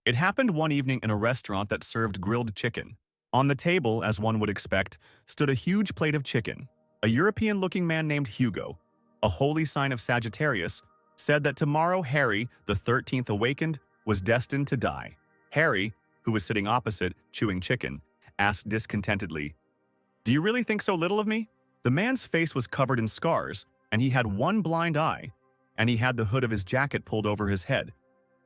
It happened one evening in a restaurant that served grilled chicken. On the table, as one would expect, stood a huge plate of chicken. A European-looking man named Hugo, a holy sign of Sagittarius, said that tomorrow Harry, the 13th awakened, was destined to die. Harry, who was sitting opposite, chewing chicken, asked discontentedly, "Do you really think so little of me?" The man's face was covered in scars, and he had one blind eye, and he had the hood of his jacket pulled over his head.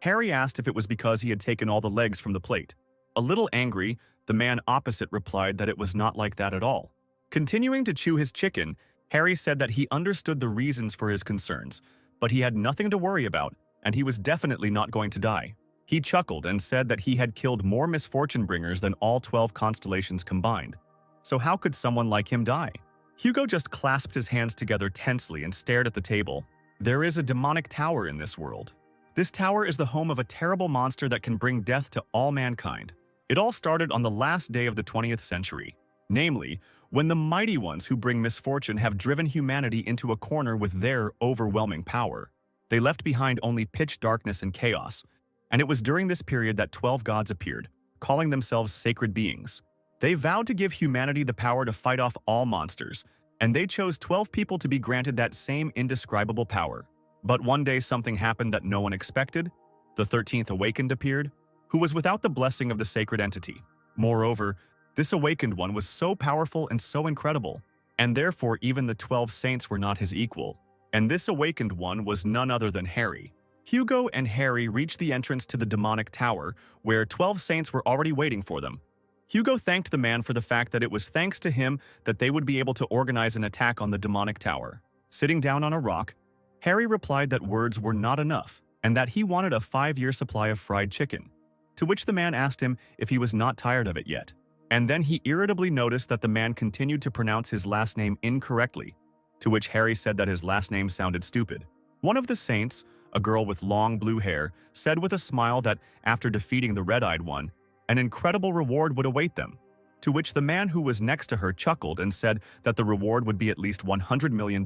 Harry asked if it was because he had taken all the legs from the plate. A little angry, the man opposite replied that it was not like that at all. Continuing to chew his chicken, Harry said that he understood the reasons for his concerns, but he had nothing to worry about, and he was definitely not going to die. He chuckled and said that he had killed more misfortune bringers than all 12 constellations combined. So how could someone like him die? Hugo just clasped his hands together tensely and stared at the table. There is a demonic tower in this world. This tower is the home of a terrible monster that can bring death to all mankind. It all started on the last day of the 20th century, namely, when the mighty ones who bring misfortune have driven humanity into a corner with their overwhelming power. They left behind only pitch darkness and chaos, and it was during this period that 12 gods appeared, calling themselves sacred beings. They vowed to give humanity the power to fight off all monsters, and they chose 12 people to be granted that same indescribable power. But one day something happened that no one expected. The 13th awakened appeared, who was without the blessing of the sacred entity. Moreover, this awakened one was so powerful and so incredible, and therefore even the 12 saints were not his equal. And this awakened one was none other than Harry. Hugo and Harry reached the entrance to the demonic tower, where 12 saints were already waiting for them. Hugo thanked the man for the fact that it was thanks to him that they would be able to organize an attack on the demonic tower. Sitting down on a rock, Harry replied that words were not enough, and that he wanted a 5-year supply of fried chicken, to which the man asked him if he was not tired of it yet. And then he irritably noticed that the man continued to pronounce his last name incorrectly, to which Harry said that his last name sounded stupid. One of the saints, a girl with long blue hair, said with a smile that after defeating the red-eyed one, an incredible reward would await them, to which the man who was next to her chuckled and said that the reward would be at least $100 million,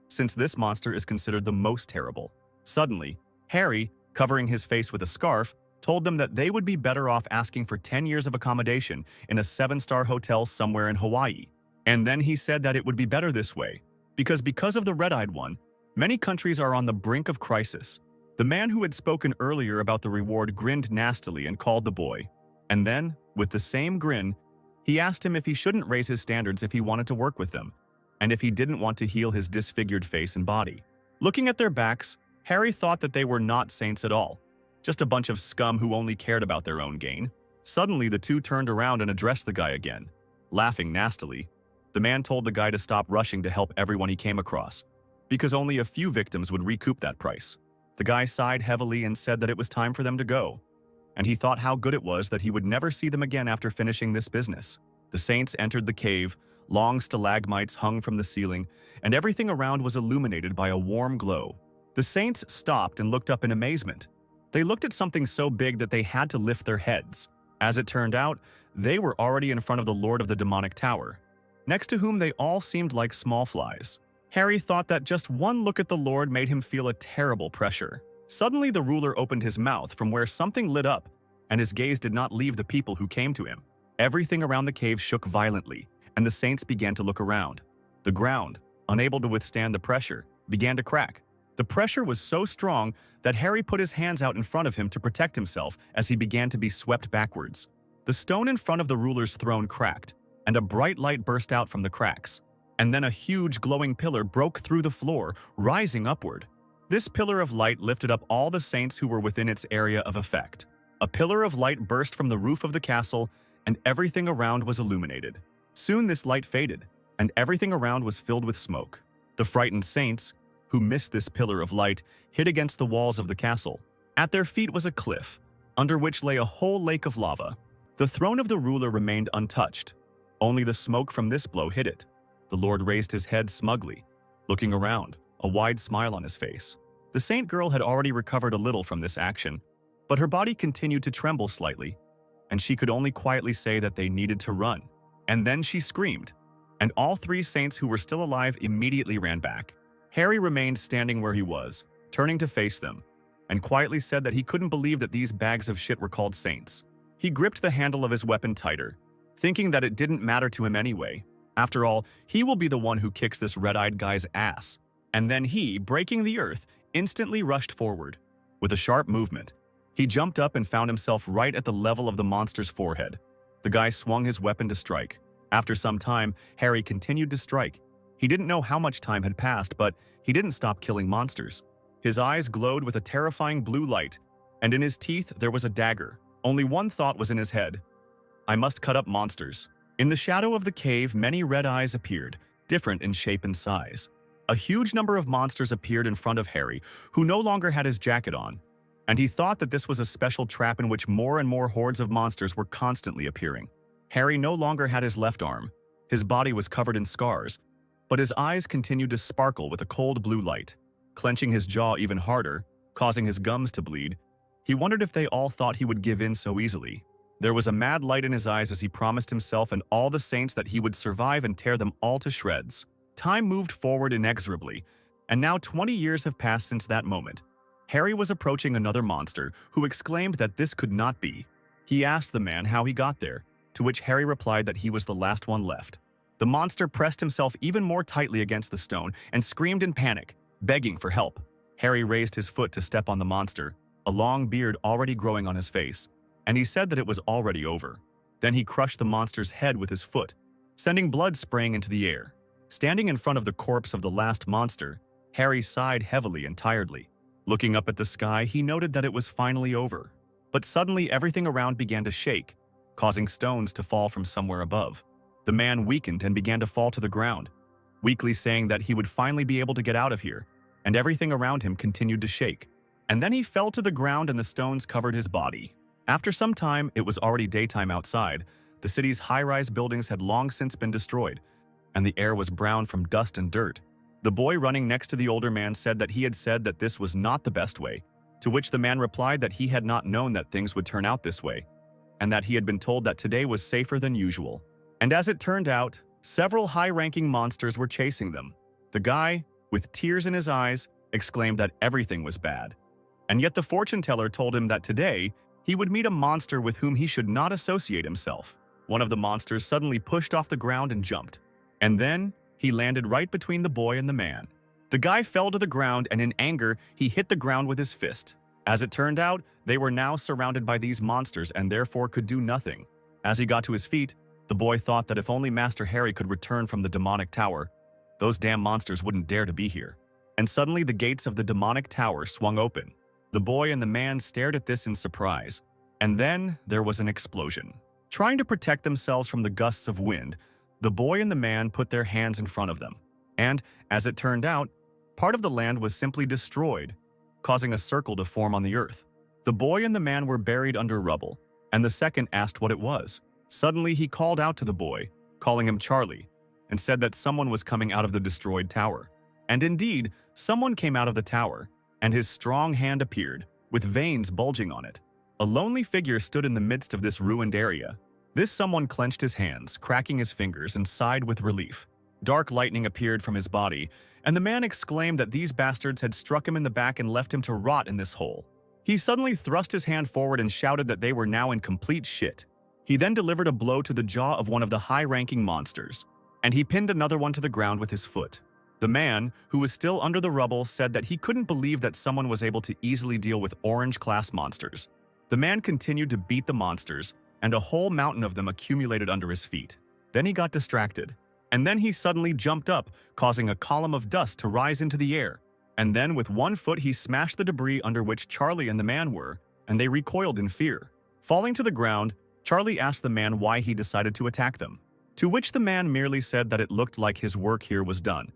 since this monster is considered the most terrible. Suddenly, Harry, covering his face with a scarf, told them that they would be better off asking for 10 years of accommodation in a 7-star hotel somewhere in Hawaii. And then he said that it would be better this way, because of the red-eyed one, many countries are on the brink of crisis. The man who had spoken earlier about the reward grinned nastily and called the boy. And then, with the same grin, he asked him if he shouldn't raise his standards if he wanted to work with them, and if he didn't want to heal his disfigured face and body. Looking at their backs, Harry thought that they were not saints at all, just a bunch of scum who only cared about their own gain. Suddenly, the two turned around and addressed the guy again. Laughing nastily, the man told the guy to stop rushing to help everyone he came across, because only a few victims would recoup that price. The guy sighed heavily and said that it was time for them to go, and he thought how good it was that he would never see them again after finishing this business. The saints entered the cave, long stalagmites hung from the ceiling, and everything around was illuminated by a warm glow. The saints stopped and looked up in amazement. They looked at something so big that they had to lift their heads. As it turned out, they were already in front of the Lord of the Demonic Tower, next to whom they all seemed like small flies. Harry thought that just one look at the Lord made him feel a terrible pressure. Suddenly the ruler opened his mouth from where something lit up, and his gaze did not leave the people who came to him. Everything around the cave shook violently, and the saints began to look around. The ground, unable to withstand the pressure, began to crack. The pressure was so strong that Harry put his hands out in front of him to protect himself as he began to be swept backwards. The stone in front of the ruler's throne cracked, and a bright light burst out from the cracks. And then a huge glowing pillar broke through the floor, rising upward. This pillar of light lifted up all the saints who were within its area of effect. A pillar of light burst from the roof of the castle, and everything around was illuminated. Soon this light faded, and everything around was filled with smoke. The frightened saints, who missed this pillar of light, hid against the walls of the castle. At their feet was a cliff, under which lay a whole lake of lava. The throne of the ruler remained untouched. Only the smoke from this blow hid it. The Lord raised his head smugly, looking around, a wide smile on his face. The saint girl had already recovered a little from this action, but her body continued to tremble slightly, and she could only quietly say that they needed to run. And then she screamed, and all 3 saints who were still alive immediately ran back. Harry remained standing where he was, turning to face them, and quietly said that he couldn't believe that these bags of shit were called saints. He gripped the handle of his weapon tighter, thinking that it didn't matter to him anyway. After all, he will be the one who kicks this red-eyed guy's ass. And then he, breaking the earth, instantly rushed forward. With a sharp movement, he jumped up and found himself right at the level of the monster's forehead. The guy swung his weapon to strike. After some time, Harry continued to strike. He didn't know how much time had passed, but he didn't stop killing monsters. His eyes glowed with a terrifying blue light, and in his teeth there was a dagger. Only one thought was in his head: I must cut up monsters. In the shadow of the cave, many red eyes appeared, different in shape and size. A huge number of monsters appeared in front of Harry, who no longer had his jacket on, and he thought that this was a special trap in which more and more hordes of monsters were constantly appearing. Harry no longer had his left arm. His body was covered in scars, but his eyes continued to sparkle with a cold blue light. Clenching his jaw even harder, causing his gums to bleed, he wondered if they all thought he would give in so easily. There was a mad light in his eyes as he promised himself and all the saints that he would survive and tear them all to shreds. Time moved forward inexorably, and now 20 years have passed since that moment. Harry was approaching another monster, who exclaimed that this could not be. He asked the man how he got there, to which Harry replied that he was the last one left. The monster pressed himself even more tightly against the stone and screamed in panic, begging for help. Harry raised his foot to step on the monster, a long beard already growing on his face, and he said that it was already over. Then he crushed the monster's head with his foot, sending blood spraying into the air. Standing in front of the corpse of the last monster, Harry sighed heavily and tiredly. Looking up at the sky, he noted that it was finally over. But suddenly everything around began to shake, causing stones to fall from somewhere above. The man weakened and began to fall to the ground, weakly saying that he would finally be able to get out of here, and everything around him continued to shake. And then he fell to the ground and the stones covered his body. After some time, it was already daytime outside. The city's high-rise buildings had long since been destroyed, and the air was brown from dust and dirt. The boy running next to the older man said that he had said that this was not the best way, to which the man replied that he had not known that things would turn out this way, and that he had been told that today was safer than usual. And as it turned out, several high-ranking monsters were chasing them. The guy, with tears in his eyes, exclaimed that everything was bad. And yet the fortune teller told him that today, he would meet a monster with whom he should not associate himself. One of the monsters suddenly pushed off the ground and jumped. And then, he landed right between the boy and the man. The guy fell to the ground, and in anger, he hit the ground with his fist. As it turned out, they were now surrounded by these monsters and therefore could do nothing. As he got to his feet, the boy thought that if only Master Harry could return from the demonic tower, those damn monsters wouldn't dare to be here. And suddenly the gates of the demonic tower swung open. The boy and the man stared at this in surprise. And then there was an explosion. Trying to protect themselves from the gusts of wind, the boy and the man put their hands in front of them. And, as it turned out, part of the land was simply destroyed, causing a circle to form on the earth. The boy and the man were buried under rubble, and the second asked what it was. Suddenly he called out to the boy, calling him Charlie, and said that someone was coming out of the destroyed tower. And indeed, someone came out of the tower, and his strong hand appeared, with veins bulging on it. A lonely figure stood in the midst of this ruined area. This someone clenched his hands, cracking his fingers, and sighed with relief. Dark lightning appeared from his body, and the man exclaimed that these bastards had struck him in the back and left him to rot in this hole. He suddenly thrust his hand forward and shouted that they were now in complete shit. He then delivered a blow to the jaw of one of the high-ranking monsters, and he pinned another one to the ground with his foot. The man, who was still under the rubble, said that he couldn't believe that someone was able to easily deal with orange-class monsters. The man continued to beat the monsters, and a whole mountain of them accumulated under his feet. Then he got distracted, and then he suddenly jumped up, causing a column of dust to rise into the air. And then with one foot he smashed the debris under which Charlie and the man were, and they recoiled in fear. Falling to the ground, Charlie asked the man why he decided to attack them, to which the man merely said that it looked like his work here was done,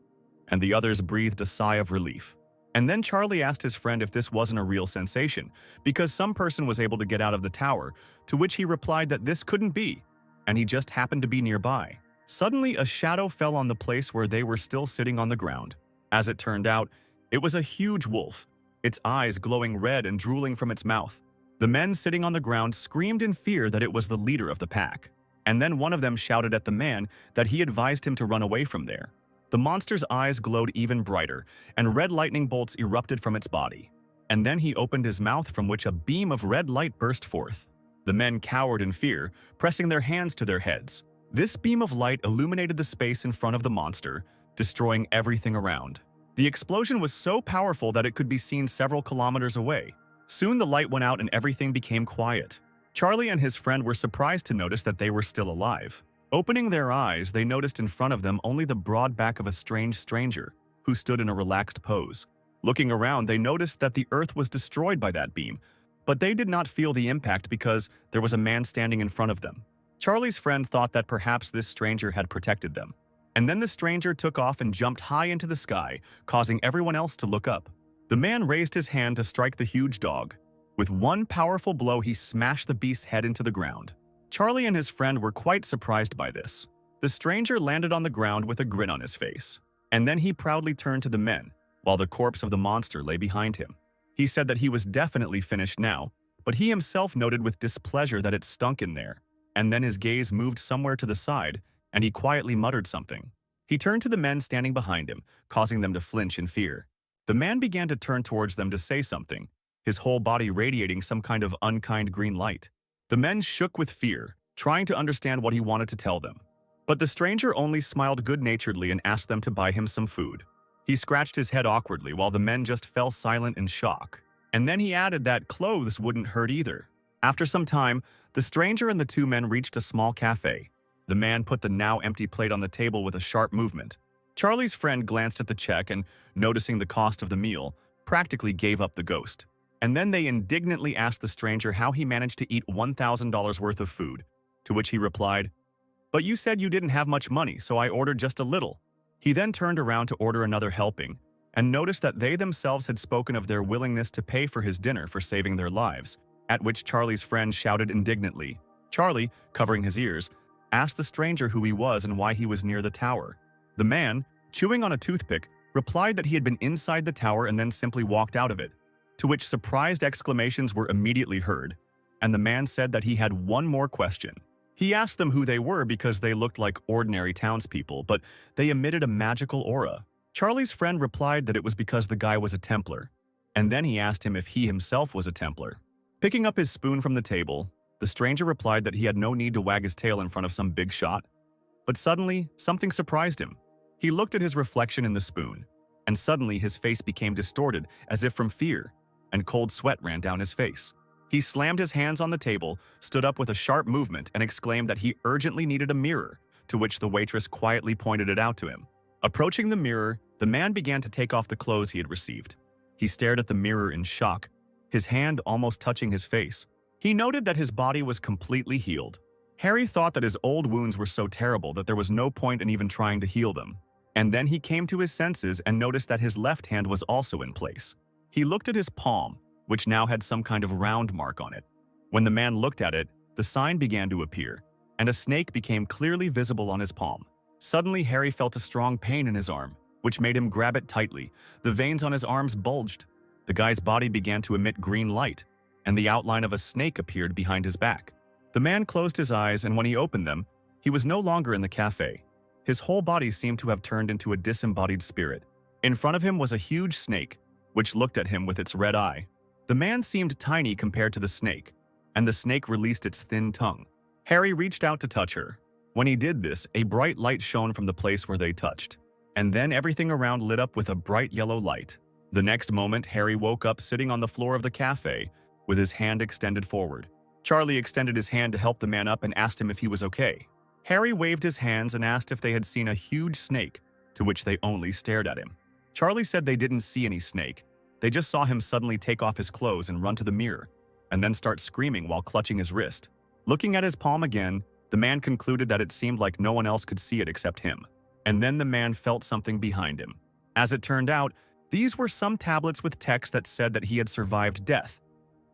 and the others breathed a sigh of relief. And then Charlie asked his friend if this wasn't a real sensation, because some person was able to get out of the tower, to which he replied that this couldn't be, and he just happened to be nearby. Suddenly, a shadow fell on the place where they were still sitting on the ground. As it turned out, it was a huge wolf, its eyes glowing red and drooling from its mouth. The men sitting on the ground screamed in fear that it was the leader of the pack, and then one of them shouted at the man that he advised him to run away from there. The monster's eyes glowed even brighter, and red lightning bolts erupted from its body. and then he opened his mouth from which a beam of red light burst forth. The men cowered in fear, pressing their hands to their heads. This beam of light illuminated the space in front of the monster, destroying everything around. The explosion was so powerful that it could be seen several kilometers away. Soon the light went out and everything became quiet. Charlie and his friend were surprised to notice that they were still alive. Opening their eyes, they noticed in front of them only the broad back of a strange stranger, who stood in a relaxed pose. Looking around, they noticed that the earth was destroyed by that beam, but they did not feel the impact because there was a man standing in front of them. Charlie's friend thought that perhaps this stranger had protected them. And then the stranger took off and jumped high into the sky, causing everyone else to look up. The man raised his hand to strike the huge dog. With one powerful blow, he smashed the beast's head into the ground. Charlie and his friend were quite surprised by this. The stranger landed on the ground with a grin on his face. And then he proudly turned to the men, while the corpse of the monster lay behind him. He said that he was definitely finished now, but he himself noted with displeasure that it stunk in there. And then his gaze moved somewhere to the side, and he quietly muttered something. He turned to the men standing behind him, causing them to flinch in fear. The man began to turn towards them to say something, his whole body radiating some kind of unkind green light. The men shook with fear, trying to understand what he wanted to tell them. But the stranger only smiled good-naturedly and asked them to buy him some food. He scratched his head awkwardly while the men just fell silent in shock. And then he added that clothes wouldn't hurt either. After some time, the stranger and the two men reached a small cafe. The man put the now empty plate on the table with a sharp movement. Charlie's friend glanced at the check and, noticing the cost of the meal, practically gave up the ghost. And then they indignantly asked the stranger how he managed to eat $1,000 worth of food, to which he replied, "But you said you didn't have much money, so I ordered just a little." He then turned around to order another helping, and noticed that they themselves had spoken of their willingness to pay for his dinner for saving their lives, at which Charlie's friend shouted indignantly. Charlie, covering his ears, asked the stranger who he was and why he was near the tower. The man, chewing on a toothpick, replied that he had been inside the tower and then simply walked out of it, to which surprised exclamations were immediately heard, and the man said that he had one more question. He asked them who they were because they looked like ordinary townspeople, but they emitted a magical aura. Charlie's friend replied that it was because the guy was a Templar, and then he asked him if he himself was a Templar. Picking up his spoon from the table, the stranger replied that he had no need to wag his tail in front of some big shot. But suddenly, something surprised him. He looked at his reflection in the spoon, and suddenly his face became distorted as if from fear, and cold sweat ran down his face. He slammed his hands on the table, stood up with a sharp movement, and exclaimed that he urgently needed a mirror, to which the waitress quietly pointed it out to him. Approaching the mirror, the man began to take off the clothes he had received. He stared at the mirror in shock, his hand almost touching his face. He noted that his body was completely healed. Harry thought that his old wounds were so terrible that there was no point in even trying to heal them. And then he came to his senses and noticed that his left hand was also in place. He looked at his palm, which now had some kind of round mark on it. When the man looked at it, the sign began to appear, and a snake became clearly visible on his palm. Suddenly, Harry felt a strong pain in his arm, which made him grab it tightly. The veins on his arms bulged. The guy's body began to emit green light, and the outline of a snake appeared behind his back. The man closed his eyes, and when he opened them, he was no longer in the cafe. His whole body seemed to have turned into a disembodied spirit. In front of him was a huge snake, which looked at him with its red eye. The man seemed tiny compared to the snake, and the snake released its thin tongue. Harry reached out to touch her. When he did this, a bright light shone from the place where they touched, and then everything around lit up with a bright yellow light. The next moment, Harry woke up sitting on the floor of the cafe, with his hand extended forward. Charlie extended his hand to help the man up and asked him if he was okay. Harry waved his hands and asked if they had seen a huge snake, to which they only stared at him. Charlie said they didn't see any snake. They just saw him suddenly take off his clothes and run to the mirror, and then start screaming while clutching his wrist. Looking at his palm again, the man concluded that it seemed like no one else could see it except him. And then the man felt something behind him. As it turned out, these were some tablets with text that said that he had survived death.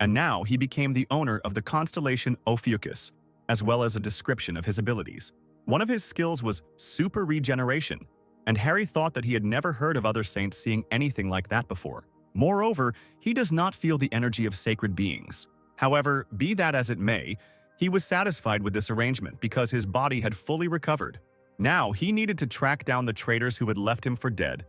And now he became the owner of the constellation Ophiuchus, as well as a description of his abilities. One of his skills was super regeneration, and Harry thought that he had never heard of other saints seeing anything like that before. Moreover, he does not feel the energy of sacred beings. However, be that as it may, he was satisfied with this arrangement because his body had fully recovered. Now he needed to track down the traitors who had left him for dead,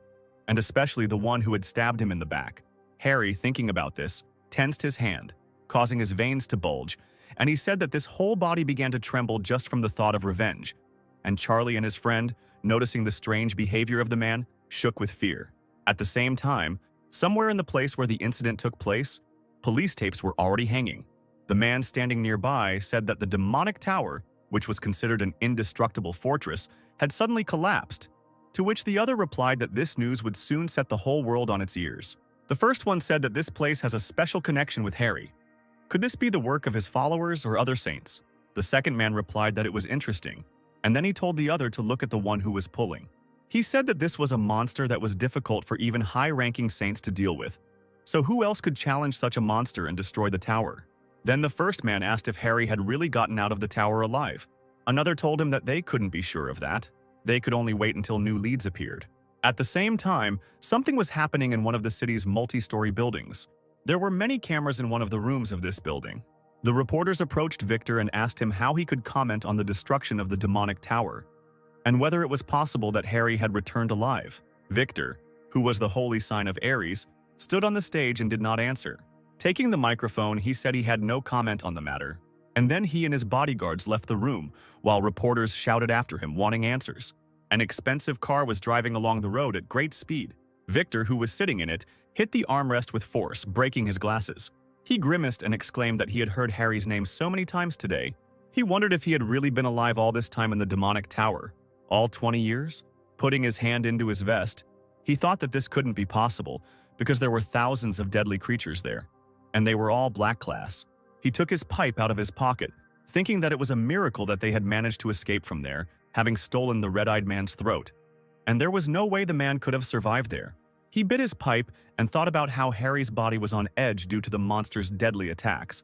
and especially the one who had stabbed him in the back. Harry, thinking about this, tensed his hand, causing his veins to bulge, and he said that this whole body began to tremble just from the thought of revenge. And Charlie and his friend, noticing the strange behavior of the man, shook with fear. At the same time, somewhere in the place where the incident took place, police tapes were already hanging. The man standing nearby said that the demonic tower, which was considered an indestructible fortress, had suddenly collapsed, to which the other replied that this news would soon set the whole world on its ears. The first one said that this place has a special connection with Harry. Could this be the work of his followers or other saints? The second man replied that it was interesting, and then he told the other to look at the one who was pulling. He said that this was a monster that was difficult for even high-ranking saints to deal with. So who else could challenge such a monster and destroy the tower? Then the first man asked if Harry had really gotten out of the tower alive. Another told him that they couldn't be sure of that. They could only wait until new leads appeared. At the same time, something was happening in one of the city's multi-story buildings. There were many cameras in one of the rooms of this building. The reporters approached Victor and asked him how he could comment on the destruction of the demonic tower, and whether it was possible that Harry had returned alive. Victor, who was the holy sign of Aries, stood on the stage and did not answer. Taking the microphone, he said he had no comment on the matter, and then he and his bodyguards left the room while reporters shouted after him, wanting answers. An expensive car was driving along the road at great speed. Victor, who was sitting in it, hit the armrest with force, breaking his glasses. He grimaced and exclaimed that he had heard Harry's name so many times today. He wondered if he had really been alive all this time in the demonic tower. All 20 years? Putting his hand into his vest, he thought that this couldn't be possible because there were thousands of deadly creatures there, and they were all black class. He took his pipe out of his pocket, thinking that it was a miracle that they had managed to escape from there, having stolen the red-eyed man's throat. And there was no way the man could have survived there. He bit his pipe and thought about how Harry's body was on edge due to the monster's deadly attacks.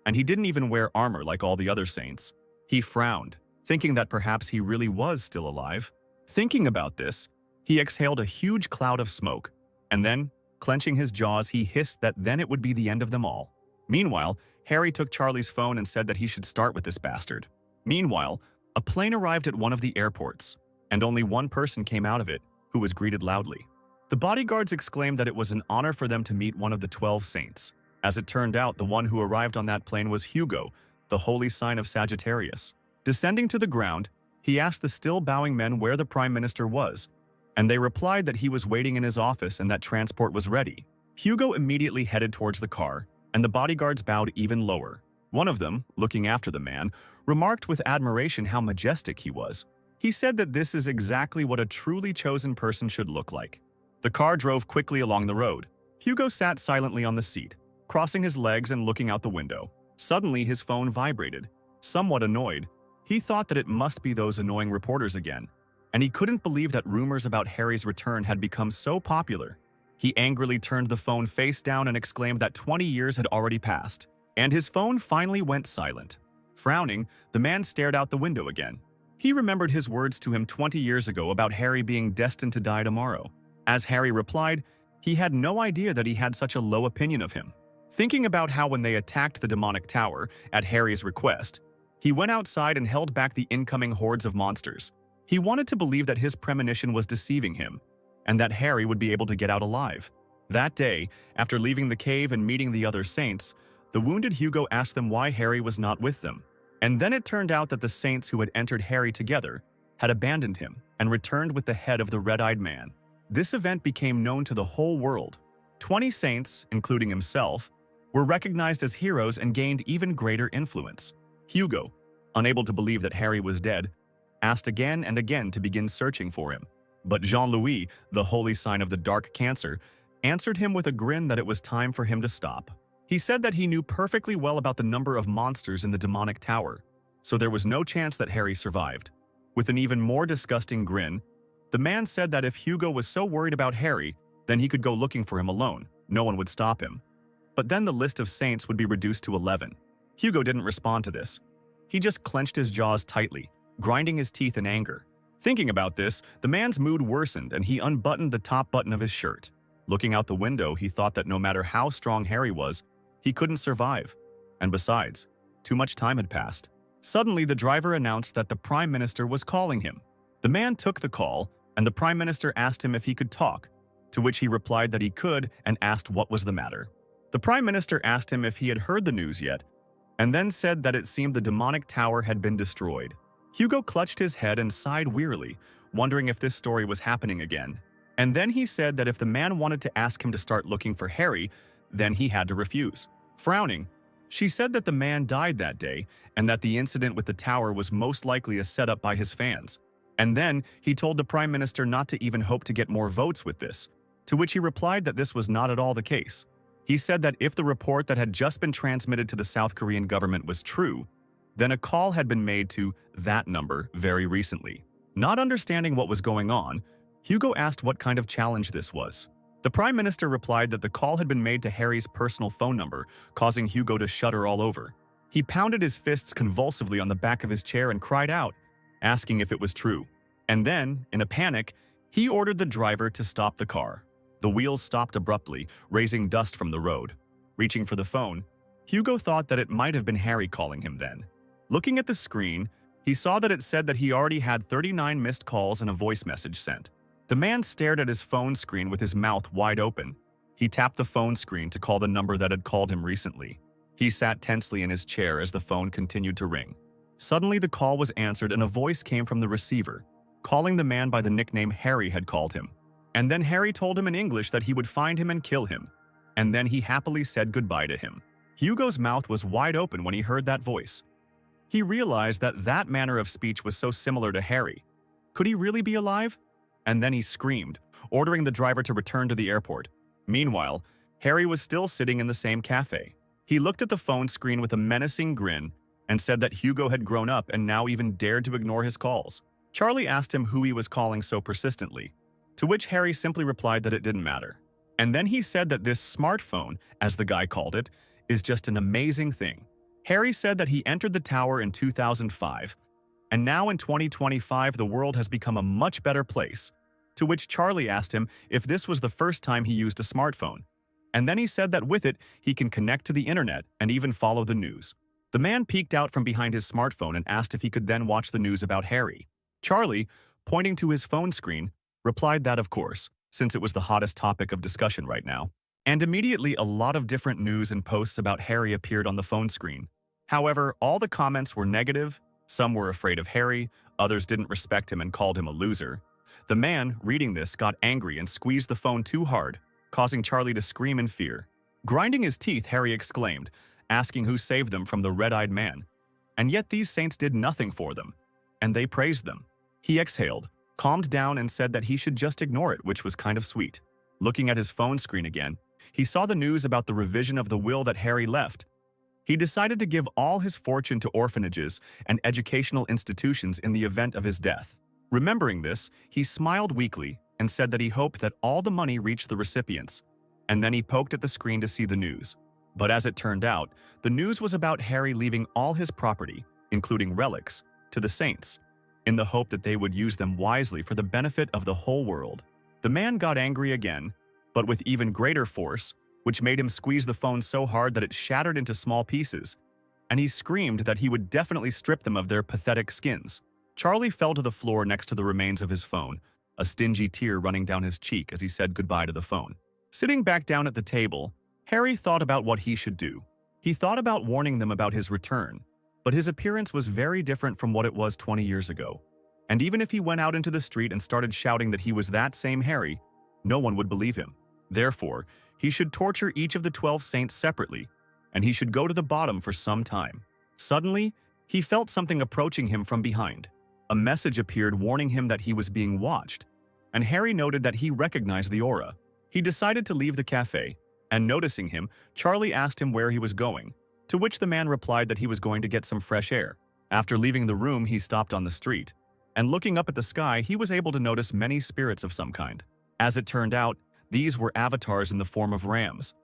And he didn't even wear armor like all the other saints. He frowned, thinking that perhaps he really was still alive. Thinking about this, he exhaled a huge cloud of smoke, and then, clenching his jaws, he hissed that then it would be the end of them all. Meanwhile, Harry took Charlie's phone and said that he should start with this bastard. Meanwhile, a plane arrived at one of the airports, and only one person came out of it, who was greeted loudly. The bodyguards exclaimed that it was an honor for them to meet one of the 12 saints. As it turned out, the one who arrived on that plane was Hugo, the holy sign of Sagittarius. Descending to the ground, he asked the still bowing men where the Prime Minister was, and they replied that he was waiting in his office and that transport was ready. Hugo immediately headed towards the car, and the bodyguards bowed even lower. One of them, looking after the man, remarked with admiration how majestic he was. He said that this is exactly what a truly chosen person should look like. The car drove quickly along the road. Hugo sat silently on the seat, crossing his legs and looking out the window. Suddenly, his phone vibrated. Somewhat annoyed, he thought that it must be those annoying reporters again, and he couldn't believe that rumors about Harry's return had become so popular. He angrily turned the phone face down and exclaimed that 20 years had already passed, and his phone finally went silent. Frowning, the man stared out the window again. He remembered his words to him 20 years ago about Harry being destined to die tomorrow. As Harry replied, he had no idea that he had such a low opinion of him. Thinking about how when they attacked the demonic tower, at Harry's request, he went outside and held back the incoming hordes of monsters. He wanted to believe that his premonition was deceiving him, and that Harry would be able to get out alive. That day, after leaving the cave and meeting the other saints, the wounded Hugo asked them why Harry was not with them. And then it turned out that the saints who had entered Harry together had abandoned him and returned with the head of the red-eyed man. This event became known to the whole world. 20 saints, including himself, were recognized as heroes and gained even greater influence. Hugo, unable to believe that Harry was dead, asked again and again to begin searching for him. But Jean-Louis, the holy sign of the dark cancer, answered him with a grin that it was time for him to stop. He said that he knew perfectly well about the number of monsters in the demonic tower, so there was no chance that Harry survived. With an even more disgusting grin, the man said that if Hugo was so worried about Harry, then he could go looking for him alone. No one would stop him. But then the list of saints would be reduced to 11. Hugo didn't respond to this. He just clenched his jaws tightly, grinding his teeth in anger. Thinking about this, the man's mood worsened and he unbuttoned the top button of his shirt. Looking out the window, he thought that no matter how strong Harry was, he couldn't survive. And besides, too much time had passed. Suddenly, the driver announced that the Prime Minister was calling him. The man took the call, and the Prime Minister asked him if he could talk. to which he replied that he could and asked what was the matter. The Prime Minister asked him if he had heard the news yet, and then said that it seemed the demonic tower had been destroyed. Hugo clutched his head and sighed wearily, wondering if this story was happening again. And then he said that if the man wanted to ask him to start looking for Harry, then he had to refuse. Frowning, she said that the man died that day and that the incident with the tower was most likely a setup by his fans. And then he told the Prime Minister not to even hope to get more votes with this, to which he replied that this was not at all the case. He said that if the report that had just been transmitted to the South Korean government was true, then a call had been made to that number very recently. Not understanding what was going on, Hugo asked what kind of challenge this was. The Prime Minister replied that the call had been made to Harry's personal phone number, causing Hugo to shudder all over. He pounded his fists convulsively on the back of his chair and cried out, asking if it was true. And then, in a panic, he ordered the driver to stop the car. The wheels stopped abruptly, raising dust from the road. Reaching for the phone, Hugo thought that it might have been Harry calling him then. Looking at the screen, he saw that it said that he already had 39 missed calls and a voice message sent. The man stared at his phone screen with his mouth wide open. He tapped the phone screen to call the number that had called him recently. He sat tensely in his chair as the phone continued to ring. Suddenly, the call was answered and a voice came from the receiver, calling the man by the nickname Harry had called him. And then Harry told him in English that he would find him and kill him. And then he happily said goodbye to him. Hugo's mouth was wide open when he heard that voice. He realized that that manner of speech was so similar to Harry. Could he really be alive? And then he screamed, ordering the driver to return to the airport. Meanwhile, Harry was still sitting in the same cafe. He looked at the phone screen with a menacing grin and said that Hugo had grown up and now even dared to ignore his calls. Charlie asked him who he was calling so persistently, to which Harry simply replied that it didn't matter. And then he said that this smartphone, as the guy called it, is just an amazing thing. Harry said that he entered the tower in 2005, and now in 2025 the world has become a much better place, to which Charlie asked him if this was the first time he used a smartphone. And then he said that with it, he can connect to the internet and even follow the news. The man peeked out from behind his smartphone and asked if he could then watch the news about Harry. Charlie, pointing to his phone screen, replied that of course, since it was the hottest topic of discussion right now. And immediately a lot of different news and posts about Harry appeared on the phone screen. However, all the comments were negative. Some were afraid of Harry, others didn't respect him and called him a loser. The man, reading this, got angry and squeezed the phone too hard, causing Charlie to scream in fear. Grinding his teeth, Harry exclaimed, asking who saved them from the red-eyed man. And yet these saints did nothing for them, and they praised them. He exhaled, calmed down and said that he should just ignore it, which was kind of sweet. Looking at his phone screen again, he saw the news about the revision of the will that Harry left. He decided to give all his fortune to orphanages and educational institutions in the event of his death. Remembering this, he smiled weakly and said that he hoped that all the money reached the recipients. And then he poked at the screen to see the news. But as it turned out, the news was about Harry leaving all his property, including relics, to the saints, in the hope that they would use them wisely for the benefit of the whole world. The man got angry again, but with even greater force, which made him squeeze the phone so hard that it shattered into small pieces, and he screamed that he would definitely strip them of their pathetic skins. Charlie fell to the floor next to the remains of his phone, a stingy tear running down his cheek as he said goodbye to the phone. Sitting back down at the table, Harry thought about what he should do. He thought about warning them about his return, but his appearance was very different from what it was 20 years ago. And even if he went out into the street and started shouting that he was that same Harry, no one would believe him. Therefore, he should torture each of the 12 saints separately, and he should go to the bottom for some time. Suddenly, he felt something approaching him from behind. A message appeared warning him that he was being watched, and Harry noted that he recognized the aura. He decided to leave the cafe, and noticing him, Charlie asked him where he was going, to which the man replied that he was going to get some fresh air. After leaving the room, he stopped on the street, and looking up at the sky, he was able to notice many spirits of some kind. As it turned out, these were avatars in the form of rams.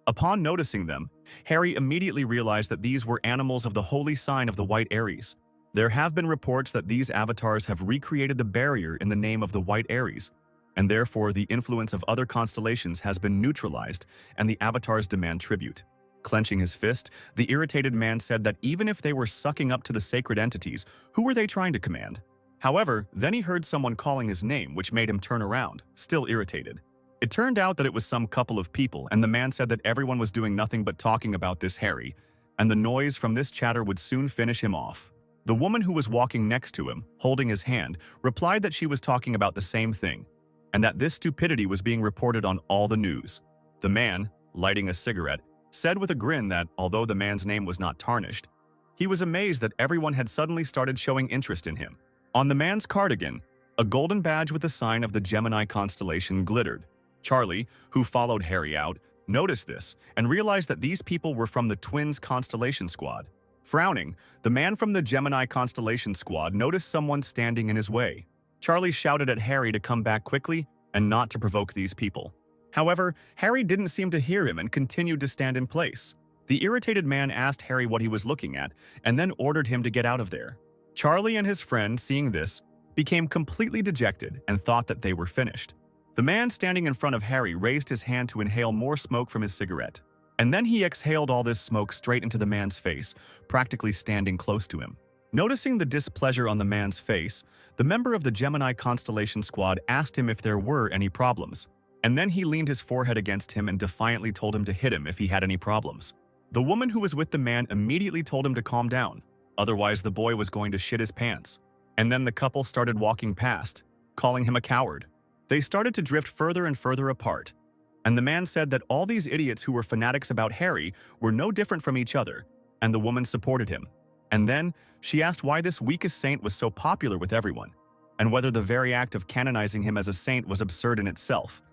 Upon noticing them, Harry immediately realized that these were animals of the holy sign of the White Aries. There have been reports that these avatars have recreated the barrier in the name of the White Aries, and therefore the influence of other constellations has been neutralized and the avatars demand tribute. Clenching his fist, the irritated man said that even if they were sucking up to the sacred entities, who were they trying to command? However, then he heard someone calling his name, which made him turn around, still irritated. It turned out that it was some couple of people, and the man said that everyone was doing nothing but talking about this Harry, and the noise from this chatter would soon finish him off. The woman who was walking next to him, holding his hand, replied that she was talking about the same thing, and that this stupidity was being reported on all the news. The man, lighting a cigarette, said with a grin that, although the man's name was not tarnished, he was amazed that everyone had suddenly started showing interest in him. On the man's cardigan, a golden badge with the sign of the Gemini constellation glittered. Charlie, who followed Harry out, noticed this and realized that these people were from the twins constellation squad. Frowning, the man from the Gemini constellation squad noticed someone standing in his way. Charlie shouted at Harry to come back quickly and not to provoke these people. However, Harry didn't seem to hear him and continued to stand in place. The irritated man asked Harry what he was looking at and then ordered him to get out of there. Charlie and his friend, seeing this, became completely dejected and thought that they were finished. The man standing in front of Harry raised his hand to inhale more smoke from his cigarette, and then he exhaled all this smoke straight into the man's face, practically standing close to him. Noticing the displeasure on the man's face, the member of the Gemini constellation squad asked him if there were any problems, and then he leaned his forehead against him and defiantly told him to hit him if he had any problems. The woman who was with the man immediately told him to calm down, otherwise the boy was going to shit his pants. And then the couple started walking past, calling him a coward. They started to drift further and further apart, and the man said that all these idiots who were fanatics about Harry were no different from each other, and the woman supported him. And then she asked why this weakest saint was so popular with everyone, and whether the very act of canonizing him as a saint was absurd in itself.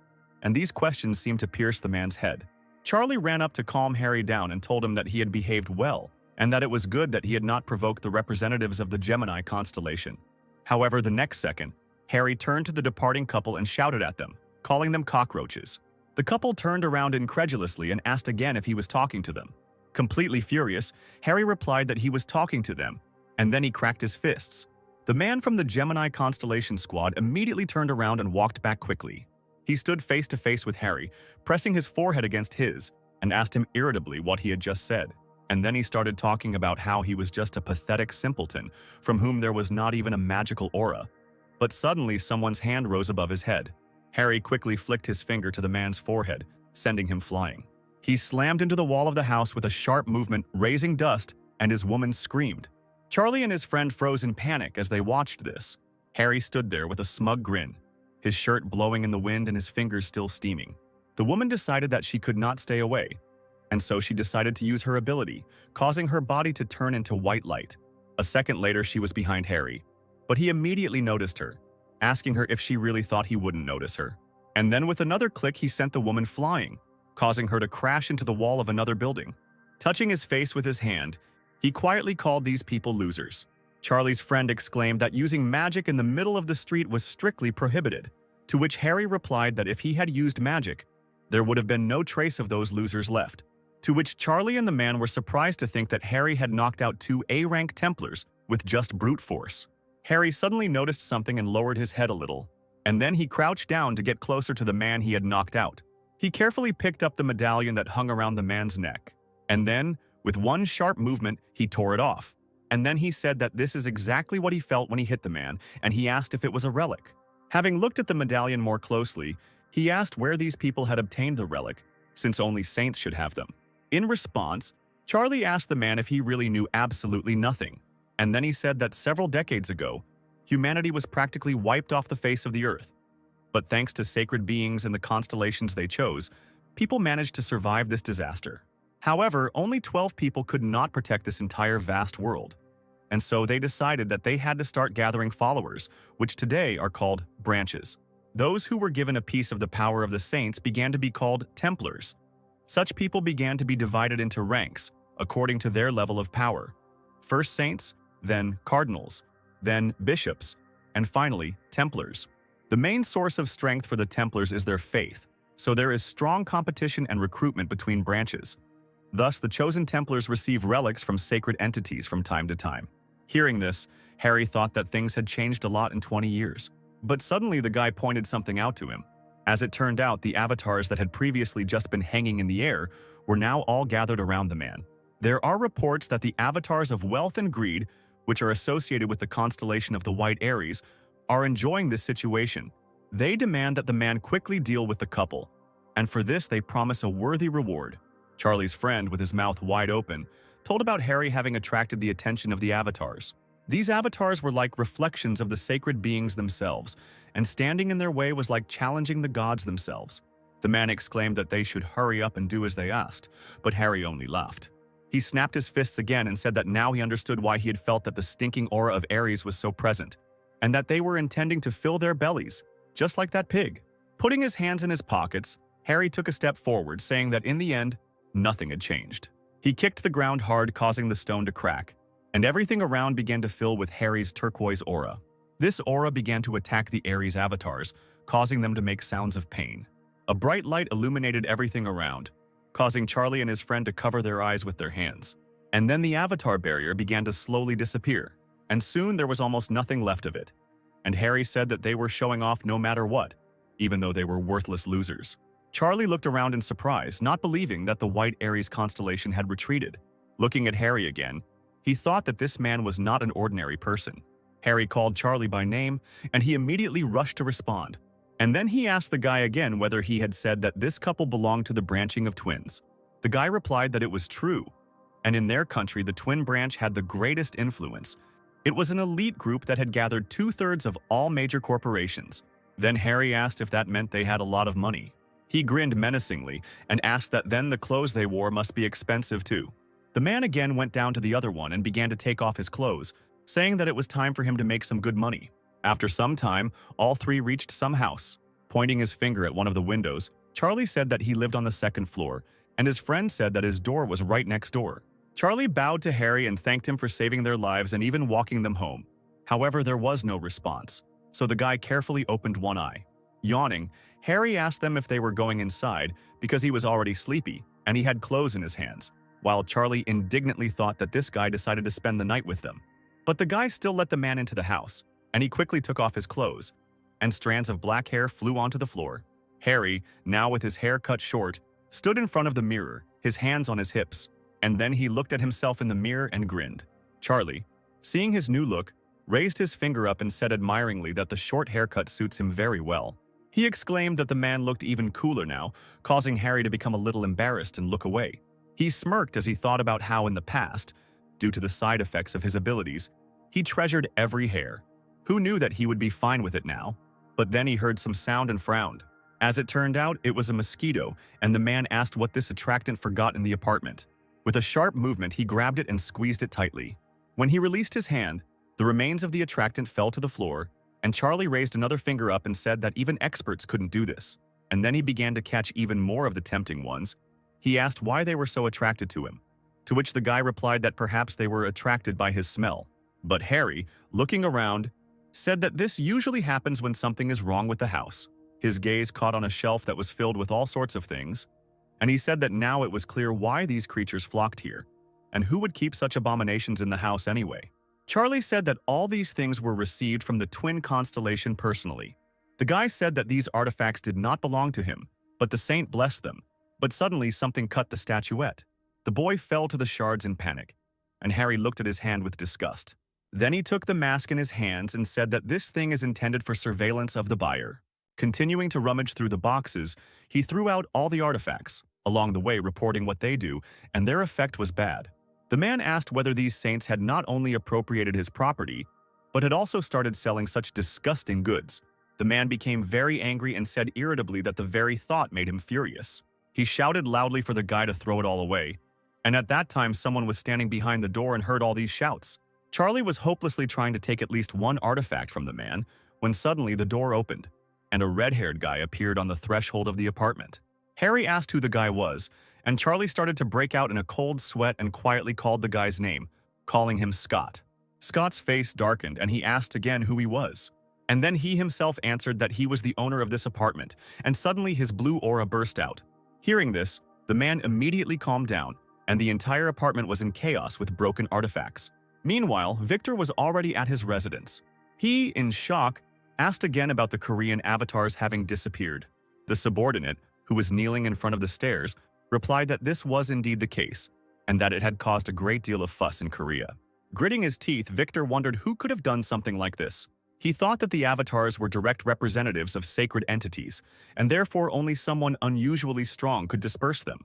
And these questions seemed to pierce the man's head. Charlie ran up to calm Harry down and told him that he had behaved well, and that it was good that he had not provoked the representatives of the Gemini constellation. However, the next second, Harry turned to the departing couple and shouted at them, calling them cockroaches. The couple turned around incredulously and asked again if he was talking to them. Completely furious, Harry replied that he was talking to them, and then he cracked his fists. The man from the Gemini constellation squad immediately turned around and walked back quickly. He stood face to face with Harry, pressing his forehead against his, and asked him irritably what he had just said. And then he started talking about how he was just a pathetic simpleton from whom there was not even a magical aura. But suddenly someone's hand rose above his head. Harry quickly flicked his finger to the man's forehead, sending him flying. He slammed into the wall of the house with a sharp movement, raising dust, and his woman screamed. Charlie and his friend froze in panic as they watched this. Harry stood there with a smug grin, his shirt blowing in the wind and his fingers still steaming. The woman decided that she could not stay away, and so she decided to use her ability, causing her body to turn into white light. A second later, she was behind Harry, but he immediately noticed her, asking her if she really thought he wouldn't notice her. And then with another click, he sent the woman flying, causing her to crash into the wall of another building. Touching his face with his hand, he quietly called these people losers. Charlie's friend exclaimed that using magic in the middle of the street was strictly prohibited, to which Harry replied that if he had used magic, there would have been no trace of those losers left. To which Charlie and the man were surprised to think that Harry had knocked out 2 A-rank Templars with just brute force. Harry suddenly noticed something and lowered his head a little, and then he crouched down to get closer to the man he had knocked out. He carefully picked up the medallion that hung around the man's neck, and then, with one sharp movement, he tore it off. And then he said that this is exactly what he felt when he hit the man, and he asked if it was a relic. Having looked at the medallion more closely, he asked where these people had obtained the relic, since only saints should have them. In response, Charlie asked the man if he really knew absolutely nothing, and then he said that several decades ago, humanity was practically wiped off the face of the earth. But thanks to sacred beings and the constellations they chose, people managed to survive this disaster. However, only 12 people could not protect this entire vast world, and so they decided that they had to start gathering followers, which today are called branches. Those who were given a piece of the power of the saints began to be called Templars. Such people began to be divided into ranks, according to their level of power. First saints, then cardinals, then bishops, and finally Templars. The main source of strength for the Templars is their faith, so there is strong competition and recruitment between branches. Thus, the chosen Templars receive relics from sacred entities from time to time. Hearing this, Harry thought that things had changed a lot in 20 years. But suddenly the guy pointed something out to him. As it turned out, the avatars that had previously just been hanging in the air were now all gathered around the man. There are reports that the avatars of wealth and greed, which are associated with the constellation of the White Aries, are enjoying this situation, They demand that the man quickly deal with the couple, and for this they promise a worthy reward. Charlie's friend, with his mouth wide open, told about Harry having attracted the attention of the avatars. These avatars were like reflections of the sacred beings themselves, and standing in their way was like challenging the gods themselves. The man exclaimed that they should hurry up and do as they asked, but Harry only laughed. He snapped his fists again and said that now he understood why he had felt that the stinking aura of Ares was so present, and that they were intending to fill their bellies, just like that pig. Putting his hands in his pockets, Harry took a step forward, saying that in the end, nothing had changed. He kicked the ground hard, causing the stone to crack, and everything around began to fill with Harry's turquoise aura. This aura began to attack the Ares avatars, causing them to make sounds of pain. A bright light illuminated everything around, causing Charlie and his friend to cover their eyes with their hands. And then the avatar barrier began to slowly disappear, and soon there was almost nothing left of it. And Harry said that they were showing off no matter what, even though they were worthless losers. Charlie looked around in surprise, not believing that the white Ares constellation had retreated. Looking at Harry again, he thought that this man was not an ordinary person. Harry called Charlie by name, and he immediately rushed to respond. And then he asked the guy again whether he had said that this couple belonged to the branching of twins. The guy replied that it was true, and in their country the twin branch had the greatest influence. It was an elite group that had gathered 2/3 of all major corporations. Then Harry asked if that meant they had a lot of money. He grinned menacingly and asked that then the clothes they wore must be expensive too. The man again went down to the other one and began to take off his clothes, saying that it was time for him to make some good money. After some time, all three reached some house. Pointing his finger at one of the windows, Charlie said that he lived on the second floor, and his friend said that his door was right next door. Charlie bowed to Harry and thanked him for saving their lives and even walking them home. However, there was no response, so the guy carefully opened one eye. Yawning, Harry asked them if they were going inside because he was already sleepy and he had clothes in his hands, while Charlie indignantly thought that this guy decided to spend the night with them. But the guy still let the man into the house, and he quickly took off his clothes, and strands of black hair flew onto the floor. Harry, now with his hair cut short, stood in front of the mirror, his hands on his hips, and then he looked at himself in the mirror and grinned. Charlie, seeing his new look, raised his finger up and said admiringly that the short haircut suits him very well. He exclaimed that the man looked even cooler now, causing Harry to become a little embarrassed and look away. He smirked as he thought about how in the past, due to the side effects of his abilities, he treasured every hair. Who knew that he would be fine with it now? But then he heard some sound and frowned. As it turned out, it was a mosquito, and the man asked what this attractant forgot in the apartment. With a sharp movement, he grabbed it and squeezed it tightly. When he released his hand, the remains of the attractant fell to the floor, and Charlie raised another finger up and said that even experts couldn't do this. And then he began to catch even more of the tempting ones. He asked why they were so attracted to him, to which the guy replied that perhaps they were attracted by his smell. But Harry, looking around, said that this usually happens when something is wrong with the house. His gaze caught on a shelf that was filled with all sorts of things, and he said that now it was clear why these creatures flocked here, and who would keep such abominations in the house anyway. Charlie said that all these things were received from the twin constellation personally. The guy said that these artifacts did not belong to him, but the saint blessed them. But suddenly something cut the statuette. The boy fell to the shards in panic, and Harry looked at his hand with disgust. Then he took the mask in his hands and said that this thing is intended for surveillance of the buyer. Continuing to rummage through the boxes, he threw out all the artifacts, along the way reporting what they do, and their effect was bad. The man asked whether these saints had not only appropriated his property, but had also started selling such disgusting goods. The man became very angry and said irritably that the very thought made him furious. He shouted loudly for the guy to throw it all away, and at that time someone was standing behind the door and heard all these shouts. Charlie was hopelessly trying to take at least one artifact from the man, when suddenly the door opened, and a red-haired guy appeared on the threshold of the apartment. Harry asked who the guy was, and Charlie started to break out in a cold sweat and quietly called the guy's name, calling him Scott. Scott's face darkened and he asked again who he was. And then he himself answered that he was the owner of this apartment, and suddenly his blue aura burst out. Hearing this, the man immediately calmed down, and the entire apartment was in chaos with broken artifacts. Meanwhile, Victor was already at his residence. He, in shock, asked again about the Korean avatars having disappeared. The subordinate, who was kneeling in front of the stairs, replied that this was indeed the case, and that it had caused a great deal of fuss in Korea. Gritting his teeth, Victor wondered who could have done something like this. He thought that the avatars were direct representatives of sacred entities, and therefore only someone unusually strong could disperse them.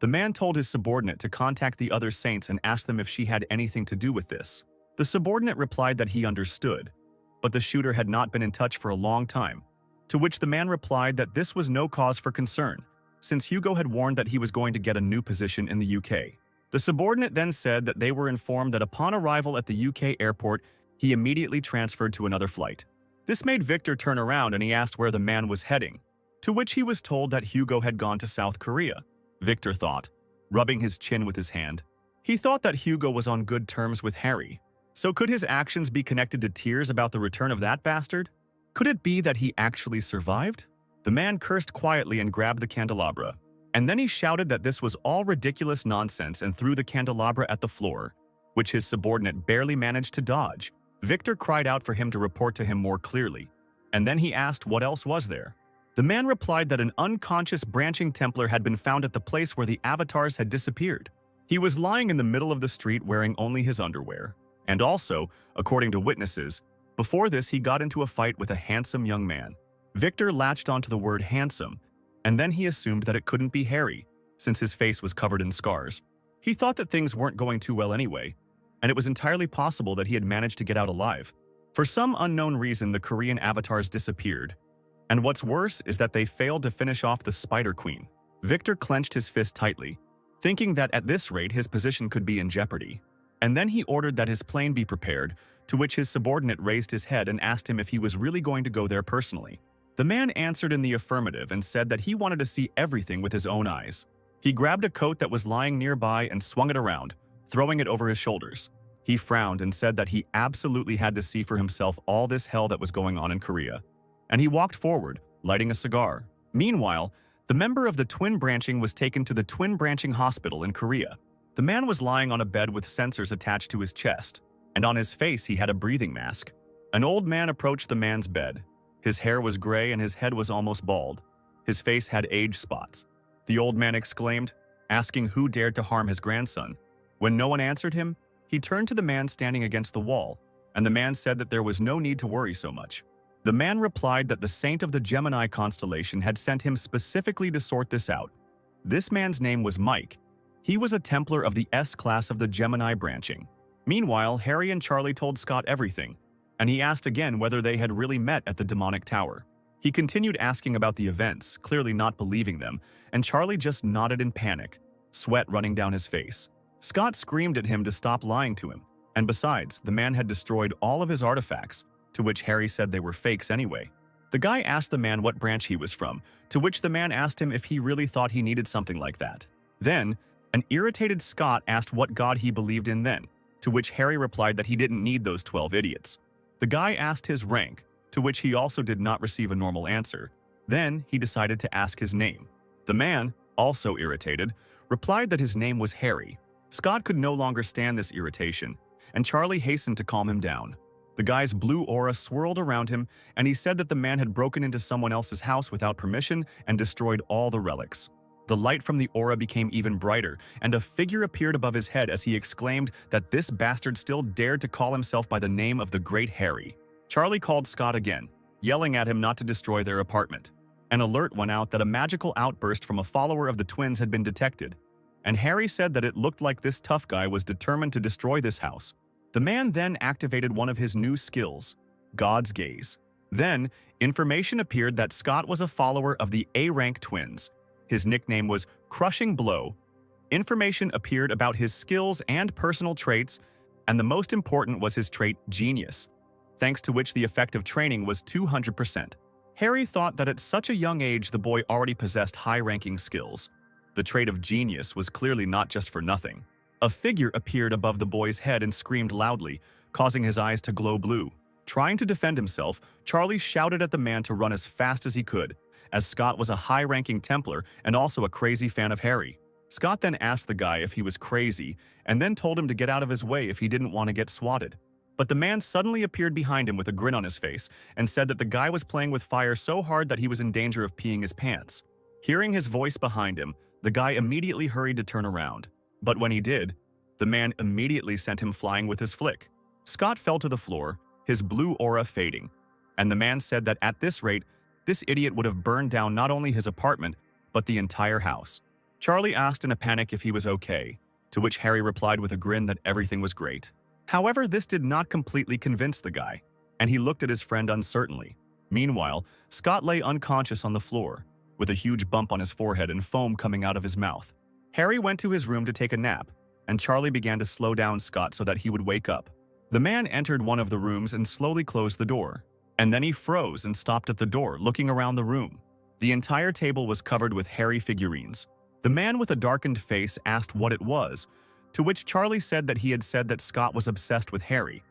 The man told his subordinate to contact the other saints and ask them if she had anything to do with this. The subordinate replied that he understood, but the shooter had not been in touch for a long time, to which the man replied that this was no cause for concern, since Hugo had warned that he was going to get a new position in the UK. The subordinate then said that they were informed that upon arrival at the UK airport, he immediately transferred to another flight. This made Victor turn around and he asked where the man was heading, to which he was told that Hugo had gone to South Korea. Victor thought, rubbing his chin with his hand. He thought that Hugo was on good terms with Harry. So could his actions be connected to tears about the return of that bastard? Could it be that he actually survived? The man cursed quietly and grabbed the candelabra. And then he shouted that this was all ridiculous nonsense and threw the candelabra at the floor, which his subordinate barely managed to dodge. Victor cried out for him to report to him more clearly, and then he asked what else was there. The man replied that an unconscious branching Templar had been found at the place where the avatars had disappeared. He was lying in the middle of the street wearing only his underwear. And also, according to witnesses, before this he got into a fight with a handsome young man. Victor latched onto the word handsome, and then he assumed that it couldn't be Harry, since his face was covered in scars. He thought that things weren't going too well anyway, and it was entirely possible that he had managed to get out alive. For some unknown reason, the Korean avatars disappeared. And what's worse is that they failed to finish off the Spider Queen. Victor clenched his fist tightly, thinking that at this rate his position could be in jeopardy. And then he ordered that his plane be prepared, to which his subordinate raised his head and asked him if he was really going to go there personally. The man answered in the affirmative and said that he wanted to see everything with his own eyes. He grabbed a coat that was lying nearby and swung it around, throwing it over his shoulders. He frowned and said that he absolutely had to see for himself all this hell that was going on in Korea. And he walked forward, lighting a cigar. Meanwhile, the member of the twin branching was taken to the twin branching hospital in Korea. The man was lying on a bed with sensors attached to his chest, and on his face he had a breathing mask. An old man approached the man's bed. His hair was gray and his head was almost bald. His face had age spots. The old man exclaimed, asking who dared to harm his grandson. When no one answered him, he turned to the man standing against the wall, and the man said that there was no need to worry so much. The man replied that the saint of the Gemini constellation had sent him specifically to sort this out. This man's name was Mike. He was a Templar of the S-class of the Gemini branching. Meanwhile, Harry and Charlie told Scott everything, and he asked again whether they had really met at the demonic tower. He continued asking about the events, clearly not believing them, and Charlie just nodded in panic, sweat running down his face. Scott screamed at him to stop lying to him, and besides, the man had destroyed all of his artifacts, to which Harry said they were fakes anyway. The guy asked the man what branch he was from, to which the man asked him if he really thought he needed something like that. Then, an irritated Scott asked what god he believed in then, to which Harry replied that he didn't need those 12 idiots. The guy asked his rank, to which he also did not receive a normal answer. Then, he decided to ask his name. The man, also irritated, replied that his name was Harry. Scott could no longer stand this irritation, and Charlie hastened to calm him down. The guy's blue aura swirled around him, and he said that the man had broken into someone else's house without permission and destroyed all the relics. The light from the aura became even brighter, and a figure appeared above his head as he exclaimed that this bastard still dared to call himself by the name of the Great Harry. Charlie called Scott again, yelling at him not to destroy their apartment. An alert went out that a magical outburst from a follower of the twins had been detected, and Harry said that it looked like this tough guy was determined to destroy this house. The man then activated one of his new skills, God's Gaze. Then, information appeared that Scott was a follower of the A-rank twins. His nickname was Crushing Blow. Information appeared about his skills and personal traits, and the most important was his trait Genius, thanks to which the effective training was 200%. Harry thought that at such a young age the boy already possessed high-ranking skills. The trait of Genius was clearly not just for nothing. A figure appeared above the boy's head and screamed loudly, causing his eyes to glow blue. Trying to defend himself, Charlie shouted at the man to run as fast as he could, as Scott was a high-ranking Templar and also a crazy fan of Harry. Scott then asked the guy if he was crazy and then told him to get out of his way if he didn't want to get swatted. But the man suddenly appeared behind him with a grin on his face and said that the guy was playing with fire so hard that he was in danger of peeing his pants. Hearing his voice behind him, the guy immediately hurried to turn around. But when he did, the man immediately sent him flying with his flick. Scott fell to the floor, his blue aura fading, And the man said that at this rate, this idiot would have burned down not only his apartment, but the entire house. Charlie asked in a panic if he was okay, to which Harry replied with a grin that everything was great. However, this did not completely convince the guy, and he looked at his friend uncertainly. Meanwhile, Scott lay unconscious on the floor, with a huge bump on his forehead and foam coming out of his mouth. Harry went to his room to take a nap, and Charlie began to slow down Scott so that he would wake up. The man entered one of the rooms and slowly closed the door, and then he froze and stopped at the door, looking around the room. The entire table was covered with hairy figurines. The man with a darkened face asked what it was, to which Charlie said that he had said that Scott was obsessed with Harry,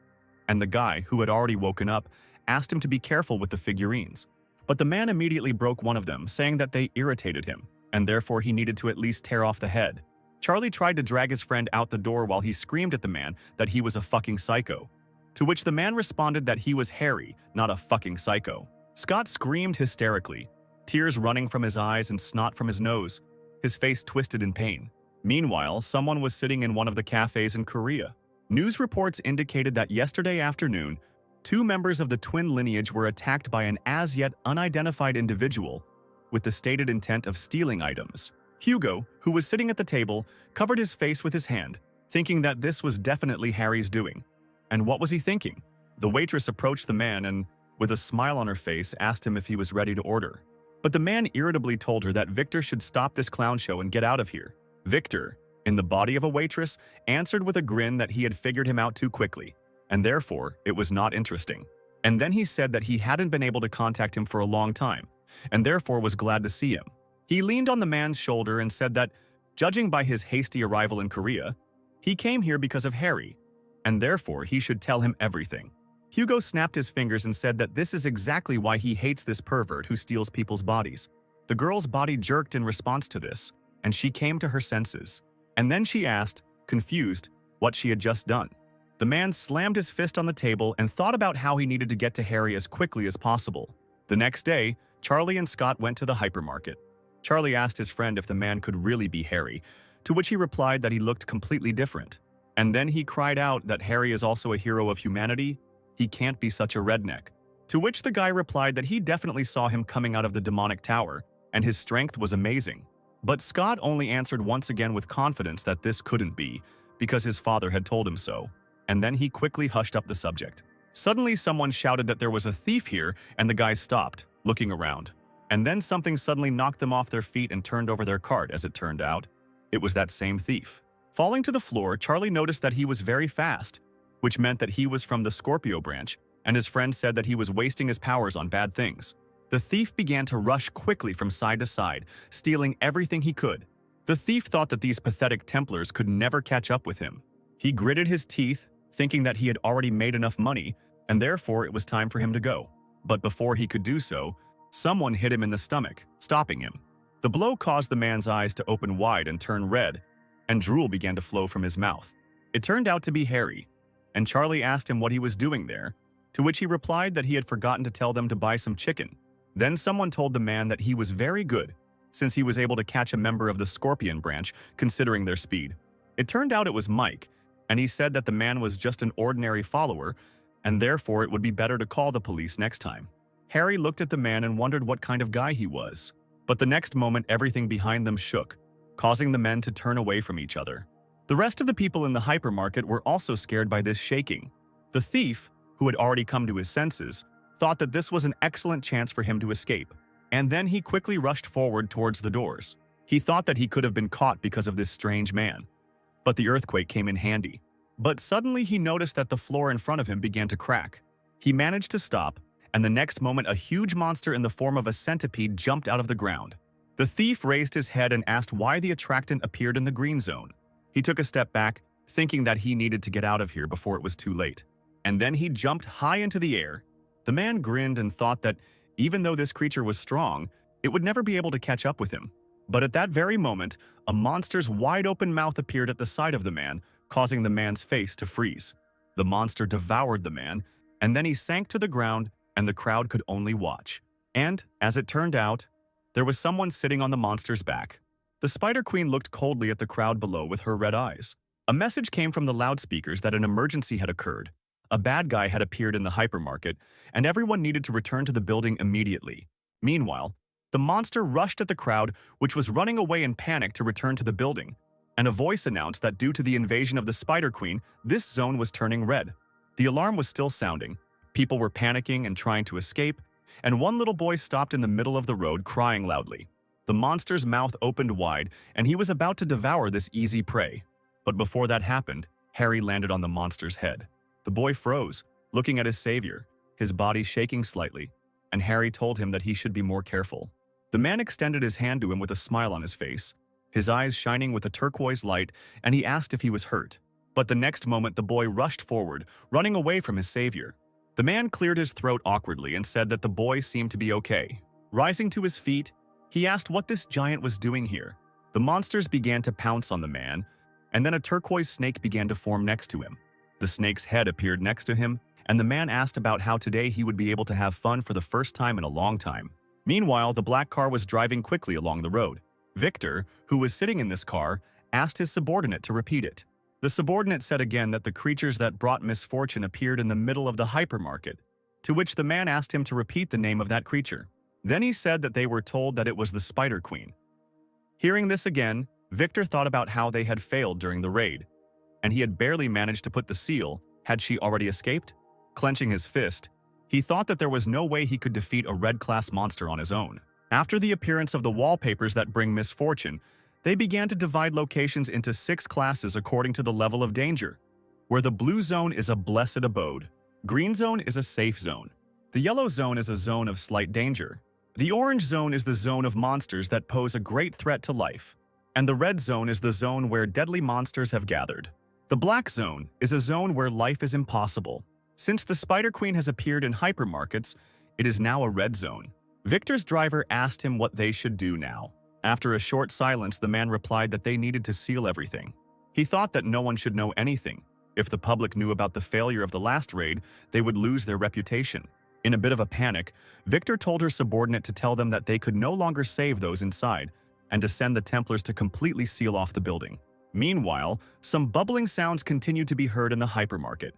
and the guy, who had already woken up, asked him to be careful with the figurines. But the man immediately broke one of them, saying that they irritated him, and therefore he needed to at least tear off the head. Charlie tried to drag his friend out the door while he screamed at the man that he was a fucking psycho, to which the man responded that he was Harry, not a fucking psycho. Scott screamed hysterically, tears running from his eyes and snot from his nose, his face twisted in pain. Meanwhile, someone was sitting in one of the cafes in Korea. News reports indicated that yesterday afternoon, 2 members of the twin lineage were attacked by an as-yet unidentified individual with the stated intent of stealing items. Hugo, who was sitting at the table, covered his face with his hand, thinking that this was definitely Harry's doing. And what was he thinking? The waitress approached the man and, with a smile on her face, asked him if he was ready to order. But the man irritably told her that Victor should stop this clown show and get out of here. Victor, in the body of a waitress, answered with a grin that he had figured him out too quickly, and therefore it was not interesting. And then he said that he hadn't been able to contact him for a long time, and therefore was glad to see him. He leaned on the man's shoulder and said that, judging by his hasty arrival in Korea, he came here because of Harry, and therefore he should tell him everything. Hugo snapped his fingers and said that this is exactly why he hates this pervert who steals people's bodies. The girl's body jerked in response to this, and she came to her senses. And then she asked, confused, what she had just done. The man slammed his fist on the table and thought about how he needed to get to Harry as quickly as possible. The next day, Charlie and Scott went to the hypermarket. Charlie asked his friend if the man could really be Harry, to which he replied that he looked completely different. And then he cried out that Harry is also a hero of humanity. He can't be such a redneck. To which the guy replied that he definitely saw him coming out of the demonic tower, and his strength was amazing. But Scott only answered once again with confidence that this couldn't be, because his father had told him so. And then he quickly hushed up the subject. Suddenly someone shouted that there was a thief here, and the guys stopped, looking around. And then something suddenly knocked them off their feet and turned over their cart. As it turned out, it was that same thief. Falling to the floor, Charlie noticed that he was very fast, which meant that he was from the Scorpio branch, and his friend said that he was wasting his powers on bad things. The thief began to rush quickly from side to side, stealing everything he could. The thief thought that these pathetic Templars could never catch up with him. He gritted his teeth, thinking that he had already made enough money, and therefore it was time for him to go. But before he could do so, someone hit him in the stomach, stopping him. The blow caused the man's eyes to open wide and turn red, and drool began to flow from his mouth. It turned out to be Harry, and Charlie asked him what he was doing there, to which he replied that he had forgotten to tell them to buy some chicken. Then someone told the man that he was very good, since he was able to catch a member of the Scorpion branch, considering their speed. It turned out it was Mike, and he said that the man was just an ordinary follower, and therefore it would be better to call the police next time. Harry looked at the man and wondered what kind of guy he was. But the next moment everything behind them shook, causing the men to turn away from each other. The rest of the people in the hypermarket were also scared by this shaking. The thief, who had already come to his senses, thought that this was an excellent chance for him to escape, and then he quickly rushed forward towards the doors. He thought that he could have been caught because of this strange man, but the earthquake came in handy. But suddenly he noticed that the floor in front of him began to crack. He managed to stop, and the next moment a huge monster in the form of a centipede jumped out of the ground. The thief raised his head and asked why the attractant appeared in the green zone. He took a step back, thinking that he needed to get out of here before it was too late. And then he jumped high into the air. The man grinned and thought that, even though this creature was strong, it would never be able to catch up with him. But at that very moment, a monster's wide-open mouth appeared at the side of the man, causing the man's face to freeze. The monster devoured the man, and then he sank to the ground, and the crowd could only watch. And, as it turned out, there was someone sitting on the monster's back. The Spider Queen looked coldly at the crowd below with her red eyes. A message came from the loudspeakers that an emergency had occurred, A bad guy had appeared in the hypermarket, and everyone needed to return to the building immediately. Meanwhile, the monster rushed at the crowd, which was running away in panic to return to the building, and a voice announced that due to the invasion of the Spider Queen, this zone was turning red. The alarm was still sounding. People were panicking and trying to escape, and one little boy stopped in the middle of the road crying loudly. The monster's mouth opened wide, and he was about to devour this easy prey. But before that happened, Harry landed on the monster's head. The boy froze, looking at his savior, his body shaking slightly, and Harry told him that he should be more careful. The man extended his hand to him with a smile on his face, his eyes shining with a turquoise light, and he asked if he was hurt. But the next moment the boy rushed forward, running away from his savior. The man cleared his throat awkwardly and said that the boy seemed to be okay. Rising to his feet, he asked what this giant was doing here. The monsters began to pounce on the man, and then a turquoise snake began to form next to him. The snake's head appeared next to him, and the man asked about how today he would be able to have fun for the first time in a long time. Meanwhile, the black car was driving quickly along the road. Victor, who was sitting in this car, asked his subordinate to repeat it. The subordinate said again that the creatures that brought misfortune appeared in the middle of the hypermarket, to which the man asked him to repeat the name of that creature. Then he said that they were told that it was the Spider Queen. Hearing this again, Victor thought about how they had failed during the raid, and he had barely managed to put the seal. Had she already escaped? Clenching his fist, he thought that there was no way he could defeat a red-class monster on his own. After the appearance of the wallpapers that bring misfortune, they began to divide locations into 6 classes according to the level of danger, where the blue zone is a blessed abode, green zone is a safe zone, the yellow zone is a zone of slight danger, the orange zone is the zone of monsters that pose a great threat to life, and the red zone is the zone where deadly monsters have gathered. The black zone is a zone where life is impossible. Since the Spider Queen has appeared in hypermarkets, it is now a red zone. Victor's driver asked him what they should do now. After a short silence, the man replied that they needed to seal everything. He thought that no one should know anything. If the public knew about the failure of the last raid, they would lose their reputation. In a bit of a panic, Victor told her subordinate to tell them that they could no longer save those inside, and to send the Templars to completely seal off the building. Meanwhile, some bubbling sounds continued to be heard in the hypermarket.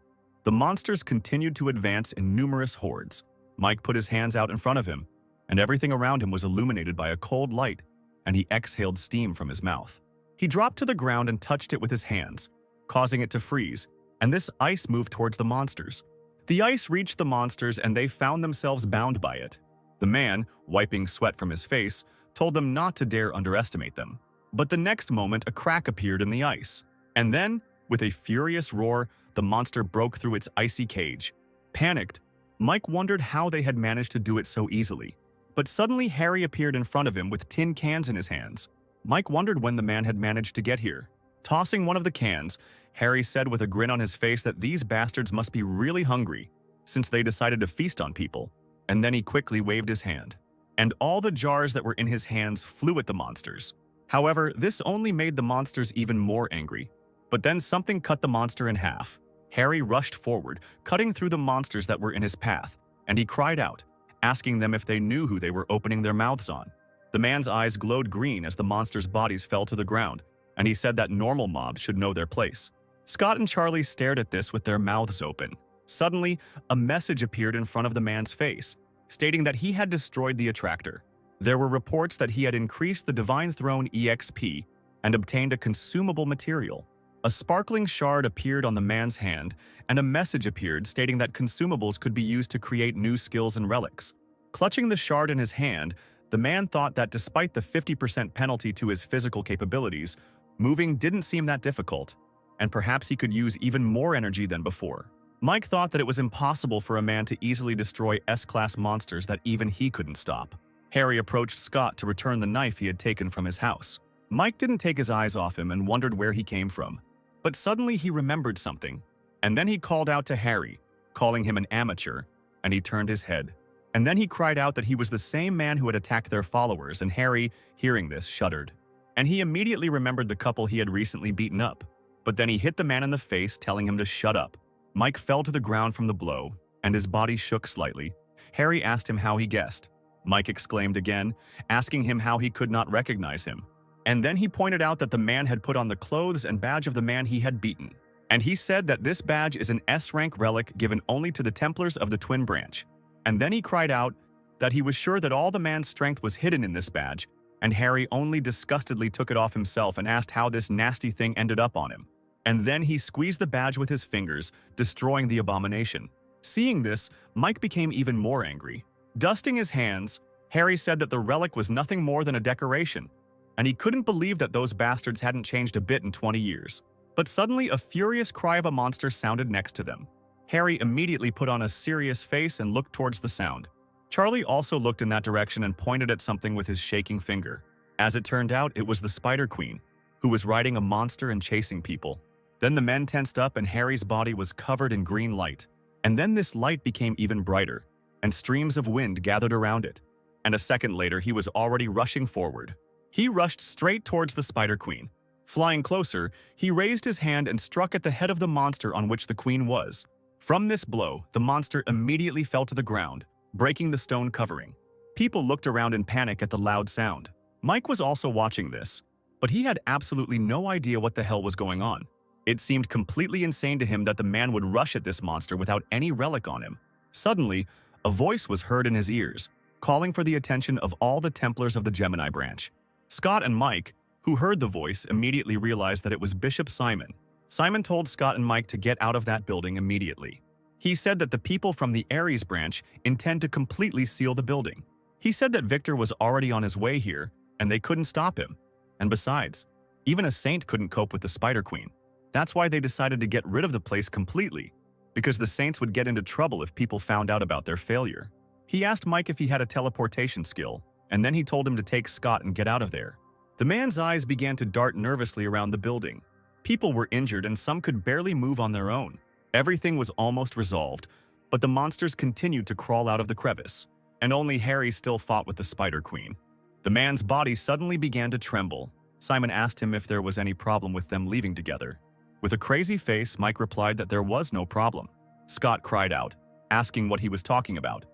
The monsters continued to advance in numerous hordes. Mike put his hands out in front of him, and everything around him was illuminated by a cold light, and he exhaled steam from his mouth. He dropped to the ground and touched it with his hands, causing it to freeze, and this ice moved towards the monsters. The ice reached the monsters and they found themselves bound by it. The man, wiping sweat from his face, told them not to dare underestimate them. But the next moment, a crack appeared in the ice. And then, with a furious roar, the monster broke through its icy cage. Panicked, Mike wondered how they had managed to do it so easily. But suddenly Harry appeared in front of him with tin cans in his hands. Mike wondered when the man had managed to get here. Tossing one of the cans, Harry said with a grin on his face that these bastards must be really hungry, since they decided to feast on people. And then he quickly waved his hand, and all the jars that were in his hands flew at the monsters. However, this only made the monsters even more angry. But then something cut the monster in half. Harry rushed forward, cutting through the monsters that were in his path, and he cried out, asking them if they knew who they were opening their mouths on. The man's eyes glowed green as the monsters' bodies fell to the ground, and he said that normal mobs should know their place. Scott and Charlie stared at this with their mouths open. Suddenly, a message appeared in front of the man's face, stating that he had destroyed the attractor. There were reports that he had increased the Divine Throne EXP and obtained a consumable material. A sparkling shard appeared on the man's hand, and a message appeared stating that consumables could be used to create new skills and relics. Clutching the shard in his hand, the man thought that despite the 50% penalty to his physical capabilities, moving didn't seem that difficult, and perhaps he could use even more energy than before. Mike thought that it was impossible for a man to easily destroy S-class monsters that even he couldn't stop. Harry approached Scott to return the knife he had taken from his house. Mike didn't take his eyes off him and wondered where he came from. But suddenly he remembered something, and then he called out to Harry, calling him an amateur, and he turned his head. And then he cried out that he was the same man who had attacked their followers, and Harry, hearing this, shuddered. And he immediately remembered the couple he had recently beaten up. But then he hit the man in the face, telling him to shut up. Mike fell to the ground from the blow, and his body shook slightly. Harry asked him how he guessed. Mike exclaimed again, asking him how he could not recognize him. And then he pointed out that the man had put on the clothes and badge of the man he had beaten. And he said that this badge is an S-rank relic given only to the Templars of the Twin Branch. And then he cried out that he was sure that all the man's strength was hidden in this badge, and Harry only disgustedly took it off himself and asked how this nasty thing ended up on him. And then he squeezed the badge with his fingers, destroying the abomination. Seeing this, Mike became even more angry. Dusting his hands, Harry said that the relic was nothing more than a decoration, and he couldn't believe that those bastards hadn't changed a bit in 20 years. But suddenly, a furious cry of a monster sounded next to them. Harry immediately put on a serious face and looked towards the sound. Charlie also looked in that direction and pointed at something with his shaking finger. As it turned out, it was the Spider Queen, who was riding a monster and chasing people. Then the men tensed up and Harry's body was covered in green light. And then this light became even brighter, and streams of wind gathered around it. And a second later, he was already rushing forward. He rushed straight towards the Spider Queen. Flying closer, he raised his hand and struck at the head of the monster on which the queen was. From this blow, the monster immediately fell to the ground, breaking the stone covering. People looked around in panic at the loud sound. Mike was also watching this, but he had absolutely no idea what the hell was going on. It seemed completely insane to him that the man would rush at this monster without any relic on him. Suddenly, a voice was heard in his ears, calling for the attention of all the Templars of the Gemini branch. Scott and Mike, who heard the voice, immediately realized that it was Bishop Simon. Simon told Scott and Mike to get out of that building immediately. He said that the people from the Aries branch intend to completely seal the building. He said that Victor was already on his way here, and they couldn't stop him. And besides, even a saint couldn't cope with the Spider Queen. That's why they decided to get rid of the place completely, because the saints would get into trouble if people found out about their failure. He asked Mike if he had a teleportation skill, and then he told him to take Scott and get out of there. The man's eyes began to dart nervously around the building. People were injured and some could barely move on their own. Everything was almost resolved, but the monsters continued to crawl out of the crevice, and only Harry still fought with the Spider Queen. The man's body suddenly began to tremble. Simon asked him if there was any problem with them leaving together. With a crazy face, Mike replied that there was no problem. Scott cried out, asking what he was talking about.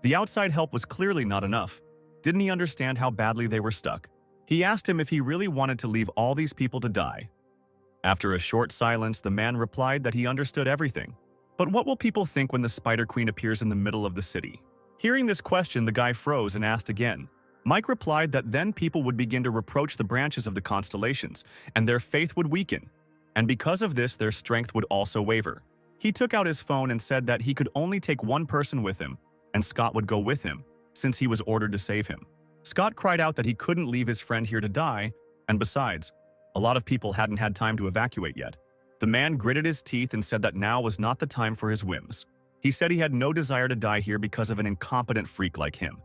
The outside help was clearly not enough. Didn't he understand how badly they were stuck? He asked him if he really wanted to leave all these people to die. After a short silence, the man replied that he understood everything. But what will people think when the Spider Queen appears in the middle of the city? Hearing this question, the guy froze and asked again. Mike replied that then people would begin to reproach the branches of the constellations, and their faith would weaken. And because of this, their strength would also waver. He took out his phone and said that he could only take one person with him, and Scott would go with him, since he was ordered to save him. Scott cried out that he couldn't leave his friend here to die, and besides, a lot of people hadn't had time to evacuate yet. The man gritted his teeth and said that now was not the time for his whims. He said he had no desire to die here because of an incompetent freak like him.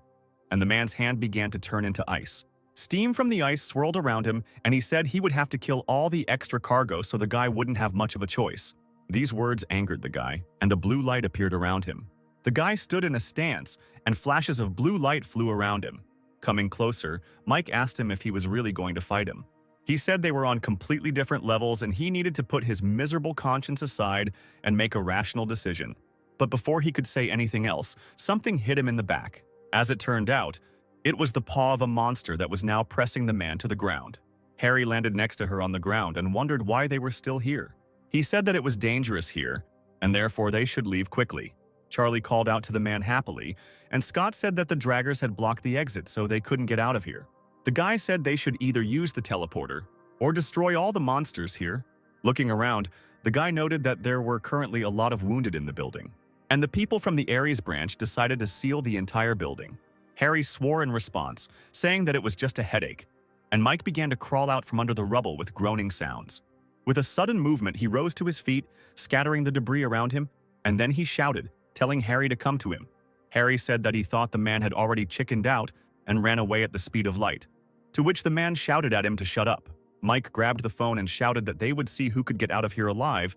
And the man's hand began to turn into ice. Steam from the ice swirled around him, and he said he would have to kill all the extra cargo so the guy wouldn't have much of a choice. These words angered the guy, and a blue light appeared around him. The guy stood in a stance, and flashes of blue light flew around him. Coming closer, Mike asked him if he was really going to fight him. He said they were on completely different levels and he needed to put his miserable conscience aside and make a rational decision. But before he could say anything else, something hit him in the back. As it turned out, it was the paw of a monster that was now pressing the man to the ground. Harry landed next to her on the ground and wondered why they were still here. He said that it was dangerous here, and therefore they should leave quickly. Charlie called out to the man happily, and Scott said that the draggers had blocked the exit so they couldn't get out of here. The guy said they should either use the teleporter or destroy all the monsters here. Looking around, the guy noted that there were currently a lot of wounded in the building, and the people from the Aries branch decided to seal the entire building. Harry swore in response, saying that it was just a headache, and Mike began to crawl out from under the rubble with groaning sounds. With a sudden movement, he rose to his feet, scattering the debris around him, and then he shouted, telling Harry to come to him. Harry said that he thought the man had already chickened out and ran away at the speed of light, to which the man shouted at him to shut up. Mike grabbed the phone and shouted that they would see who could get out of here alive,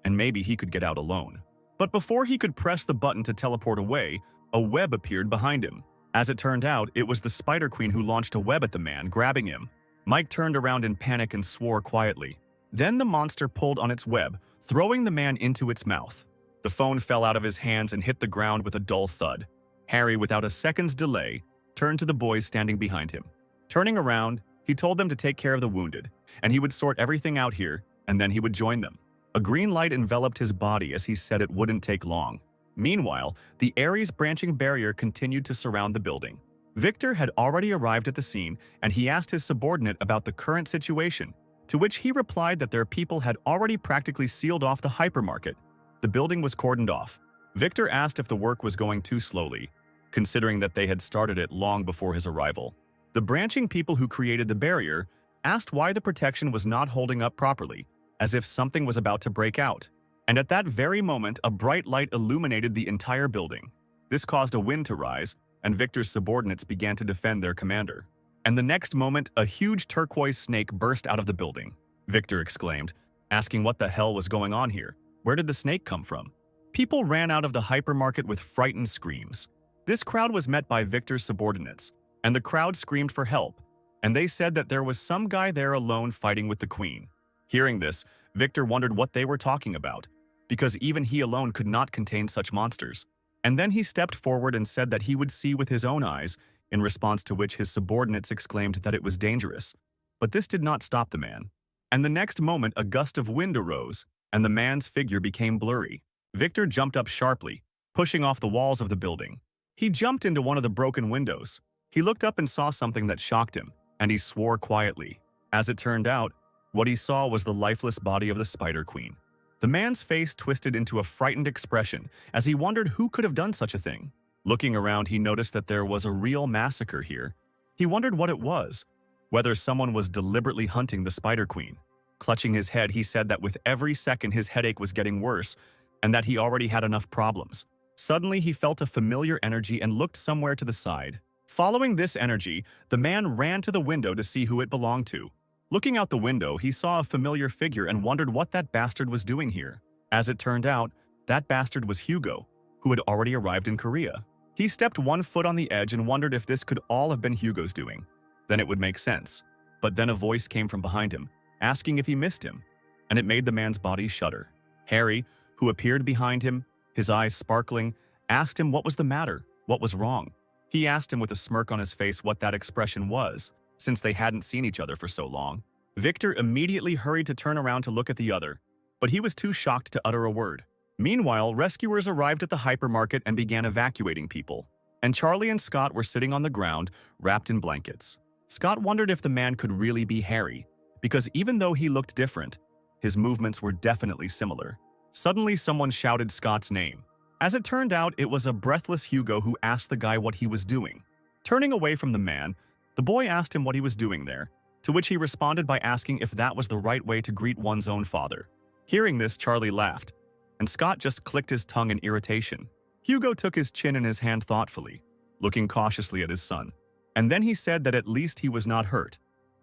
and maybe he could get out alone. But before he could press the button to teleport away, a web appeared behind him. As it turned out, it was the Spider Queen who launched a web at the man, grabbing him. Mike turned around in panic and swore quietly. Then the monster pulled on its web, throwing the man into its mouth. The phone fell out of his hands and hit the ground with a dull thud. Harry, without a second's delay, turned to the boys standing behind him. Turning around, he told them to take care of the wounded, and he would sort everything out here, and then he would join them. A green light enveloped his body as he said it wouldn't take long. Meanwhile, the Ares branching barrier continued to surround the building. Victor had already arrived at the scene, and he asked his subordinate about the current situation, to which he replied that their people had already practically sealed off the hypermarket. The building was cordoned off. Victor asked if the work was going too slowly, considering that they had started it long before his arrival. The branching people who created the barrier asked why the protection was not holding up properly, as if something was about to break out. And at that very moment, a bright light illuminated the entire building. This caused a wind to rise, and Victor's subordinates began to defend their commander. And the next moment, a huge turquoise snake burst out of the building. Victor exclaimed, asking what the hell was going on here. Where did the snake come from? People ran out of the hypermarket with frightened screams. This crowd was met by Victor's subordinates, and the crowd screamed for help, and they said that there was some guy there alone fighting with the queen. Hearing this, Victor wondered what they were talking about, because even he alone could not contain such monsters. And then he stepped forward and said that he would see with his own eyes, in response to which his subordinates exclaimed that it was dangerous. But this did not stop the man. And the next moment, a gust of wind arose, and the man's figure became blurry. Victor jumped up sharply, pushing off the walls of the building. He jumped into one of the broken windows. He looked up and saw something that shocked him, and he swore quietly. As it turned out, what he saw was the lifeless body of the Spider Queen. The man's face twisted into a frightened expression as he wondered who could have done such a thing. Looking around, he noticed that there was a real massacre here. He wondered what it was, whether someone was deliberately hunting the Spider Queen. Clutching his head, he said that with every second his headache was getting worse and that he already had enough problems. Suddenly, he felt a familiar energy and looked somewhere to the side. Following this energy, the man ran to the window to see who it belonged to. Looking out the window, he saw a familiar figure and wondered what that bastard was doing here. As it turned out, that bastard was Hugo, who had already arrived in Korea. He stepped one foot on the edge and wondered if this could all have been Hugo's doing. Then it would make sense. But then a voice came from behind him, asking if he missed him, and it made the man's body shudder. Harry, who appeared behind him, his eyes sparkling, asked him what was the matter, what was wrong. He asked him with a smirk on his face what that expression was, since they hadn't seen each other for so long. Victor immediately hurried to turn around to look at the other, but he was too shocked to utter a word. Meanwhile, rescuers arrived at the hypermarket and began evacuating people, and Charlie and Scott were sitting on the ground, wrapped in blankets. Scott wondered if the man could really be Harry, because even though he looked different, his movements were definitely similar. Suddenly, someone shouted Scott's name. As it turned out, it was a breathless Hugo who asked the guy what he was doing. Turning away from the man, the boy asked him what he was doing there, to which he responded by asking if that was the right way to greet one's own father. Hearing this, Charlie laughed, and Scott just clicked his tongue in irritation. Hugo took his chin in his hand thoughtfully, looking cautiously at his son. And then he said that at least he was not hurt,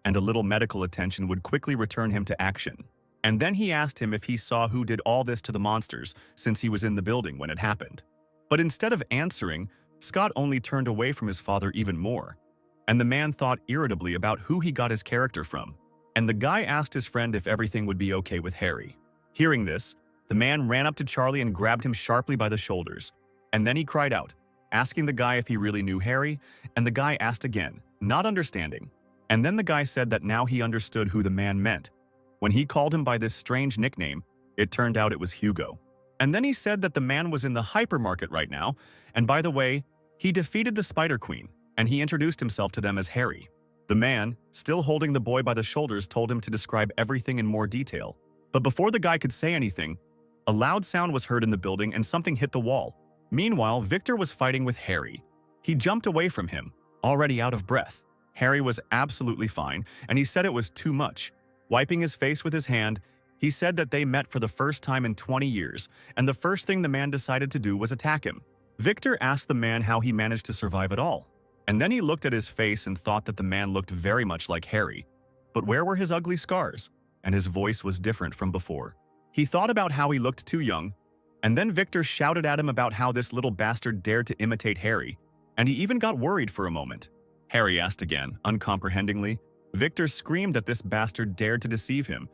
and a little medical attention would quickly return him to action. And then he asked him if he saw who did all this to the monsters, since he was in the building when it happened. But instead of answering, Scott only turned away from his father even more, and the man thought irritably about who he got his character from. And the guy asked his friend if everything would be okay with Harry. Hearing this, the man ran up to Charlie and grabbed him sharply by the shoulders, and then he cried out, asking the guy if he really knew Harry, and the guy asked again, not understanding. And then the guy said that now he understood who the man meant. When he called him by this strange nickname, it turned out it was Hugo. And then he said that the man was in the hypermarket right now, and by the way, he defeated the Spider Queen, and he introduced himself to them as Harry. The man, still holding the boy by the shoulders, told him to describe everything in more detail. But before the guy could say anything, a loud sound was heard in the building and something hit the wall. Meanwhile, Victor was fighting with Harry. He jumped away from him, already out of breath. Harry was absolutely fine, and he said it was too much. Wiping his face with his hand, he said that they met for the first time in 20 years, and the first thing the man decided to do was attack him. Victor asked the man how he managed to survive it all, and then he looked at his face and thought that the man looked very much like Harry. But where were his ugly scars? And his voice was different from before. He thought about how he looked too young, and then Victor shouted at him about how this little bastard dared to imitate Harry, and he even got worried for a moment. Harry asked again, uncomprehendingly. Victor screamed that this bastard dared to deceive him,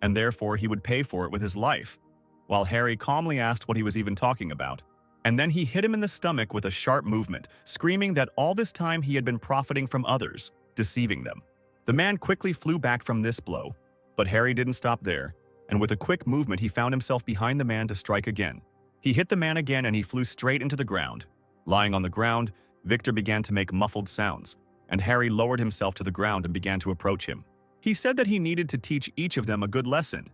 and therefore he would pay for it with his life, while Harry calmly asked what he was even talking about. And then he hit him in the stomach with a sharp movement, screaming that all this time he had been profiting from others, deceiving them. The man quickly flew back from this blow, but Harry didn't stop there, and with a quick movement he found himself behind the man to strike again. He hit the man again and he flew straight into the ground. Lying on the ground, Victor began to make muffled sounds, and Harry lowered himself to the ground and began to approach him. He said that he needed to teach each of them a good lesson,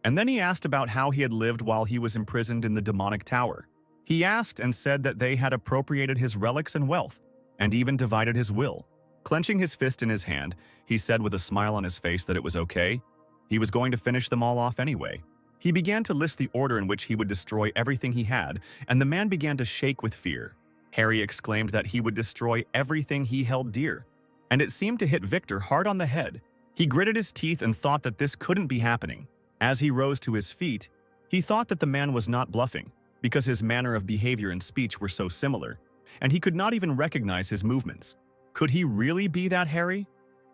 and then he asked about how he had lived while he was imprisoned in the demonic tower. He asked and said that they had appropriated his relics and wealth, and even divided his will. Clenching his fist in his hand, he said with a smile on his face that it was okay. He was going to finish them all off anyway. He began to list the order in which he would destroy everything he had, and the man began to shake with fear. Harry exclaimed that he would destroy everything he held dear, and it seemed to hit Victor hard on the head. He gritted his teeth and thought that this couldn't be happening. As he rose to his feet, he thought that the man was not bluffing, because his manner of behavior and speech were so similar, and he could not even recognize his movements. Could he really be that Harry?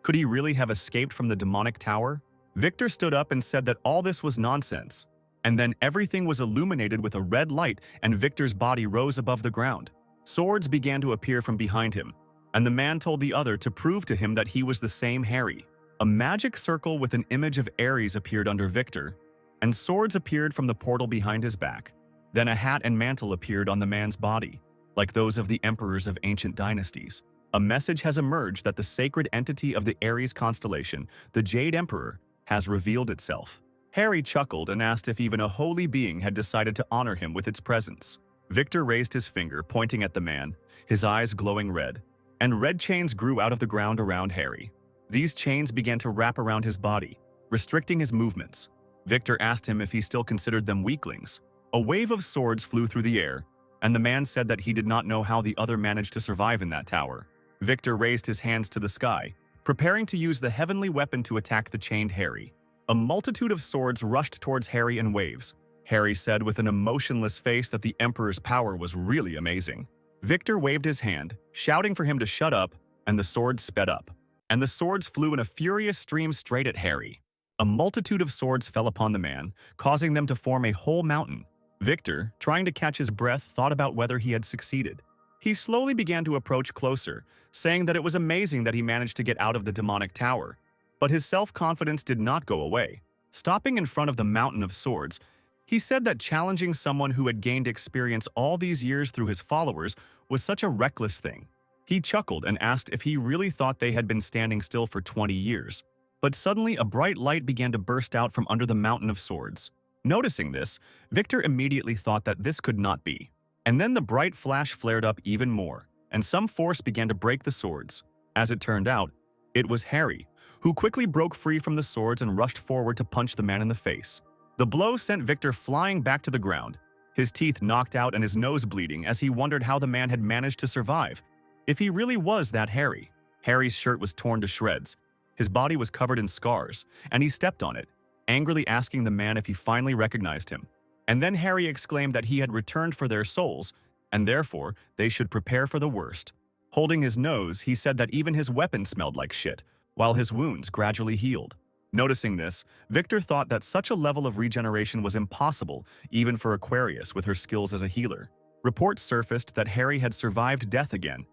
Could he really have escaped from the demonic tower? Victor stood up and said that all this was nonsense, and then everything was illuminated with a red light and Victor's body rose above the ground. Swords began to appear from behind him, and the man told the other to prove to him that he was the same Harry. A magic circle with an image of Ares appeared under Victor, and swords appeared from the portal behind his back. Then a hat and mantle appeared on the man's body, like those of the emperors of ancient dynasties. A message has emerged that the sacred entity of the Aries constellation, the Jade Emperor, has revealed itself. Harry chuckled and asked if even a holy being had decided to honor him with its presence. Victor raised his finger, pointing at the man, his eyes glowing red, and red chains grew out of the ground around Harry. These chains began to wrap around his body, restricting his movements. Victor asked him if he still considered them weaklings. A wave of swords flew through the air, and the man said that he did not know how the other managed to survive in that tower. Victor raised his hands to the sky, preparing to use the heavenly weapon to attack the chained Harry. A multitude of swords rushed towards Harry in waves. Harry said with an emotionless face that the Emperor's power was really amazing. Victor waved his hand, shouting for him to shut up, and the swords sped up. And the swords flew in a furious stream straight at Harry. A multitude of swords fell upon the man, causing them to form a whole mountain. Victor, trying to catch his breath, thought about whether he had succeeded. He slowly began to approach closer, saying that it was amazing that he managed to get out of the demonic tower. But his self-confidence did not go away. Stopping in front of the mountain of swords, he said that challenging someone who had gained experience all these years through his followers was such a reckless thing. He chuckled and asked if he really thought they had been standing still for 20 years. But suddenly a bright light began to burst out from under the mountain of swords. Noticing this, Victor immediately thought that this could not be. And then the bright flash flared up even more, and some force began to break the swords. As it turned out, it was Harry, who quickly broke free from the swords and rushed forward to punch the man in the face. The blow sent Victor flying back to the ground, his teeth knocked out and his nose bleeding as he wondered how the man had managed to survive. If he really was that Harry. Harry's shirt was torn to shreds, his body was covered in scars, and he stepped on it, angrily asking the man if he finally recognized him. And then Harry exclaimed that he had returned for their souls, and therefore they should prepare for the worst. Holding his nose, he said that even his weapon smelled like shit, while his wounds gradually healed. Noticing this, Victor thought that such a level of regeneration was impossible even for Aquarius with her skills as a healer. Reports surfaced that Harry had survived death again,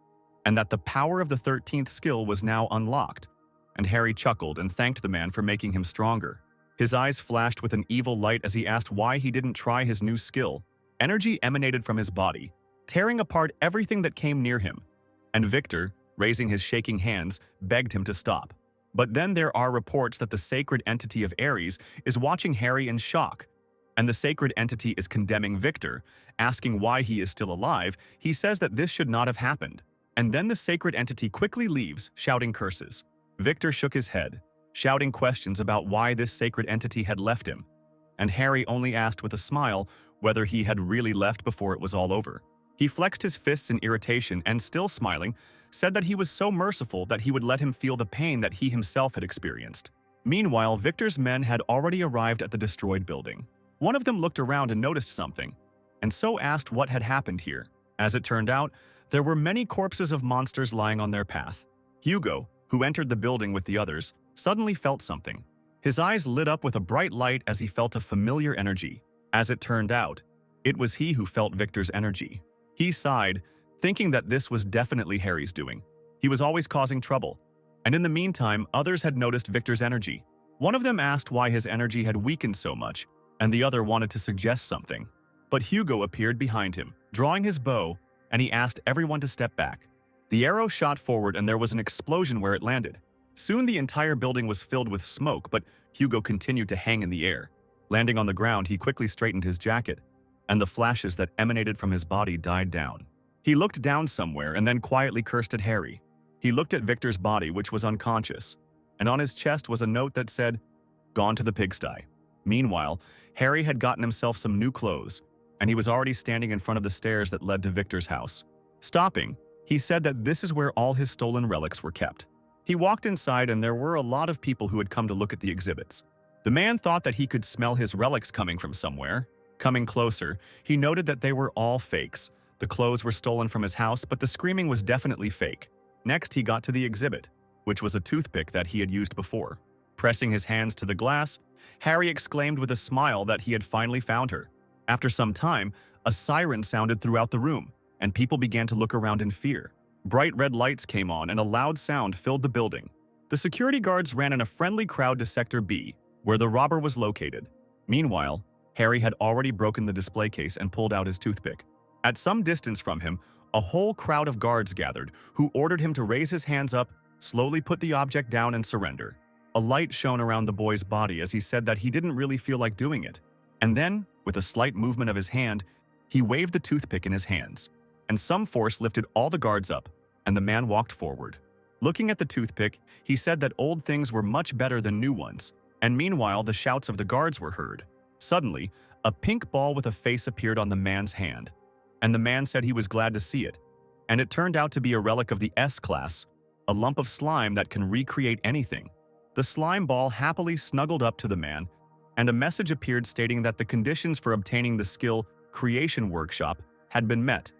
and that the power of the 13th skill was now unlocked. And Harry chuckled and thanked the man for making him stronger. His eyes flashed with an evil light as he asked why he didn't try his new skill. Energy emanated from his body, tearing apart everything that came near him. And Victor, raising his shaking hands, begged him to stop. But then there are reports that the sacred entity of Ares is watching Harry in shock, and the sacred entity is condemning Victor, asking why he is still alive. He says that this should not have happened. And then the sacred entity quickly leaves, shouting curses. Victor shook his head, shouting questions about why this sacred entity had left him, and Harry only asked with a smile whether he had really left before it was all over. He flexed his fists in irritation and, still smiling, said that he was so merciful that he would let him feel the pain that he himself had experienced. Meanwhile, Victor's men had already arrived at the destroyed building. One of them looked around and noticed something, and so asked what had happened here. As it turned out, there were many corpses of monsters lying on their path. Hugo, who entered the building with the others, suddenly felt something. His eyes lit up with a bright light as he felt a familiar energy. As it turned out, it was he who felt Victor's energy. He sighed, thinking that this was definitely Harry's doing. He was always causing trouble, and in the meantime, others had noticed Victor's energy. One of them asked why his energy had weakened so much, and the other wanted to suggest something. But Hugo appeared behind him, drawing his bow, and he asked everyone to step back. The arrow shot forward and there was an explosion where it landed. Soon the entire building was filled with smoke, but Hugo continued to hang in the air. Landing on the ground, he quickly straightened his jacket, and the flashes that emanated from his body died down. He looked down somewhere and then quietly cursed at Harry. He looked at Victor's body, which was unconscious, and on his chest was a note that said, "Gone to the pigsty." Meanwhile, Harry had gotten himself some new clothes, and he was already standing in front of the stairs that led to Victor's house. Stopping, he said that this is where all his stolen relics were kept. He walked inside and there were a lot of people who had come to look at the exhibits. The man thought that he could smell his relics coming from somewhere. Coming closer, he noted that they were all fakes. The clothes were stolen from his house, but the screaming was definitely fake. Next, he got to the exhibit, which was a toothpick that he had used before. Pressing his hands to the glass, Harry exclaimed with a smile that he had finally found her. After some time, a siren sounded throughout the room, and people began to look around in fear. Bright red lights came on and a loud sound filled the building. The security guards ran in a friendly crowd to Sector B, where the robber was located. Meanwhile, Harry had already broken the display case and pulled out his toothpick. At some distance from him, a whole crowd of guards gathered, who ordered him to raise his hands up, slowly put the object down and surrender. A light shone around the boy's body as he said that he didn't really feel like doing it. And then, with a slight movement of his hand, he waved the toothpick in his hands, and some force lifted all the guards up, and the man walked forward. Looking at the toothpick, he said that old things were much better than new ones, and meanwhile the shouts of the guards were heard. Suddenly, a pink ball with a face appeared on the man's hand, and the man said he was glad to see it, and it turned out to be a relic of the S-class, a lump of slime that can recreate anything. The slime ball happily snuggled up to the man, and a message appeared stating that the conditions for obtaining the skill Creation Workshop had been met,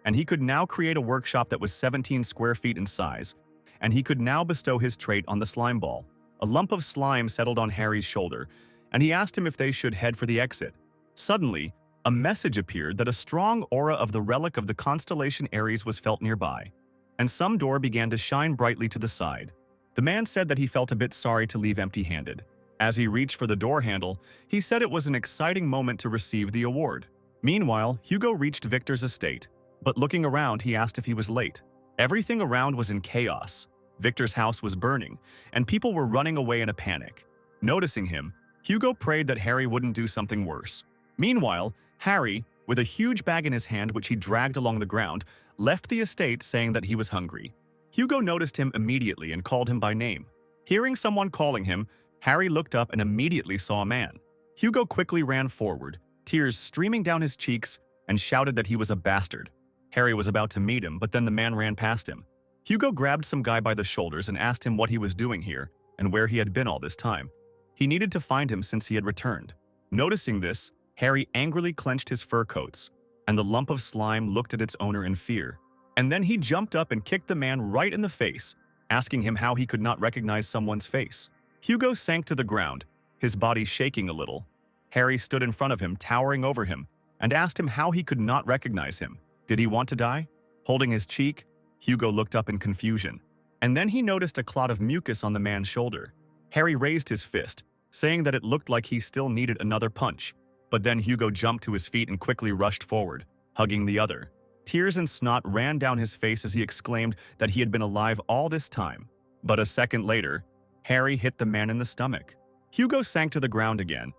and he could now create a workshop that was 17 square feet in size, and he could now bestow his trait on the slime ball. A lump of slime settled on Harry's shoulder, and he asked him if they should head for the exit. Suddenly, a message appeared that a strong aura of the relic of the constellation Aries was felt nearby, and some door began to shine brightly to the side. The man said that he felt a bit sorry to leave empty-handed. As he reached for the door handle, he said it was an exciting moment to receive the award. Meanwhile, Hugo reached Victor's estate, but looking around, he asked if he was late. Everything around was in chaos. Victor's house was burning, and people were running away in a panic. Noticing him, Hugo prayed that Harry wouldn't do something worse. Meanwhile, Harry, with a huge bag in his hand which he dragged along the ground, left the estate saying that he was hungry. Hugo noticed him immediately and called him by name. Hearing someone calling him, Harry looked up and immediately saw a man. Hugo quickly ran forward, tears streaming down his cheeks, and shouted that he was a bastard. Harry was about to meet him, but then the man ran past him. Hugo grabbed some guy by the shoulders and asked him what he was doing here and where he had been all this time. He needed to find him since he had returned. Noticing this, Harry angrily clenched his fur coats, and the lump of slime looked at its owner in fear. And then he jumped up and kicked the man right in the face, asking him how he could not recognize someone's face. Hugo sank to the ground, his body shaking a little. Harry stood in front of him, towering over him, and asked him how he could not recognize him. Did he want to die? Holding his cheek, Hugo looked up in confusion, and then he noticed a clot of mucus on the man's shoulder. Harry raised his fist, saying that it looked like he still needed another punch, but then Hugo jumped to his feet and quickly rushed forward, hugging the other. Tears and snot ran down his face as he exclaimed that he had been alive all this time. But a second later, Harry hit the man in the stomach. Hugo sank to the ground again.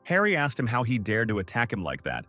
Harry asked him how he dared to attack him like that,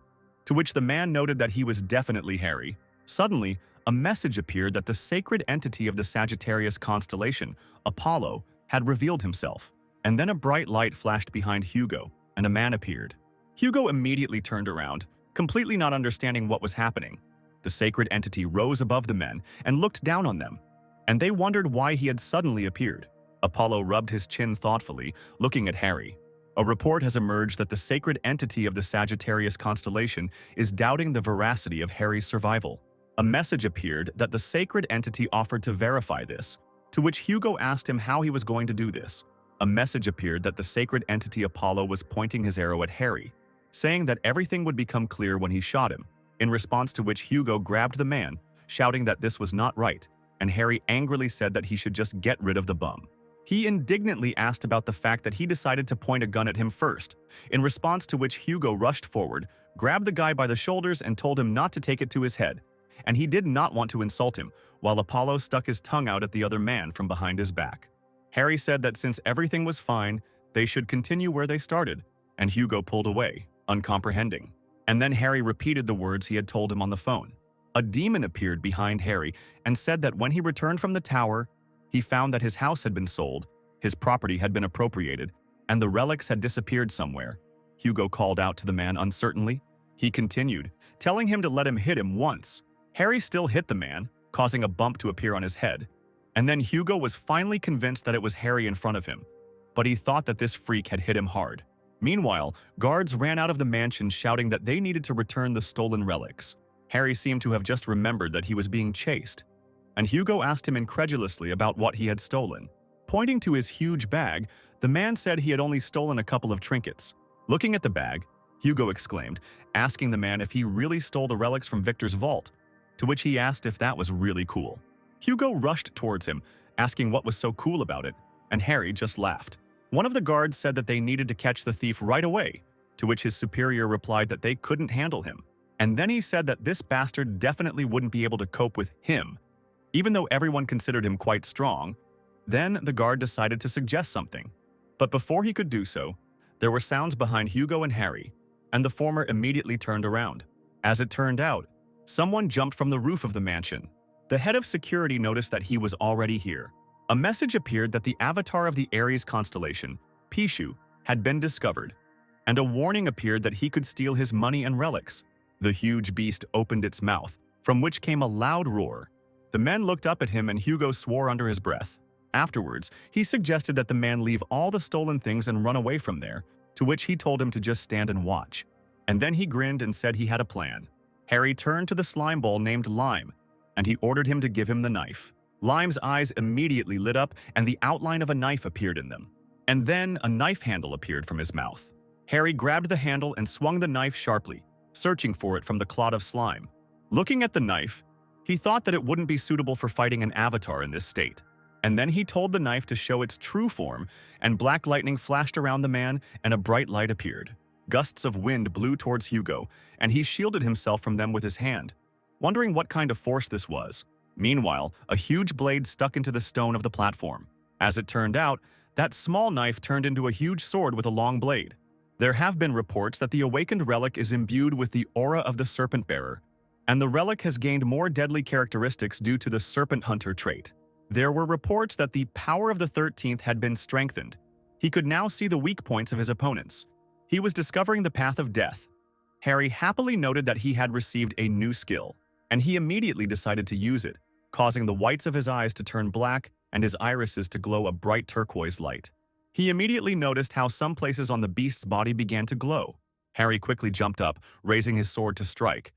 to which the man noted that he was definitely Harry. Suddenly, a message appeared that the sacred entity of the Sagittarius constellation, Apollo, had revealed himself. And then a bright light flashed behind Hugo, and a man appeared. Hugo immediately turned around, completely not understanding what was happening. The sacred entity rose above the men and looked down on them, and they wondered why he had suddenly appeared. Apollo rubbed his chin thoughtfully, looking at Harry. A report has emerged that the sacred entity of the Sagittarius constellation is doubting the veracity of Harry's survival. A message appeared that the sacred entity offered to verify this, to which Hugo asked him how he was going to do this. A message appeared that the sacred entity Apollo was pointing his arrow at Harry, saying that everything would become clear when he shot him, in response to which Hugo grabbed the man, shouting that this was not right, and Harry angrily said that he should just get rid of the bum. He indignantly asked about the fact that he decided to point a gun at him first, in response to which Hugo rushed forward, grabbed the guy by the shoulders and told him not to take it to his head, and he did not want to insult him, while Apollo stuck his tongue out at the other man from behind his back. Harry said that since everything was fine, they should continue where they started, and Hugo pulled away, uncomprehending. And then Harry repeated the words he had told him on the phone. A demon appeared behind Harry and said that when he returned from the tower, he found that his house had been sold, his property had been appropriated, and the relics had disappeared somewhere. Hugo called out to the man uncertainly. He continued, telling him to let him hit him once. Harry still hit the man, causing a bump to appear on his head. And then Hugo was finally convinced that it was Harry in front of him, but he thought that this freak had hit him hard. Meanwhile, guards ran out of the mansion shouting that they needed to return the stolen relics. Harry seemed to have just remembered that he was being chased, and Hugo asked him incredulously about what he had stolen. Pointing to his huge bag, the man said he had only stolen a couple of trinkets. Looking at the bag, Hugo exclaimed, asking the man if he really stole the relics from Victor's vault, to which he asked if that was really cool. Hugo rushed towards him, asking what was so cool about it, and Harry just laughed. One of the guards said that they needed to catch the thief right away, to which his superior replied that they couldn't handle him. And then he said that this bastard definitely wouldn't be able to cope with him, even though everyone considered him quite strong. Then the guard decided to suggest something. But before he could do so, there were sounds behind Hugo and Harry, and the former immediately turned around. As it turned out, someone jumped from the roof of the mansion. The head of security noticed that he was already here. A message appeared that the avatar of the Aries constellation, Pishu, had been discovered, and a warning appeared that he could steal his money and relics. The huge beast opened its mouth, from which came a loud roar. The men looked up at him and Hugo swore under his breath. Afterwards, he suggested that the man leave all the stolen things and run away from there, to which he told him to just stand and watch. And then he grinned and said he had a plan. Harry turned to the slime ball named Lime, and he ordered him to give him the knife. Lime's eyes immediately lit up and the outline of a knife appeared in them. And then a knife handle appeared from his mouth. Harry grabbed the handle and swung the knife sharply, searching for it from the clot of slime. Looking at the knife, he thought that it wouldn't be suitable for fighting an avatar in this state. And then he told the knife to show its true form, and black lightning flashed around the man and a bright light appeared. Gusts of wind blew towards Hugo, and he shielded himself from them with his hand, wondering what kind of force this was. Meanwhile, a huge blade stuck into the stone of the platform. As it turned out, that small knife turned into a huge sword with a long blade. There have been reports that the awakened relic is imbued with the aura of the Serpent Bearer, and the relic has gained more deadly characteristics due to the Serpent Hunter trait. There were reports that the power of the 13th had been strengthened. He could now see the weak points of his opponents. He was discovering the path of death. Harry happily noted that he had received a new skill, and he immediately decided to use it, causing the whites of his eyes to turn black and his irises to glow a bright turquoise light. He immediately noticed how some places on the beast's body began to glow. Harry quickly jumped up, raising his sword to strike,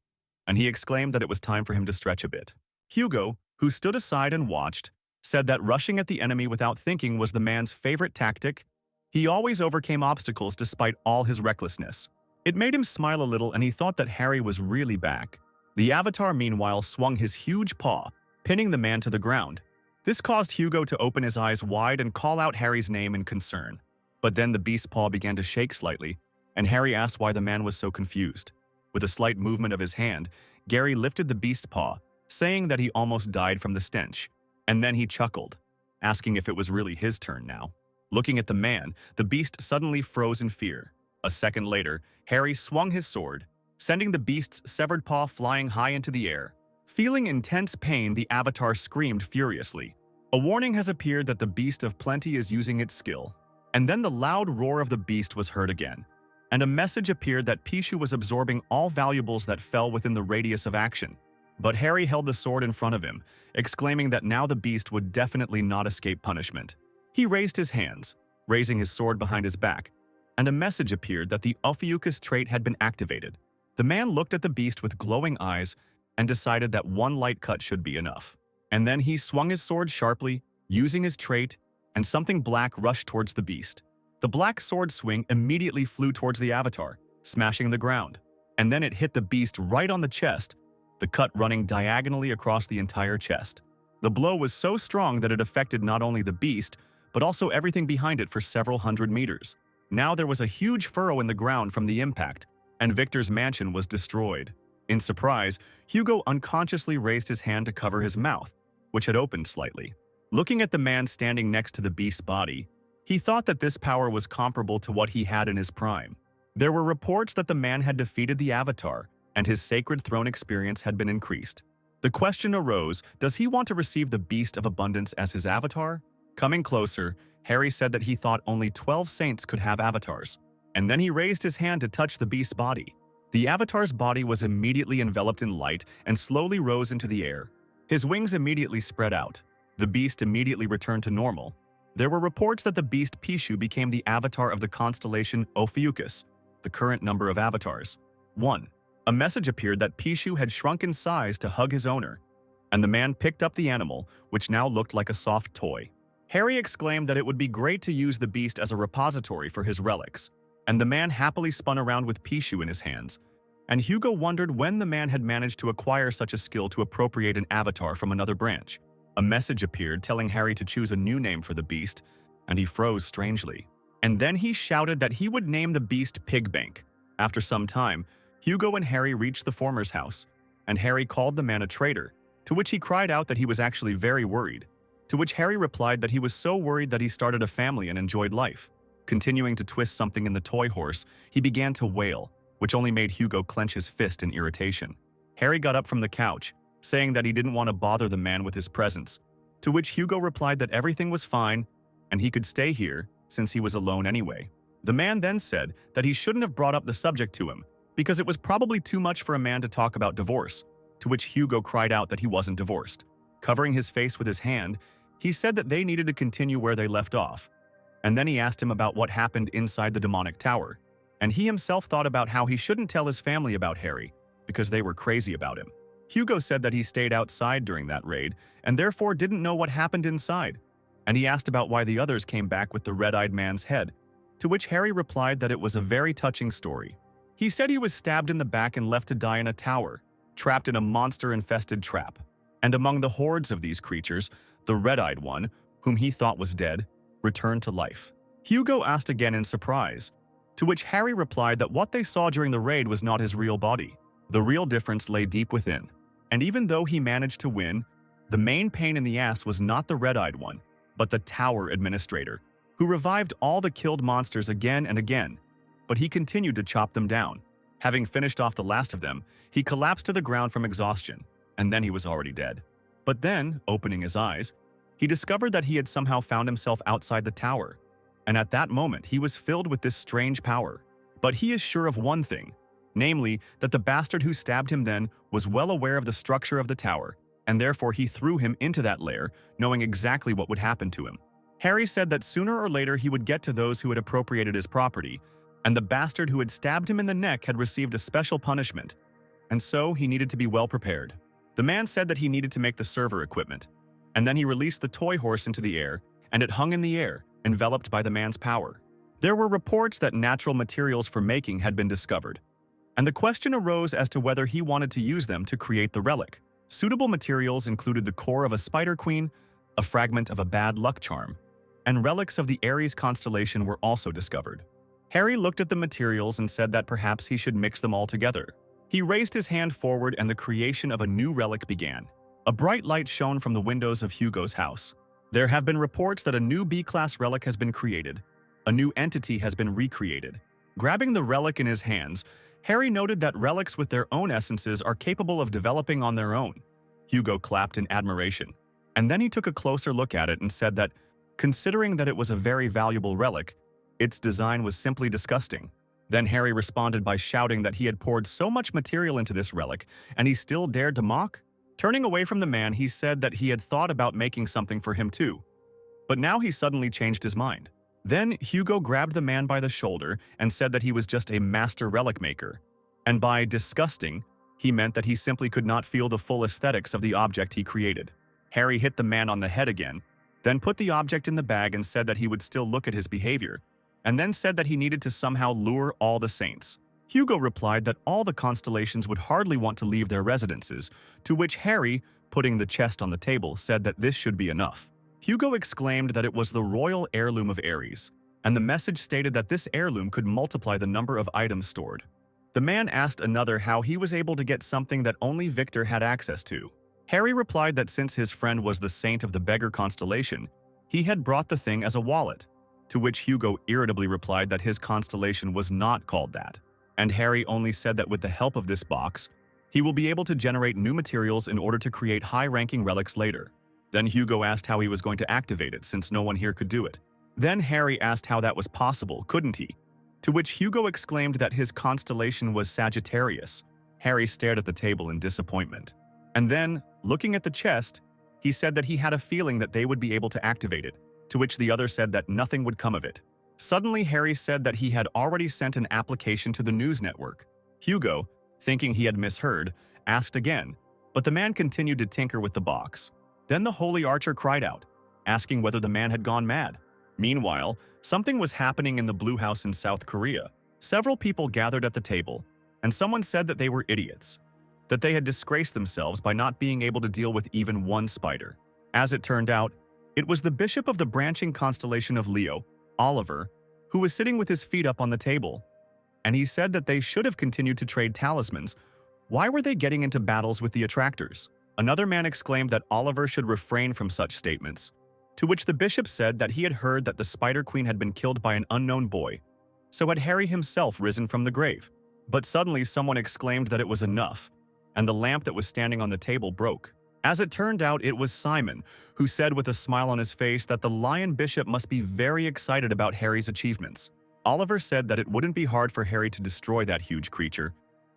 and he exclaimed that it was time for him to stretch a bit. Hugo, who stood aside and watched, said that rushing at the enemy without thinking was the man's favorite tactic. He always overcame obstacles despite all his recklessness. It made him smile a little and he thought that Harry was really back. The avatar meanwhile swung his huge paw, pinning the man to the ground. This caused Hugo to open his eyes wide and call out Harry's name in concern. But then the beast's paw began to shake slightly, and Harry asked why the man was so confused. With a slight movement of his hand, Gary lifted the beast's paw, saying that he almost died from the stench. And then he chuckled, asking if it was really his turn now. Looking at the man, the beast suddenly froze in fear. A second later, Harry swung his sword, sending the beast's severed paw flying high into the air. Feeling intense pain, the avatar screamed furiously. A warning has appeared that the Beast of Plenty is using its skill. And then the loud roar of the beast was heard again, and a message appeared that Pishu was absorbing all valuables that fell within the radius of action. But Harry held the sword in front of him, exclaiming that now the beast would definitely not escape punishment. He raised his hands, raising his sword behind his back, and a message appeared that the Ophiuchus trait had been activated. The man looked at the beast with glowing eyes and decided that one light cut should be enough. And then he swung his sword sharply, using his trait, and something black rushed towards the beast. The black sword swing immediately flew towards the avatar, smashing the ground. And then it hit the beast right on the chest, the cut running diagonally across the entire chest. The blow was so strong that it affected not only the beast, but also everything behind it for several hundred meters. Now there was a huge furrow in the ground from the impact, and Victor's mansion was destroyed. In surprise, Hugo unconsciously raised his hand to cover his mouth, which had opened slightly. Looking at the man standing next to the beast's body, he thought that this power was comparable to what he had in his prime. There were reports that the man had defeated the Avatar, and his sacred throne experience had been increased. The question arose, does he want to receive the Beast of Abundance as his avatar? Coming closer, Harry said that he thought only 12 saints could have avatars, and then he raised his hand to touch the beast's body. The avatar's body was immediately enveloped in light and slowly rose into the air. His wings immediately spread out. The beast immediately returned to normal. There were reports that the beast Pishu became the avatar of the constellation Ophiuchus, the current number of avatars. 1. A message appeared that Pishu had shrunk in size to hug his owner, and the man picked up the animal, which now looked like a soft toy. Harry exclaimed that it would be great to use the beast as a repository for his relics, and the man happily spun around with Pishu in his hands, and Hugo wondered when the man had managed to acquire such a skill to appropriate an avatar from another branch. A message appeared telling Harry to choose a new name for the beast, and he froze strangely. And then he shouted that he would name the beast Pigbank. After some time, Hugo and Harry reached the former's house, and Harry called the man a traitor, to which he cried out that he was actually very worried, to which Harry replied that he was so worried that he started a family and enjoyed life. Continuing to twist something in the toy horse, he began to wail, which only made Hugo clench his fist in irritation. Harry got up from the couch, saying that he didn't want to bother the man with his presence, to which Hugo replied that everything was fine and he could stay here since he was alone anyway. The man then said that he shouldn't have brought up the subject to him because it was probably too much for a man to talk about divorce, to which Hugo cried out that he wasn't divorced. Covering his face with his hand, he said that they needed to continue where they left off, and then he asked him about what happened inside the demonic tower, and he himself thought about how he shouldn't tell his family about Harry because they were crazy about him. Hugo said that he stayed outside during that raid and therefore didn't know what happened inside, and he asked about why the others came back with the red-eyed man's head, to which Harry replied that it was a very touching story. He said he was stabbed in the back and left to die in a tower, trapped in a monster-infested trap, and among the hordes of these creatures, the red-eyed one, whom he thought was dead, returned to life. Hugo asked again in surprise, to which Harry replied that what they saw during the raid was not his real body. The real difference lay deep within, and even though he managed to win, the main pain in the ass was not the red-eyed one, but the tower administrator, who revived all the killed monsters again and again, but he continued to chop them down. Having finished off the last of them, he collapsed to the ground from exhaustion, and then he was already dead. But then, opening his eyes, he discovered that he had somehow found himself outside the tower, and at that moment he was filled with this strange power. But he is sure of one thing, namely that the bastard who stabbed him then was well aware of the structure of the tower, and therefore he threw him into that lair, knowing exactly what would happen to him. Harry said that sooner or later he would get to those who had appropriated his property, and the bastard who had stabbed him in the neck had received a special punishment, and so he needed to be well prepared. The man said that he needed to make the server equipment, and then he released the toy horse into the air, and it hung in the air, enveloped by the man's power. There were reports that natural materials for making had been discovered, and the question arose as to whether he wanted to use them to create the relic. Suitable materials included the core of a spider queen, a fragment of a bad luck charm, and relics of the Aries constellation were also discovered. Harry looked at the materials and said that perhaps he should mix them all together. He raised his hand forward and the creation of a new relic began. A bright light shone from the windows of Hugo's house. There have been reports that a new B-class relic has been created. A new entity has been recreated. Grabbing the relic in his hands, Harry noted that relics with their own essences are capable of developing on their own. Hugo clapped in admiration, and then he took a closer look at it and said that, considering that it was a very valuable relic, its design was simply disgusting. Then Harry responded by shouting that he had poured so much material into this relic, and he still dared to mock? Turning away from the man, he said that he had thought about making something for him too. But now he suddenly changed his mind. Then Hugo grabbed the man by the shoulder and said that he was just a master relic maker. And by disgusting, he meant that he simply could not feel the full aesthetics of the object he created. Harry hit the man on the head again, then put the object in the bag and said that he would still look at his behavior, and then said that he needed to somehow lure all the saints. Hugo replied that all the constellations would hardly want to leave their residences, to which Harry, putting the chest on the table, said that this should be enough. Hugo exclaimed that it was the royal heirloom of Aries, and the message stated that this heirloom could multiply the number of items stored. The man asked another how he was able to get something that only Victor had access to. Harry replied that since his friend was the saint of the beggar constellation, he had brought the thing as a wallet, to which Hugo irritably replied that his constellation was not called that, and Harry only said that with the help of this box, he will be able to generate new materials in order to create high-ranking relics later. Then Hugo asked how he was going to activate it since no one here could do it. Then Harry asked how that was possible, couldn't he? To which Hugo exclaimed that his constellation was Sagittarius. Harry stared at the table in disappointment. And then, looking at the chest, he said that he had a feeling that they would be able to activate it, to which the other said that nothing would come of it. Suddenly, Harry said that he had already sent an application to the news network. Hugo, thinking he had misheard, asked again, but the man continued to tinker with the box. Then the holy archer cried out, asking whether the man had gone mad. Meanwhile, something was happening in the Blue House in South Korea. Several people gathered at the table, and someone said that they were idiots, that they had disgraced themselves by not being able to deal with even one spider. As it turned out, it was the bishop of the branching constellation of Leo, Oliver, who was sitting with his feet up on the table. And he said that they should have continued to trade talismans. Why were they getting into battles with the attractors? Another man exclaimed that Oliver should refrain from such statements, to which the bishop said that he had heard that the Spider Queen had been killed by an unknown boy, so had Harry himself risen from the grave. But suddenly someone exclaimed that it was enough, and the lamp that was standing on the table broke. As it turned out, it was Simon, who said with a smile on his face that the Lion Bishop must be very excited about Harry's achievements. Oliver said that it wouldn't be hard for Harry to destroy that huge creature,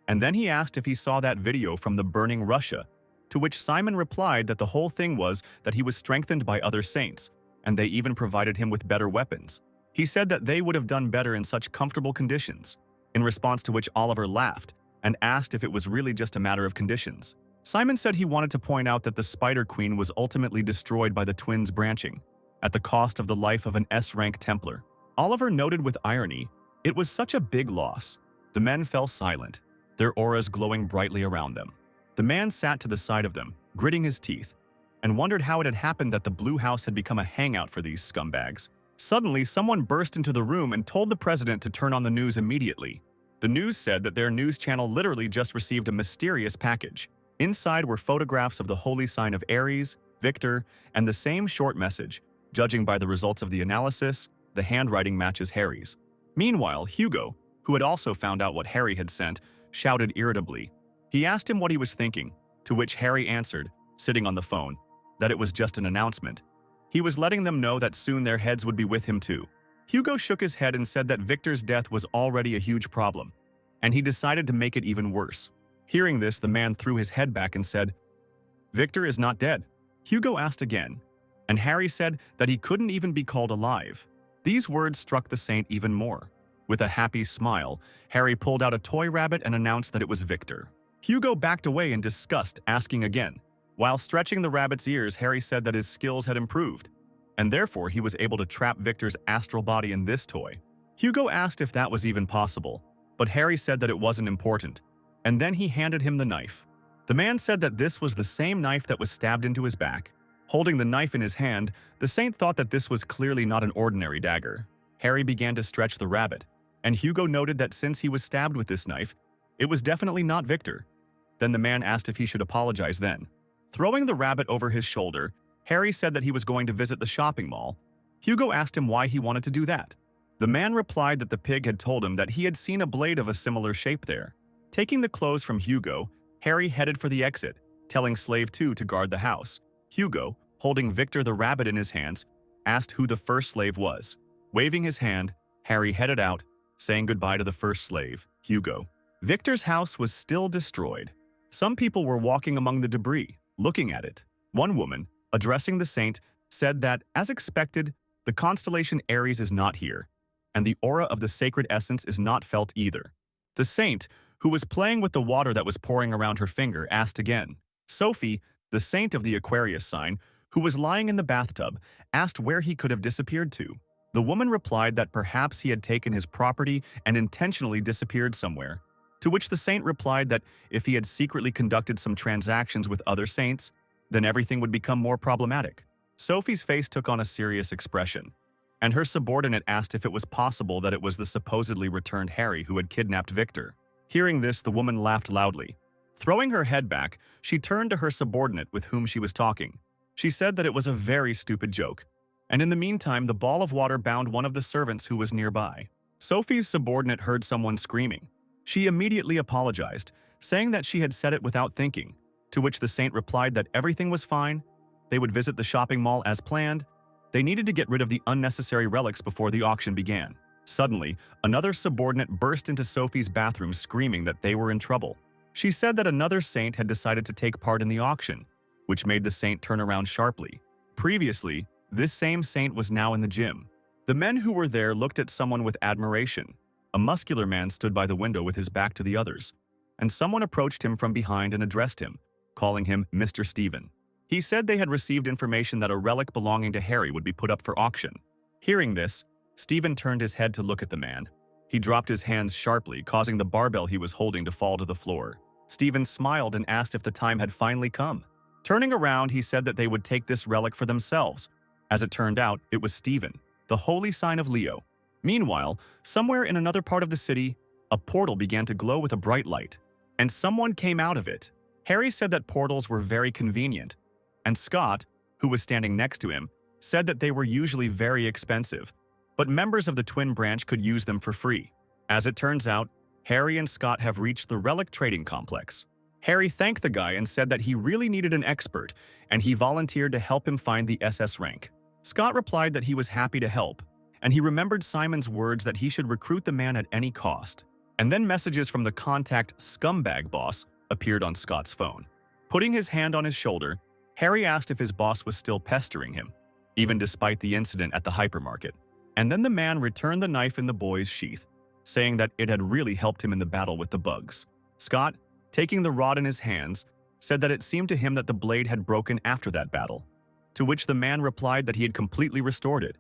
and then he asked if he saw that video from the burning Russia, to which Simon replied that the whole thing was that he was strengthened by other saints, and they even provided him with better weapons. He said that they would have done better in such comfortable conditions, in response to which Oliver laughed and asked if it was really just a matter of conditions. Simon said he wanted to point out that the Spider Queen was ultimately destroyed by the twins branching, at the cost of the life of an S-rank Templar. Oliver noted with irony, it was such a big loss. The men fell silent, their auras glowing brightly around them. The man sat to the side of them, gritting his teeth, and wondered how it had happened that the Blue House had become a hangout for these scumbags. Suddenly, someone burst into the room and told the president to turn on the news immediately. The news said that their news channel literally just received a mysterious package. Inside were photographs of the holy sign of Aries, Victor, and the same short message. Judging by the results of the analysis, the handwriting matches Harry's. Meanwhile, Hugo, who had also found out what Harry had sent, shouted irritably. He asked him what he was thinking, to which Harry answered, sitting on the phone, that it was just an announcement. He was letting them know that soon their heads would be with him too. Hugo shook his head and said that Victor's death was already a huge problem, and he decided to make it even worse. Hearing this, the man threw his head back and said, "Victor is not dead." Hugo asked again, and Harry said that he couldn't even be called alive. These words struck the saint even more. With a happy smile, Harry pulled out a toy rabbit and announced that it was Victor. Hugo backed away in disgust, asking again. While stretching the rabbit's ears, Harry said that his skills had improved, and therefore he was able to trap Victor's astral body in this toy. Hugo asked if that was even possible, but Harry said that it wasn't important, and then he handed him the knife. The man said that this was the same knife that was stabbed into his back. Holding the knife in his hand, the saint thought that this was clearly not an ordinary dagger. Harry began to stretch the rabbit, and Hugo noted that since he was stabbed with this knife, it was definitely not Victor. Then the man asked if he should apologize then. Throwing the rabbit over his shoulder, Harry said that he was going to visit the shopping mall. Hugo asked him why he wanted to do that. The man replied that the pig had told him that he had seen a blade of a similar shape there. Taking the clothes from Hugo, Harry headed for the exit, telling Slave 2 to guard the house. Hugo, holding Victor the rabbit in his hands, asked who the first slave was. Waving his hand, Harry headed out, saying goodbye to the first slave, Hugo. Victor's house was still destroyed. Some people were walking among the debris, looking at it. One woman, addressing the saint, said that, as expected, the constellation Aries is not here, and the aura of the sacred essence is not felt either. The saint, who was playing with the water that was pouring around her finger, asked again. Sophie, the saint of the Aquarius sign, who was lying in the bathtub, asked where he could have disappeared to. The woman replied that perhaps he had taken his property and intentionally disappeared somewhere, to which the saint replied that if he had secretly conducted some transactions with other saints, then everything would become more problematic. Sophie's face took on a serious expression, and her subordinate asked if it was possible that it was the supposedly returned Harry who had kidnapped Victor. Hearing this, the woman laughed loudly. Throwing her head back, she turned to her subordinate with whom she was talking. She said that it was a very stupid joke, and in the meantime, the ball of water bound one of the servants who was nearby. Sophie's subordinate heard someone screaming. She immediately apologized, saying that she had said it without thinking, to which the saint replied that everything was fine, they would visit the shopping mall as planned, they needed to get rid of the unnecessary relics before the auction began. Suddenly, another subordinate burst into Sophie's bathroom screaming that they were in trouble. She said that another saint had decided to take part in the auction, which made the saint turn around sharply. Previously, this same saint was now in the gym. The men who were there looked at someone with admiration. A muscular man stood by the window with his back to the others, and someone approached him from behind and addressed him, calling him Mr. Stephen. He said they had received information that a relic belonging to Harry would be put up for auction. Hearing this, Stephen turned his head to look at the man. He dropped his hands sharply, causing the barbell he was holding to fall to the floor. Stephen smiled and asked if the time had finally come. Turning around, he said that they would take this relic for themselves. As it turned out, it was Stephen, the holy sign of Leo. Meanwhile, somewhere in another part of the city, a portal began to glow with a bright light, and someone came out of it. Harry said that portals were very convenient, and Scott, who was standing next to him, said that they were usually very expensive, but members of the twin branch could use them for free. As it turns out, Harry and Scott have reached the relic trading complex. Harry thanked the guy and said that he really needed an expert, and he volunteered to help him find the SS rank. Scott replied that he was happy to help, and he remembered Simon's words that he should recruit the man at any cost. And then messages from the contact scumbag boss appeared on Scott's phone. Putting his hand on his shoulder, Harry asked if his boss was still pestering him, even despite the incident at the hypermarket. And then the man returned the knife in the boy's sheath, saying that it had really helped him in the battle with the bugs. Scott, taking the rod in his hands, said that it seemed to him that the blade had broken after that battle, to which the man replied that he had completely restored it,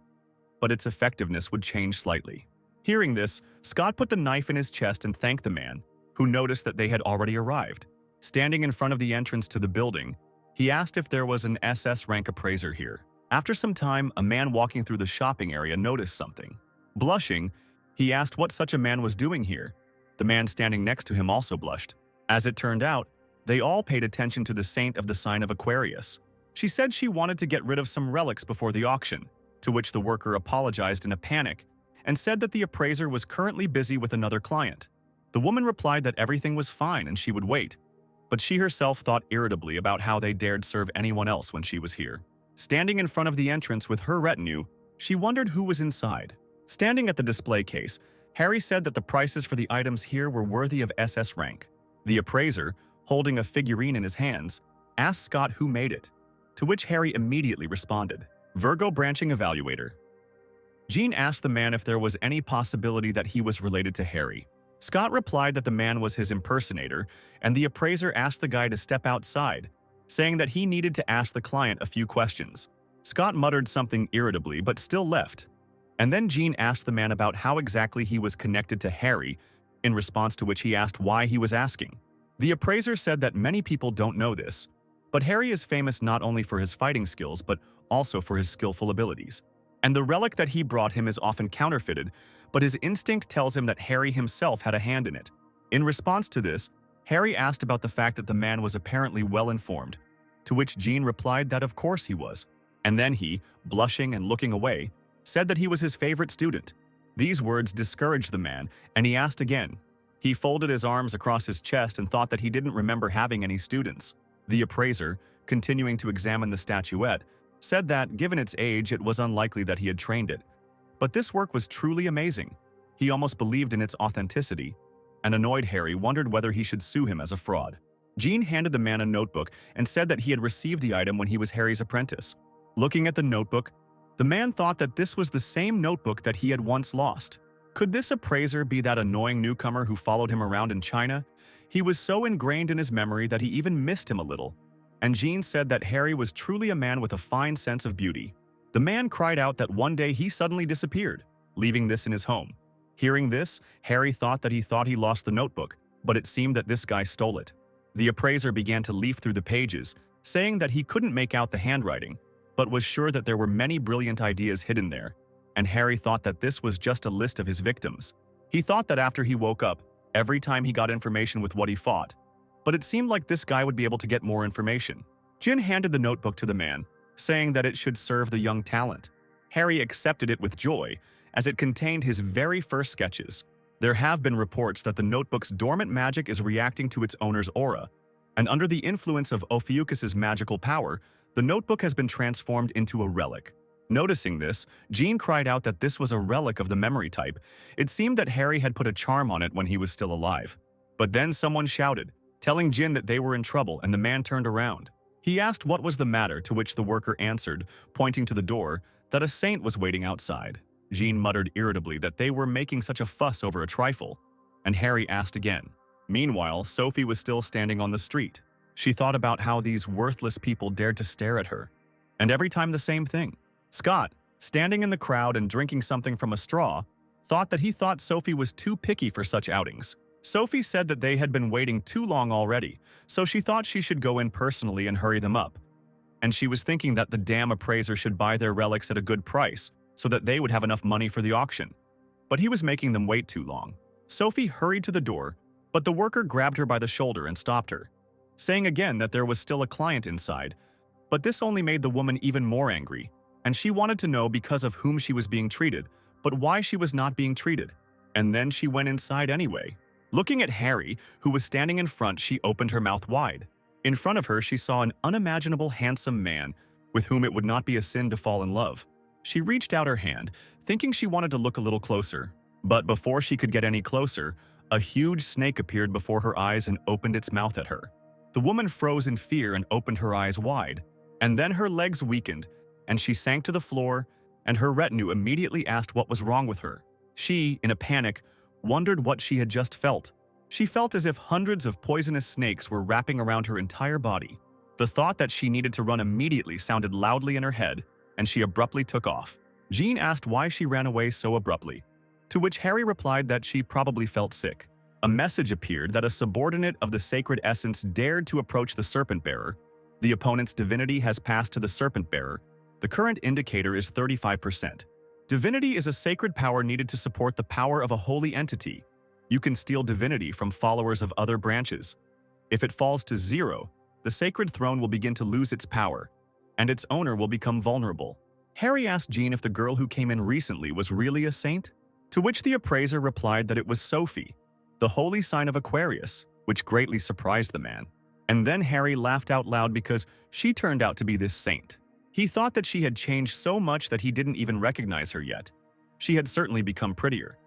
but its effectiveness would change slightly. Hearing this, Scott put the knife in his chest and thanked the man, who noticed that they had already arrived. Standing in front of the entrance to the building, he asked if there was an SS rank appraiser here. After some time, a man walking through the shopping area noticed something. Blushing, he asked what such a man was doing here. The man standing next to him also blushed. As it turned out, they all paid attention to the saint of the sign of Aquarius. She said she wanted to get rid of some relics before the auction, to which the worker apologized in a panic and said that the appraiser was currently busy with another client. The woman replied that everything was fine and she would wait, but she herself thought irritably about how they dared serve anyone else when she was here. Standing in front of the entrance with her retinue, she wondered who was inside. Standing at the display case, Harry said that the prices for the items here were worthy of SS rank. The appraiser, holding a figurine in his hands, asked Scott who made it, to which Harry immediately responded, Virgo Branching Evaluator. Jean asked the man if there was any possibility that he was related to Harry. Scott replied that the man was his impersonator, and the appraiser asked the guy to step outside, saying that he needed to ask the client a few questions. Scott muttered something irritably but still left, and then Jean asked the man about how exactly he was connected to Harry, in response to which he asked why he was asking. The appraiser said that many people don't know this, but Harry is famous not only for his fighting skills but also for his skillful abilities. And the relic that he brought him is often counterfeited, but his instinct tells him that Harry himself had a hand in it. In response to this, Harry asked about the fact that the man was apparently well-informed, to which Jean replied that of course he was. And then he, blushing and looking away, said that he was his favorite student. These words discouraged the man, and he asked again. He folded his arms across his chest and thought that he didn't remember having any students. The appraiser, continuing to examine the statuette, said that, given its age, it was unlikely that he had trained it. But this work was truly amazing. He almost believed in its authenticity, and annoyed Harry wondered whether he should sue him as a fraud. Jean handed the man a notebook and said that he had received the item when he was Harry's apprentice. Looking at the notebook, the man thought that this was the same notebook that he had once lost. Could this appraiser be that annoying newcomer who followed him around in China? He was so ingrained in his memory that he even missed him a little. And Jean said that Harry was truly a man with a fine sense of beauty. The man cried out that one day he suddenly disappeared, leaving this in his home. Hearing this, Harry thought he lost the notebook, but it seemed that this guy stole it. The appraiser began to leaf through the pages, saying that he couldn't make out the handwriting, but was sure that there were many brilliant ideas hidden there, and Harry thought that this was just a list of his victims. He thought that after he woke up, every time he got information with what he fought, but it seemed like this guy would be able to get more information. Jin handed the notebook to the man, saying that it should serve the young talent. Harry accepted it with joy, as it contained his very first sketches. There have been reports that the notebook's dormant magic is reacting to its owner's aura, and under the influence of Ophiuchus's magical power, the notebook has been transformed into a relic. Noticing this, Jean cried out that this was a relic of the memory type. It seemed that Harry had put a charm on it when he was still alive. But then someone shouted, telling Jin that they were in trouble, and the man turned around. He asked what was the matter, to which the worker answered, pointing to the door, that a saint was waiting outside. Jean muttered irritably that they were making such a fuss over a trifle, and Harry asked again. Meanwhile, Sophie was still standing on the street. She thought about how these worthless people dared to stare at her. And every time the same thing. Scott, standing in the crowd and drinking something from a straw, thought that he thought Sophie was too picky for such outings. Sophie said that they had been waiting too long already, so she thought she should go in personally and hurry them up. And she was thinking that the damn appraiser should buy their relics at a good price, so that they would have enough money for the auction. But he was making them wait too long. Sophie hurried to the door, but the worker grabbed her by the shoulder and stopped her, saying again that there was still a client inside. But this only made the woman even more angry, and she wanted to know because of whom she was being treated, but why she was not being treated. And then she went inside anyway. Looking at Harry, who was standing in front, she opened her mouth wide. In front of her, she saw an unimaginable handsome man with whom it would not be a sin to fall in love. She reached out her hand, thinking she wanted to look a little closer. But before she could get any closer, a huge snake appeared before her eyes and opened its mouth at her. The woman froze in fear and opened her eyes wide. And then her legs weakened, and she sank to the floor, and her retinue immediately asked what was wrong with her. She, in a panic, wondered what she had just felt. She felt as if hundreds of poisonous snakes were wrapping around her entire body. The thought that she needed to run immediately sounded loudly in her head, and she abruptly took off. Jean asked why she ran away so abruptly, to which Harry replied that she probably felt sick. A message appeared that a subordinate of the sacred essence dared to approach the serpent bearer. The opponent's divinity has passed to the serpent bearer. The current indicator is 35%. Divinity is a sacred power needed to support the power of a holy entity. You can steal divinity from followers of other branches. If it falls to 0, the sacred throne will begin to lose its power, and its owner will become vulnerable. Harry asked Jean if the girl who came in recently was really a saint, to which the appraiser replied that it was Sophie, the holy sign of Aquarius, which greatly surprised the man. And then Harry laughed out loud because she turned out to be this saint. He thought that she had changed so much that he didn't even recognize her yet. She had certainly become prettier,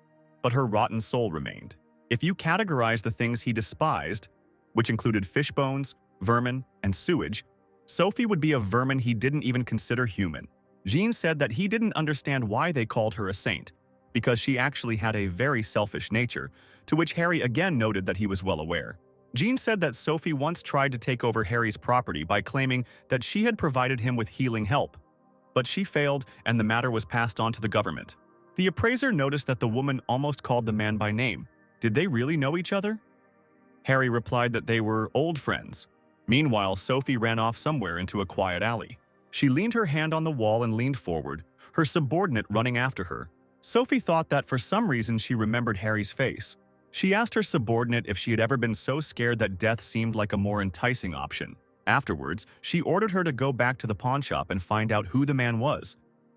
but her rotten soul remained. If you categorize the things he despised, which included fish bones, vermin, and sewage, Sophie would be a vermin he didn't even consider human. Jean said that he didn't understand why they called her a saint, because she actually had a very selfish nature, to which Harry again noted that he was well aware. Jean said that Sophie once tried to take over Harry's property by claiming that she had provided him with healing help, but she failed and the matter was passed on to the government. The appraiser noticed that the woman almost called the man by name. Did they really know each other? Harry replied that they were old friends. Meanwhile, Sophie ran off somewhere into a quiet alley. She leaned her hand on the wall and leaned forward, her subordinate running after her. Sophie thought that for some reason she remembered Harry's face. She asked her subordinate if she had ever been so scared that death seemed like a more enticing option. Afterwards, she ordered her to go back to the pawnshop and find out who the man was.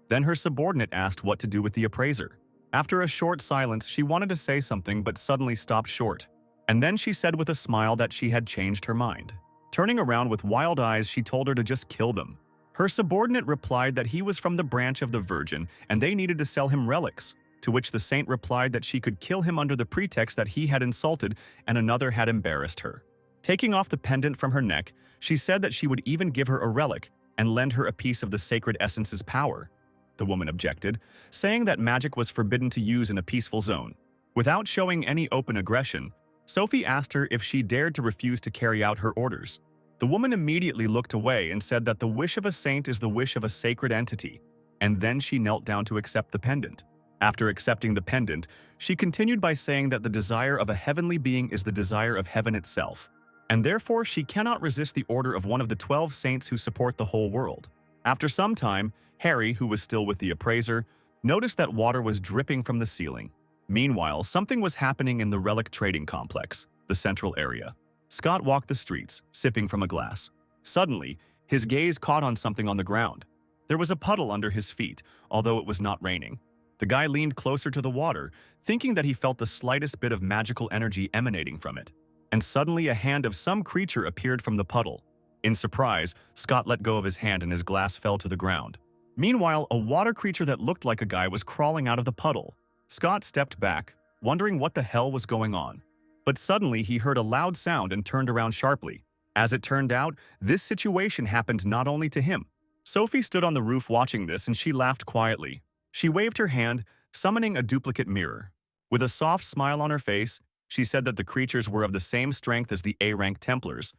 Then her subordinate asked what to do with the appraiser. After a short silence, she wanted to say something but suddenly stopped short. And then she said with a smile that she had changed her mind. Turning around with wild eyes, she told her to just kill them. Her subordinate replied that he was from the branch of the Virgin and they needed to sell him relics, to which the saint replied that she could kill him under the pretext that he had insulted and another had embarrassed her. Taking off the pendant from her neck, she said that she would even give her a relic and lend her a piece of the sacred essence's power. The woman objected, saying that magic was forbidden to use in a peaceful zone. Without showing any open aggression, Sophie asked her if she dared to refuse to carry out her orders. The woman immediately looked away and said that the wish of a saint is the wish of a sacred entity, and then she knelt down to accept the pendant. After accepting the pendant, she continued by saying that the desire of a heavenly being is the desire of heaven itself, and therefore she cannot resist the order of one of the 12 saints who support the whole world. After some time, Harry, who was still with the appraiser, noticed that water was dripping from the ceiling. Meanwhile, something was happening in the relic trading complex, the central area. Scott walked the streets, sipping from a glass. Suddenly, his gaze caught on something on the ground. There was a puddle under his feet, although it was not raining. The guy leaned closer to the water, thinking that he felt the slightest bit of magical energy emanating from it. And suddenly a hand of some creature appeared from the puddle. In surprise, Scott let go of his hand and his glass fell to the ground. Meanwhile, a water creature that looked like a guy was crawling out of the puddle. Scott stepped back, wondering what the hell was going on. But suddenly he heard a loud sound and turned around sharply. As it turned out, this situation happened not only to him. Sophie stood on the roof watching this and she laughed quietly. She waved her hand, summoning a duplicate mirror. With a soft smile on her face, she said that the creatures were of the same strength as the A-rank Templars,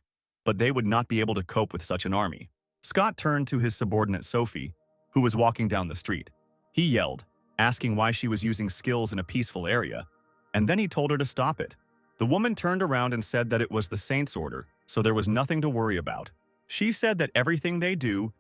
but they would not be able to cope with such an army. Scott turned to his subordinate Sophie, who was walking down the street. He yelled, asking why she was using skills in a peaceful area, and then he told her to stop it. The woman turned around and said that it was the Saint's order, so there was nothing to worry about. She said that everything they do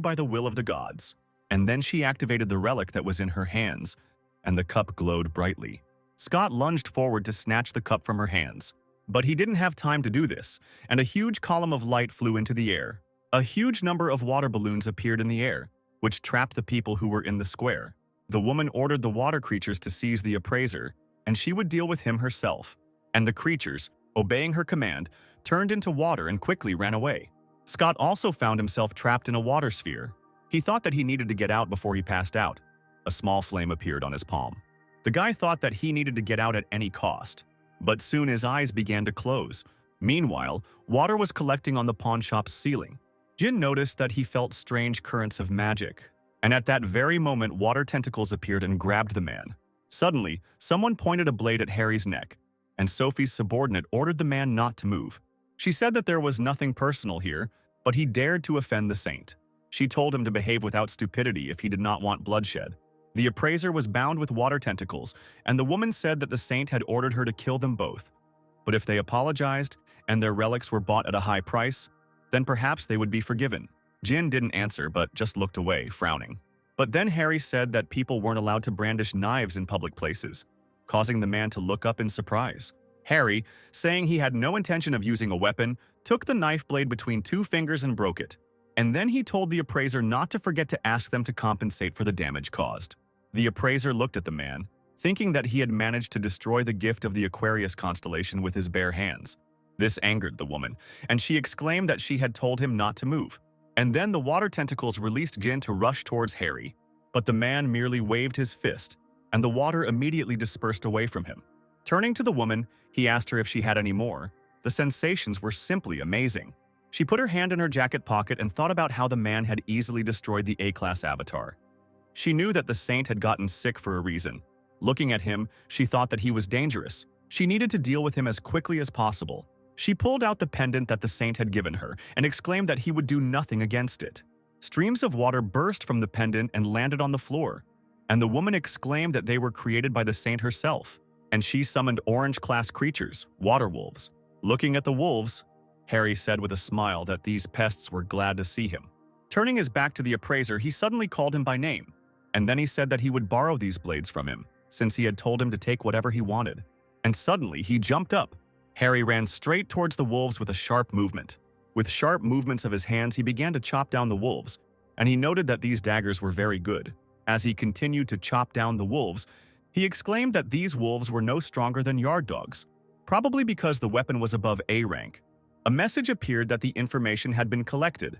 by the will of the gods. And then she activated the relic that was in her hands, and the cup glowed brightly. Scott lunged forward to snatch the cup from her hands. But he didn't have time to do this, and a huge column of light flew into the air. A huge number of water balloons appeared in the air, which trapped the people who were in the square. The woman ordered the water creatures to seize the appraiser, and she would deal with him herself. And the creatures, obeying her command, turned into water and quickly ran away. Scott also found himself trapped in a water sphere. He thought that he needed to get out before he passed out. A small flame appeared on his palm. The guy thought that he needed to get out at any cost, but soon his eyes began to close. Meanwhile, water was collecting on the pawn shop's ceiling. Jin noticed that he felt strange currents of magic, and at that very moment water tentacles appeared and grabbed the man. Suddenly, someone pointed a blade at Harry's neck, and Sophie's subordinate ordered the man not to move. She said that there was nothing personal here, but he dared to offend the saint. She told him to behave without stupidity if he did not want bloodshed. The appraiser was bound with water tentacles, and the woman said that the saint had ordered her to kill them both. But if they apologized, and their relics were bought at a high price, then perhaps they would be forgiven. Jin didn't answer but just looked away, frowning. But then Harry said that people weren't allowed to brandish knives in public places, causing the man to look up in surprise. Harry, saying he had no intention of using a weapon, took the knife blade between two fingers and broke it. And then he told the appraiser not to forget to ask them to compensate for the damage caused. The appraiser looked at the man, thinking that he had managed to destroy the gift of the Aquarius constellation with his bare hands. This angered the woman, and she exclaimed that she had told him not to move. And then the water tentacles released Jin to rush towards Harry. But the man merely waved his fist, and the water immediately dispersed away from him. Turning to the woman, he asked her if she had any more. The sensations were simply amazing. She put her hand in her jacket pocket and thought about how the man had easily destroyed the A-class avatar. She knew that the saint had gotten sick for a reason. Looking at him, she thought that he was dangerous. She needed to deal with him as quickly as possible. She pulled out the pendant that the saint had given her and exclaimed that he would do nothing against it. Streams of water burst from the pendant and landed on the floor, and the woman exclaimed that they were created by the saint herself, and she summoned orange-class creatures, water wolves. Looking at the wolves, Harry said with a smile that these pests were glad to see him. Turning his back to the appraiser, he suddenly called him by name, and then he said that he would borrow these blades from him, since he had told him to take whatever he wanted. And suddenly, he jumped up. Harry ran straight towards the wolves with a sharp movement. With sharp movements of his hands, he began to chop down the wolves, and he noted that these daggers were very good. As he continued to chop down the wolves, he exclaimed that these wolves were no stronger than yard dogs, probably because the weapon was above A rank. A message appeared that the information had been collected,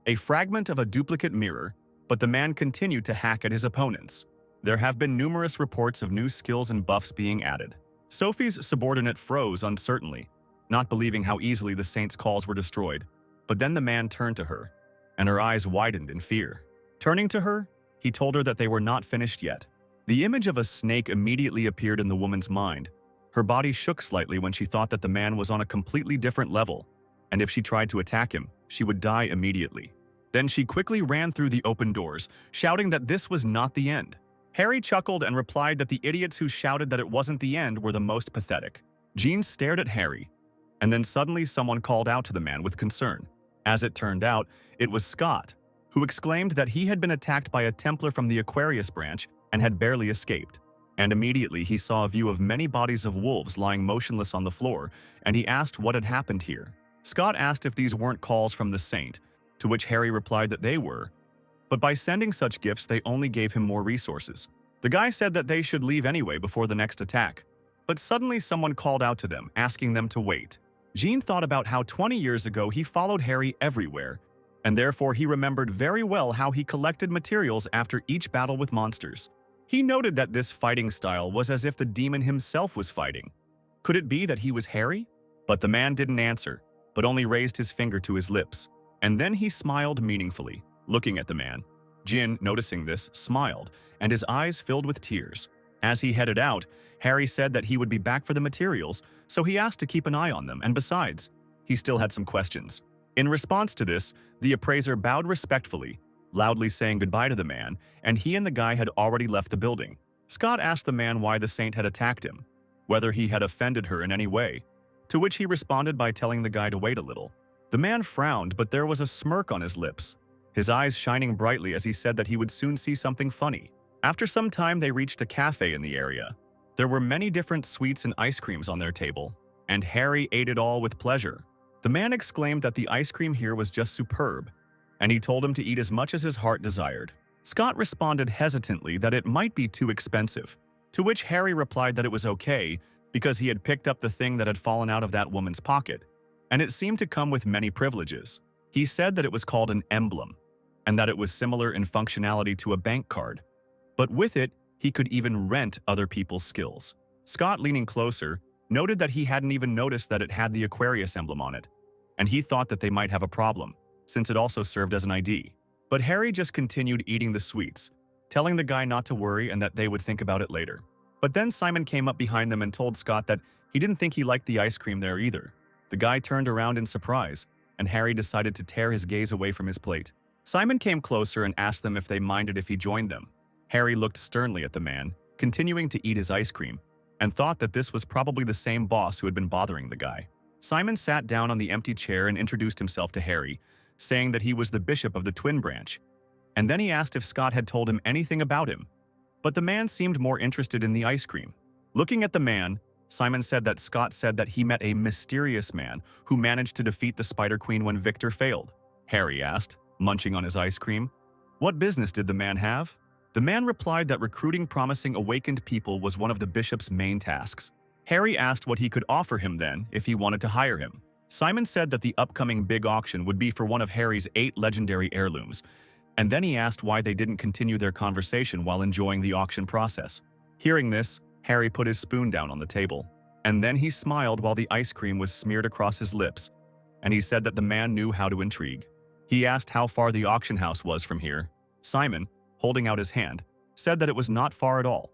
a fragment of a duplicate mirror, but the man continued to hack at his opponents. There have been numerous reports of new skills and buffs being added. Sophie's subordinate froze uncertainly, not believing how easily the saint's calls were destroyed. But then the man turned to her, and her eyes widened in fear. Turning to her, he told her that they were not finished yet. The image of a snake immediately appeared in the woman's mind. Her body shook slightly when she thought that the man was on a completely different level, and if she tried to attack him, she would die immediately. Then she quickly ran through the open doors, shouting that this was not the end. Harry chuckled and replied that the idiots who shouted that it wasn't the end were the most pathetic. Jean stared at Harry, and then suddenly someone called out to the man with concern. As it turned out, it was Scott, who who exclaimed that he had been attacked by a Templar from the Aquarius branch and had barely escaped. And immediately he saw a view of many bodies of wolves lying motionless on the floor, and he asked what had happened here. Scott asked if these weren't calls from the saint, to which Harry replied that they were, but by sending such gifts they only gave him more resources. The guy said that they should leave anyway before the next attack, but suddenly someone called out to them, asking them to wait. Jean thought about how 20 years ago he followed Harry everywhere, and therefore he remembered very well how he collected materials after each battle with monsters. He noted that this fighting style was as if the demon himself was fighting. Could it be that he was Harry? But the man didn't answer, but only raised his finger to his lips, and then he smiled meaningfully, looking at the man. Jin, noticing this, smiled, and his eyes filled with tears. As he headed out, Harry said that he would be back for the materials, so he asked to keep an eye on them, and besides, he still had some questions. In response to this, the appraiser bowed respectfully, loudly saying goodbye to the man, and he and the guy had already left the building. Scott asked the man why the saint had attacked him, whether he had offended her in any way, to which he responded by telling the guy to wait a little. The man frowned, but there was a smirk on his lips, his eyes shining brightly as he said that he would soon see something funny. After some time, they reached a cafe in the area. There were many different sweets and ice creams on their table, and Harry ate it all with pleasure. The man exclaimed that the ice cream here was just superb, and he told him to eat as much as his heart desired. Scott responded hesitantly that it might be too expensive, to which Harry replied that it was okay because he had picked up the thing that had fallen out of that woman's pocket, and it seemed to come with many privileges. He said that it was called an emblem, and that it was similar in functionality to a bank card, but with it, he could even rent other people's skills. Scott, leaning closer, noted that he hadn't even noticed that it had the Aquarius emblem on it, and he thought that they might have a problem, since it also served as an ID. But Harry just continued eating the sweets, telling the guy not to worry and that they would think about it later. But then Simon came up behind them and told Scott that he didn't think he liked the ice cream there either. The guy turned around in surprise, and Harry decided to tear his gaze away from his plate. Simon came closer and asked them if they minded if he joined them. Harry looked sternly at the man, continuing to eat his ice cream, and thought that this was probably the same boss who had been bothering the guy. Simon sat down on the empty chair and introduced himself to Harry, saying that he was the bishop of the twin branch, and then he asked if Scott had told him anything about him. But the man seemed more interested in the ice cream. Looking at the man, Simon said that Scott said that he met a mysterious man who managed to defeat the Spider Queen when Victor failed. Harry asked, munching on his ice cream. What business did the man have? The man replied that recruiting promising awakened people was one of the bishop's main tasks. Harry asked what he could offer him then if he wanted to hire him. Simon said that the upcoming big auction would be for one of Harry's 8 legendary heirlooms, and then he asked why they didn't continue their conversation while enjoying the auction process. Hearing this, Harry put his spoon down on the table, and then he smiled while the ice cream was smeared across his lips, and he said that the man knew how to intrigue. He asked how far the auction house was from here. Simon, holding out his hand, said that it was not far at all,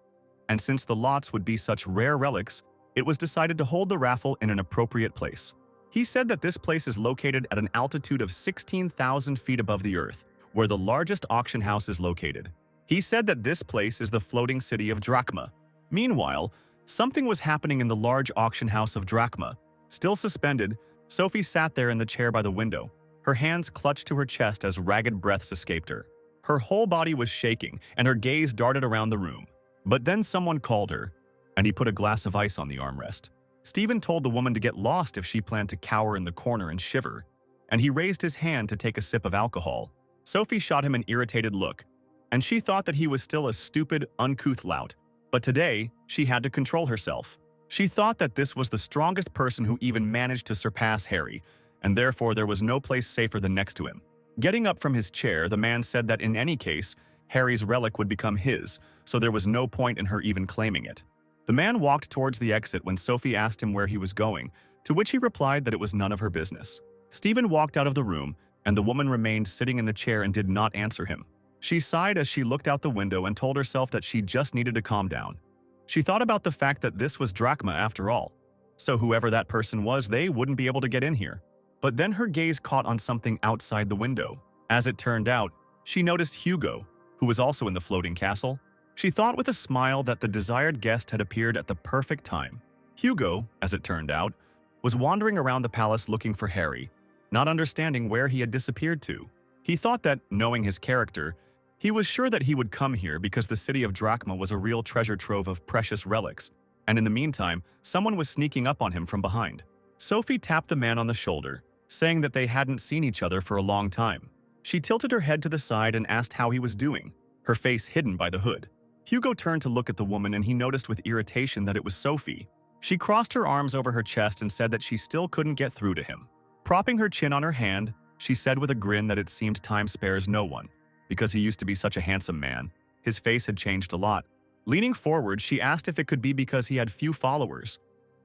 and since the lots would be such rare relics, it was decided to hold the raffle in an appropriate place. He said that this place is located at an altitude of 16,000 feet above the earth, where the largest auction house is located. He said that this place is the floating city of Drachma. Meanwhile, something was happening in the large auction house of Drachma. Still suspended, Sophie sat there in the chair by the window, her hands clutched to her chest as ragged breaths escaped her. Her whole body was shaking, and her gaze darted around the room. But then someone called her, and he put a glass of ice on the armrest. Stephen told the woman to get lost if she planned to cower in the corner and shiver, and he raised his hand to take a sip of alcohol. Sophie shot him an irritated look, and she thought that he was still a stupid, uncouth lout. But today, she had to control herself. She thought that this was the strongest person who even managed to surpass Harry, and therefore there was no place safer than next to him. Getting up from his chair, the man said that in any case, Harry's relic would become his, so there was no point in her even claiming it. The man walked towards the exit when Sophie asked him where he was going, to which he replied that it was none of her business. Stephen walked out of the room, and the woman remained sitting in the chair and did not answer him. She sighed as she looked out the window and told herself that she just needed to calm down. She thought about the fact that this was Drachma after all, so whoever that person was, they wouldn't be able to get in here. But then her gaze caught on something outside the window. As it turned out, she noticed Hugo, who was also in the floating castle. She thought with a smile that the desired guest had appeared at the perfect time. Hugo, as it turned out, was wandering around the palace looking for Harry, not understanding where he had disappeared to. He thought that, knowing his character, he was sure that he would come here because the city of Drachma was a real treasure trove of precious relics, and in the meantime, someone was sneaking up on him from behind. Sophie tapped the man on the shoulder, saying that they hadn't seen each other for a long time. She tilted her head to the side and asked how he was doing, her face hidden by the hood. Hugo turned to look at the woman and he noticed with irritation that it was Sophie. She crossed her arms over her chest and said that she still couldn't get through to him. Propping her chin on her hand, she said with a grin that it seemed time spares no one. Because he used to be such a handsome man, his face had changed a lot. Leaning forward, she asked if it could be because he had few followers.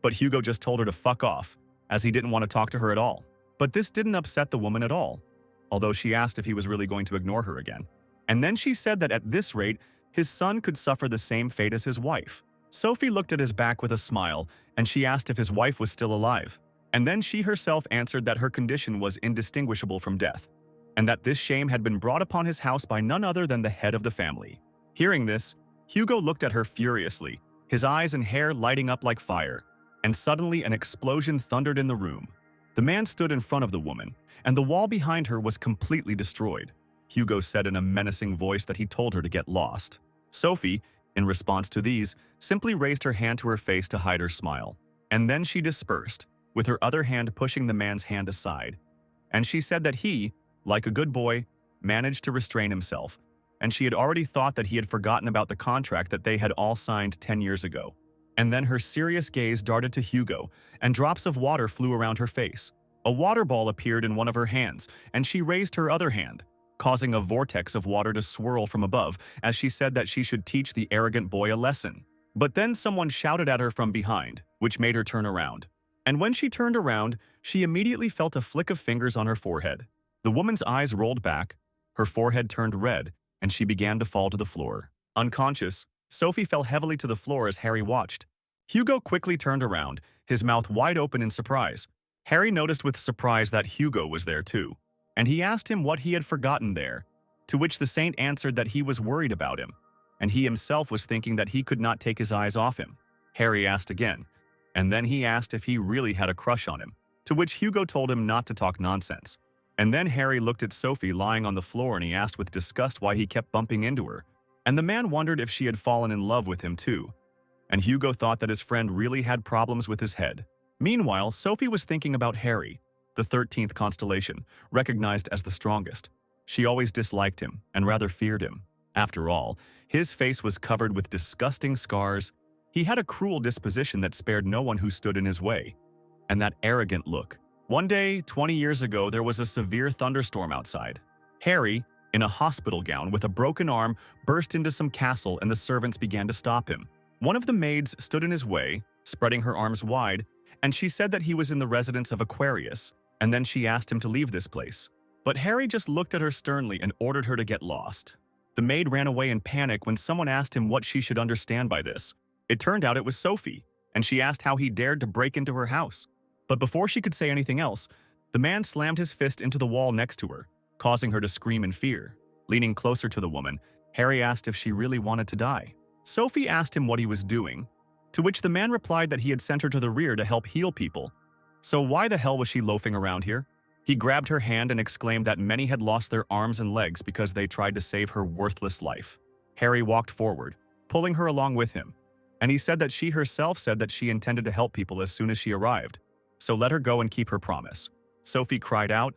But Hugo just told her to fuck off, as he didn't want to talk to her at all. But this didn't upset the woman at all, although she asked if he was really going to ignore her again. And then she said that at this rate, his son could suffer the same fate as his wife. Sophie looked at his back with a smile, and she asked if his wife was still alive. And then she herself answered that her condition was indistinguishable from death, and that this shame had been brought upon his house by none other than the head of the family. Hearing this, Hugo looked at her furiously, his eyes and hair lighting up like fire, and suddenly an explosion thundered in the room. The man stood in front of the woman, and the wall behind her was completely destroyed. Hugo said in a menacing voice that he told her to get lost. Sophie, in response to these, simply raised her hand to her face to hide her smile. And then she dispersed, with her other hand pushing the man's hand aside. And she said that he, like a good boy, managed to restrain himself, and she had already thought that he had forgotten about the contract that they had all signed 10 years ago. And then her serious gaze darted to Hugo, and drops of water flew around her face. A water ball appeared in one of her hands, and she raised her other hand, causing a vortex of water to swirl from above as she said that she should teach the arrogant boy a lesson. But then someone shouted at her from behind, which made her turn around. And when she turned around, she immediately felt a flick of fingers on her forehead. The woman's eyes rolled back, her forehead turned red, and she began to fall to the floor. Unconscious, Sophie fell heavily to the floor as Harry watched. Hugo quickly turned around, his mouth wide open in surprise. Harry noticed with surprise that Hugo was there too, and he asked him what he had forgotten there, to which the saint answered that he was worried about him, and he himself was thinking that he could not take his eyes off him. Harry asked again, and then he asked if he really had a crush on him, to which Hugo told him not to talk nonsense. And then Harry looked at Sophie lying on the floor and he asked with disgust why he kept bumping into her. And the man wondered if she had fallen in love with him too. And Hugo thought that his friend really had problems with his head. Meanwhile, Sophie was thinking about Harry, the 13th constellation, recognized as the strongest. She always disliked him and rather feared him. After all, his face was covered with disgusting scars. He had a cruel disposition that spared no one who stood in his way. And that arrogant look. One day, 20 years ago, there was a severe thunderstorm outside. Harry, in a hospital gown with a broken arm, burst into some castle and the servants began to stop him. One of the maids stood in his way, spreading her arms wide, and she said that he was in the residence of Aquarius, and then she asked him to leave this place. But Harry just looked at her sternly and ordered her to get lost. The maid ran away in panic when someone asked him what she should understand by this. It turned out it was Sophie, and she asked how he dared to break into her house. But before she could say anything else, the man slammed his fist into the wall next to her, causing her to scream in fear. Leaning closer to the woman, Harry asked if she really wanted to die. Sophie asked him what he was doing, to which the man replied that he had sent her to the rear to help heal people. So why the hell was she loafing around here? He grabbed her hand and exclaimed that many had lost their arms and legs because they tried to save her worthless life. Harry walked forward, pulling her along with him, and he said that she herself said that she intended to help people as soon as she arrived. So let her go and keep her promise. Sophie cried out,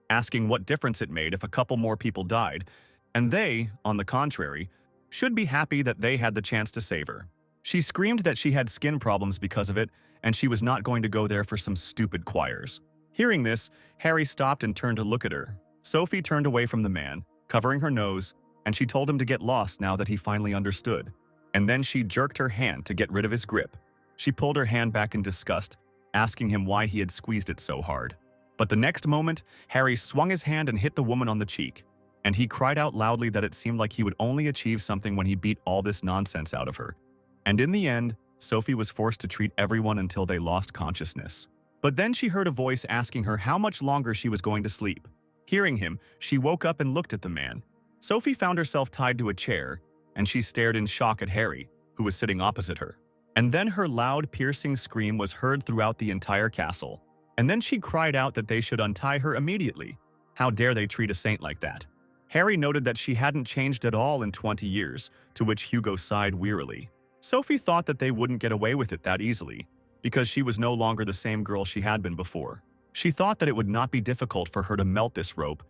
asking what difference it made if a couple more people died, and they, on the contrary, should be happy that they had the chance to save her. She screamed that she had skin problems because of it, and she was not going to go there for some stupid choirs. Hearing this, Harry stopped and turned to look at her. Sophie turned away from the man, covering her nose, and she told him to get lost now that he finally understood. And then she jerked her hand to get rid of his grip. She pulled her hand back in disgust, asking him why he had squeezed it so hard. But the next moment, Harry swung his hand and hit the woman on the cheek, and he cried out loudly that it seemed like he would only achieve something when he beat all this nonsense out of her. And in the end, Sophie was forced to treat everyone until they lost consciousness. But then she heard a voice asking her how much longer she was going to sleep. Hearing him, she woke up and looked at the man. Sophie found herself tied to a chair, and she stared in shock at Harry, who was sitting opposite her. And then her loud, piercing scream was heard throughout the entire castle. And then she cried out that they should untie her immediately. How dare they treat a saint like that? Harry noted that she hadn't changed at all in 20 years, to which Hugo sighed wearily. Sophie thought that they wouldn't get away with it that easily, because she was no longer the same girl she had been before. She thought that it would not be difficult for her to melt this rope,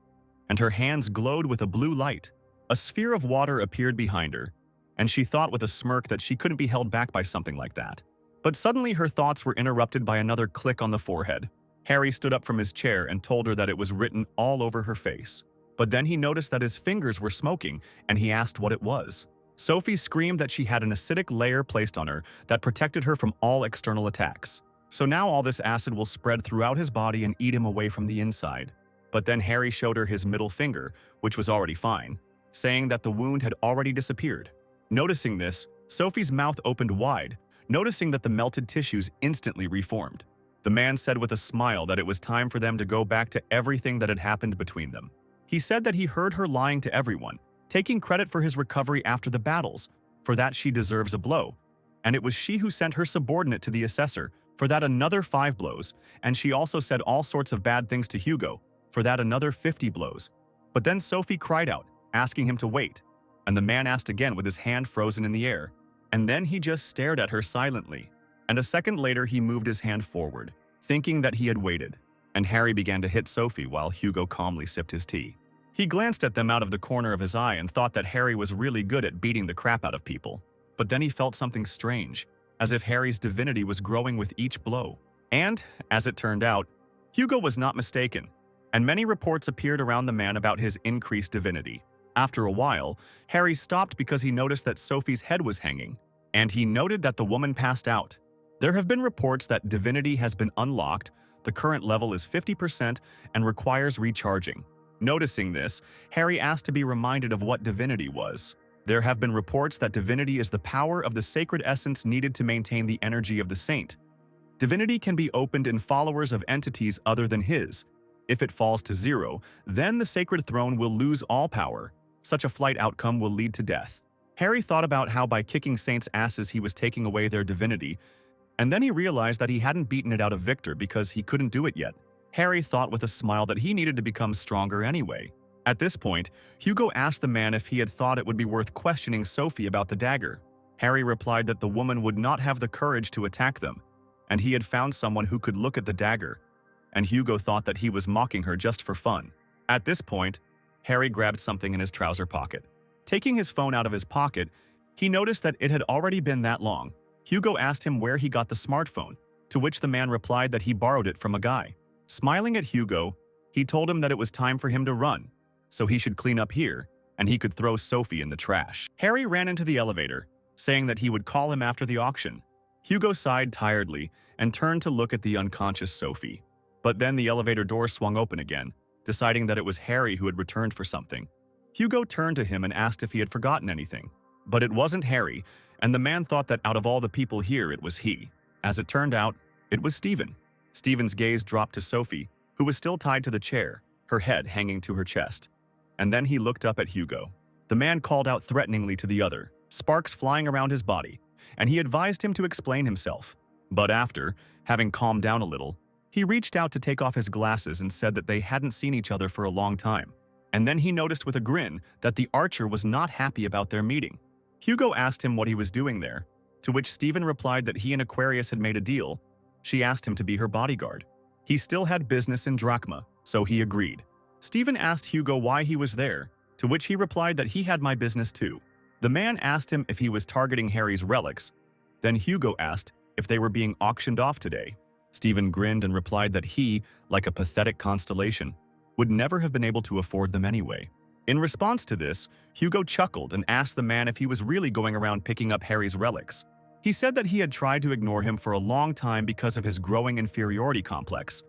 and her hands glowed with a blue light. A sphere of water appeared behind her, and she thought with a smirk that she couldn't be held back by something like that. But suddenly her thoughts were interrupted by another click on the forehead. Harry stood up from his chair and told her that it was written all over her face. But then he noticed that his fingers were smoking, and he asked what it was. Sophie screamed that she had an acidic layer placed on her that protected her from all external attacks. So now all this acid will spread throughout his body and eat him away from the inside. But then Harry showed her his middle finger, which was already fine, saying that the wound had already disappeared. Noticing this, Sophie's mouth opened wide, noticing that the melted tissues instantly reformed. The man said with a smile that it was time for them to go back to everything that had happened between them. He said that he heard her lying to everyone, taking credit for his recovery after the battles. For that she deserves a blow. And it was she who sent her subordinate to the assessor. For that another 5 blows. And she also said all sorts of bad things to Hugo. For that another 50 blows. But then Sophie cried out, asking him to wait. And the man asked again with his hand frozen in the air. And then he just stared at her silently. And a second later he moved his hand forward, thinking that he had waited. And Harry began to hit Sophie while Hugo calmly sipped his tea. He glanced at them out of the corner of his eye and thought that Harry was really good at beating the crap out of people. But then he felt something strange, as if Harry's divinity was growing with each blow. And, as it turned out, Hugo was not mistaken, and many reports appeared around the man about his increased divinity. After a while, Harry stopped because he noticed that Sophie's head was hanging, and he noted that the woman passed out. There have been reports that divinity has been unlocked, the current level is 50% and requires recharging. Noticing this, Harry asked to be reminded of what divinity was. There have been reports that divinity is the power of the sacred essence needed to maintain the energy of the saint. Divinity can be opened in followers of entities other than his. If it falls to 0, then the sacred throne will lose all power. Such a flight outcome will lead to death. Harry thought about how by kicking saints' asses he was taking away their divinity, and then he realized that he hadn't beaten it out of Victor because he couldn't do it yet. Harry thought with a smile that he needed to become stronger anyway. At this point, Hugo asked the man if he had thought it would be worth questioning Sophie about the dagger. Harry replied that the woman would not have the courage to attack them, and he had found someone who could look at the dagger, and Hugo thought that he was mocking her just for fun. At this point, Harry grabbed something in his trouser pocket. Taking his phone out of his pocket, he noticed that it had already been that long. Hugo asked him where he got the smartphone, to which the man replied that he borrowed it from a guy. Smiling at Hugo, he told him that it was time for him to run, so he should clean up here, and he could throw Sophie in the trash. Harry ran into the elevator, saying that he would call him after the auction. Hugo sighed tiredly and turned to look at the unconscious Sophie. But then the elevator door swung open again, deciding that it was Harry who had returned for something. Hugo turned to him and asked if he had forgotten anything. But it wasn't Harry, and the man thought that out of all the people here, it was he. As it turned out, it was Stephen. Stephen's gaze dropped to Sophie, who was still tied to the chair, her head hanging to her chest. And then he looked up at Hugo. The man called out threateningly to the other, sparks flying around his body, and he advised him to explain himself. But after, having calmed down a little, he reached out to take off his glasses and said that they hadn't seen each other for a long time. And then he noticed with a grin that the archer was not happy about their meeting. Hugo asked him what he was doing there, to which Stephen replied that he and Aquarius had made a deal. She asked him to be her bodyguard. He still had business in Drachma, so he agreed. Stephen asked Hugo why he was there, to which he replied that he had my business too. The man asked him if he was targeting Harry's relics. Then Hugo asked if they were being auctioned off today. Stephen grinned and replied that he, like a pathetic constellation, would never have been able to afford them anyway. In response to this, Hugo chuckled and asked the man if he was really going around picking up Harry's relics. He said that he had tried to ignore him for a long time because of his growing inferiority complex,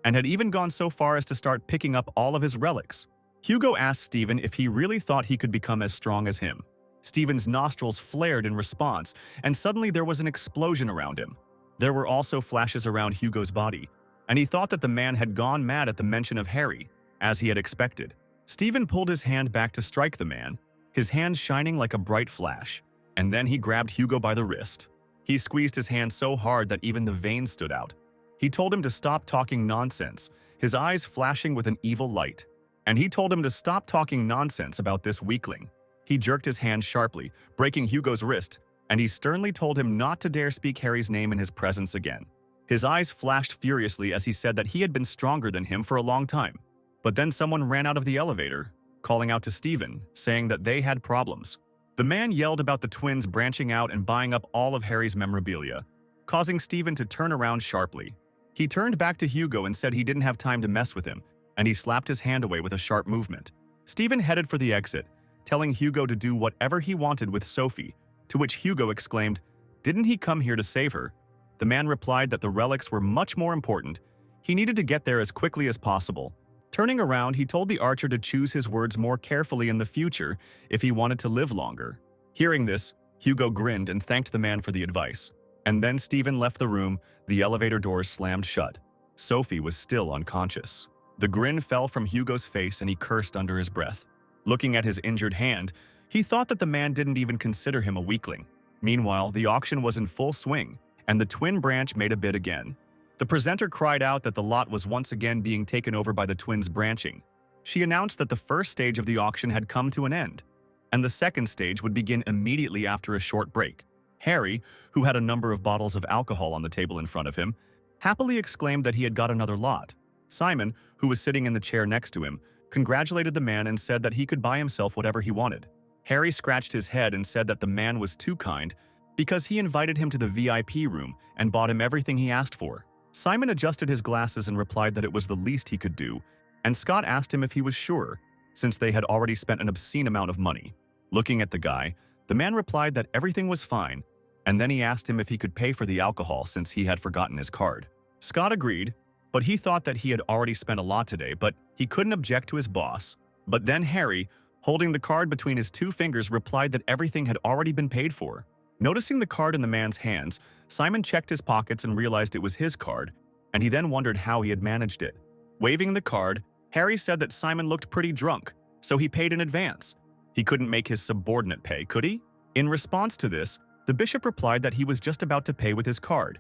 and had even gone so far as to start picking up all of his relics. Hugo asked Stephen if he really thought he could become as strong as him. Stephen's nostrils flared in response, and suddenly there was an explosion around him. There were also flashes around Hugo's body, and he thought that the man had gone mad at the mention of Harry, as he had expected. Stephen pulled his hand back to strike the man, his hand shining like a bright flash. And then he grabbed Hugo by the wrist. He squeezed his hand so hard that even the veins stood out. He told him to stop talking nonsense, his eyes flashing with an evil light. and he told him to stop talking nonsense about this weakling. He jerked his hand sharply, breaking Hugo's wrist, and he sternly told him not to dare speak Harry's name in his presence again. His eyes flashed furiously as he said that he had been stronger than him for a long time. But then someone ran out of the elevator, calling out to Stephen, saying that they had problems. The man yelled about the twins branching out and buying up all of Harry's memorabilia, causing Stephen to turn around sharply. He turned back to Hugo and said he didn't have time to mess with him, and he slapped his hand away with a sharp movement. Stephen headed for the exit, telling Hugo to do whatever he wanted with Sophie, to which Hugo exclaimed, "Didn't he come here to save her?" The man replied that the relics were much more important. He needed to get there as quickly as possible. Turning around, he told the archer to choose his words more carefully in the future if he wanted to live longer. Hearing this, Hugo grinned and thanked the man for the advice. And then Stephen left the room, the elevator doors slammed shut. Sophie was still unconscious. The grin fell from Hugo's face and he cursed under his breath. Looking at his injured hand, he thought that the man didn't even consider him a weakling. Meanwhile, the auction was in full swing, and the twin branch made a bid again. The presenter cried out that the lot was once again being taken over by the twins branching. She announced that the first stage of the auction had come to an end, and the second stage would begin immediately after a short break. Harry, who had a number of bottles of alcohol on the table in front of him, happily exclaimed that he had got another lot. Simon, who was sitting in the chair next to him, congratulated the man and said that he could buy himself whatever he wanted. Harry scratched his head and said that the man was too kind because he invited him to the VIP room and bought him everything he asked for. Simon adjusted his glasses and replied that it was the least he could do, and Scott asked him if he was sure, since they had already spent an obscene amount of money. Looking at the guy, the man replied that everything was fine, and then he asked him if he could pay for the alcohol since he had forgotten his card. Scott agreed, but he thought that he had already spent a lot today, but he couldn't object to his boss. But then Harry, holding the card between his two fingers, replied that everything had already been paid for. Noticing the card in the man's hands, Simon checked his pockets and realized it was his card, and he then wondered how he had managed it. Waving the card, Harry said that Simon looked pretty drunk, so he paid in advance. He couldn't make his subordinate pay, could he? In response to this, the bishop replied that he was just about to pay with his card,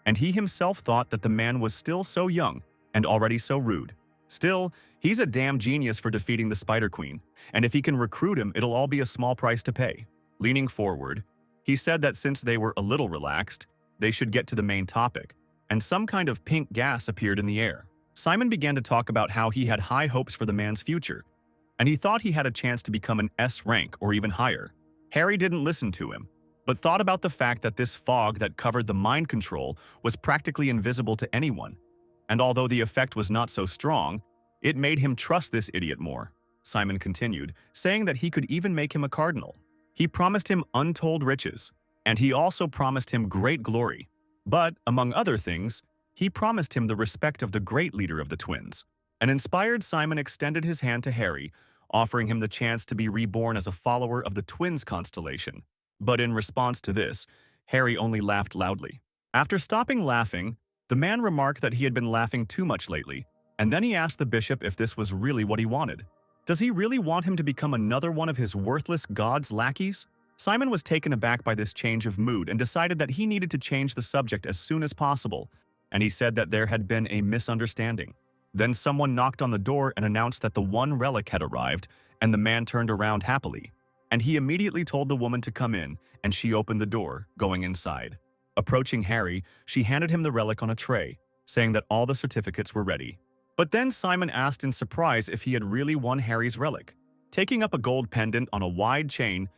and he himself thought that the man was still so young and already so rude. Still, he's a damn genius for defeating the Spider Queen, and if he can recruit him, it'll all be a small price to pay. Leaning forward, he said that since they were a little relaxed, they should get to the main topic, and some kind of pink gas appeared in the air. Simon began to talk about how he had high hopes for the man's future, and he thought he had a chance to become an S rank or even higher. Harry didn't listen to him, but thought about the fact that this fog that covered the mind control was practically invisible to anyone, and although the effect was not so strong, it made him trust this idiot more. Simon continued, saying that he could even make him a cardinal. He promised him untold riches, and he also promised him great glory. But, among other things, he promised him the respect of the great leader of the twins. An inspired Simon extended his hand to Harry, offering him the chance to be reborn as a follower of the twins constellation. But in response to this, Harry only laughed loudly. After stopping laughing, the man remarked that he had been laughing too much lately, and then he asked the bishop if this was really what he wanted. Does he really want him to become another one of his worthless god's lackeys? Simon was taken aback by this change of mood and decided that he needed to change the subject as soon as possible, and he said that there had been a misunderstanding. Then someone knocked on the door and announced that the one relic had arrived, and the man turned around happily. And he immediately told the woman to come in, and she opened the door, going inside. Approaching Harry, she handed him the relic on a tray, saying that all the certificates were ready. But then Simon asked in surprise if he had really won Harry's relic. Taking up a gold pendant on a wide chain,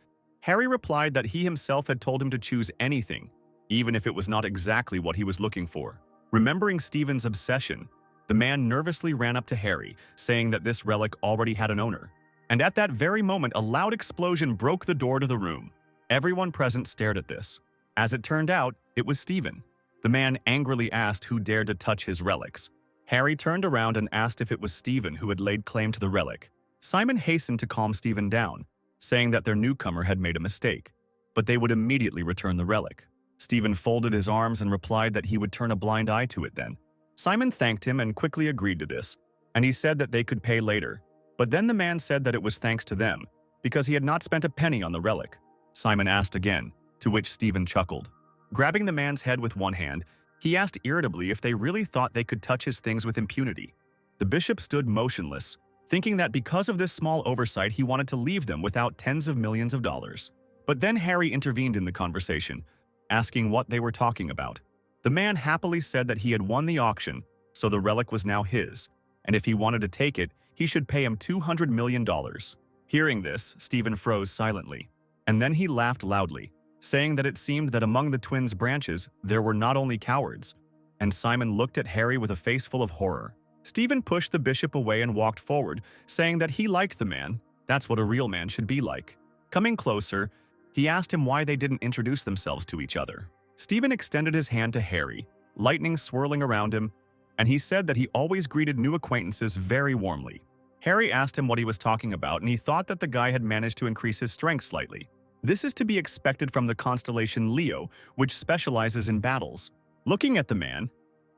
Harry replied that he himself had told him to choose anything, even if it was not exactly what he was looking for. Remembering Stephen's obsession, the man nervously ran up to Harry, saying that this relic already had an owner. And at that very moment, a loud explosion broke the door to the room. Everyone present stared at this. As it turned out, it was Stephen. The man angrily asked who dared to touch his relics. Harry turned around and asked if it was Stephen who had laid claim to the relic. Simon hastened to calm Stephen down, saying that their newcomer had made a mistake, but they would immediately return the relic. Stephen folded his arms and replied that he would turn a blind eye to it then. Simon thanked him and quickly agreed to this, and he said that they could pay later. But then the man said that it was thanks to them, because he had not spent a penny on the relic. Simon asked again, to which Stephen chuckled. Grabbing the man's head with one hand, he asked irritably if they really thought they could touch his things with impunity. The bishop stood motionless, thinking that because of this small oversight he wanted to leave them without tens of millions of dollars. But then Harry intervened in the conversation, asking what they were talking about. The man happily said that he had won the auction, so the relic was now his, and if he wanted to take it, he should pay him $200 million. Hearing this, Stephen froze silently, and then he laughed loudly, saying that it seemed that among the twins' branches there were not only cowards, and Simon looked at Harry with a face full of horror. Stephen pushed the bishop away and walked forward, saying that he liked the man. That's what a real man should be like. Coming closer, he asked him why they didn't introduce themselves to each other. Stephen extended his hand to Harry, lightning swirling around him, and he said that he always greeted new acquaintances very warmly. Harry asked him what he was talking about, and he thought that the guy had managed to increase his strength slightly. This is to be expected from the constellation Leo, which specializes in battles. Looking at the man,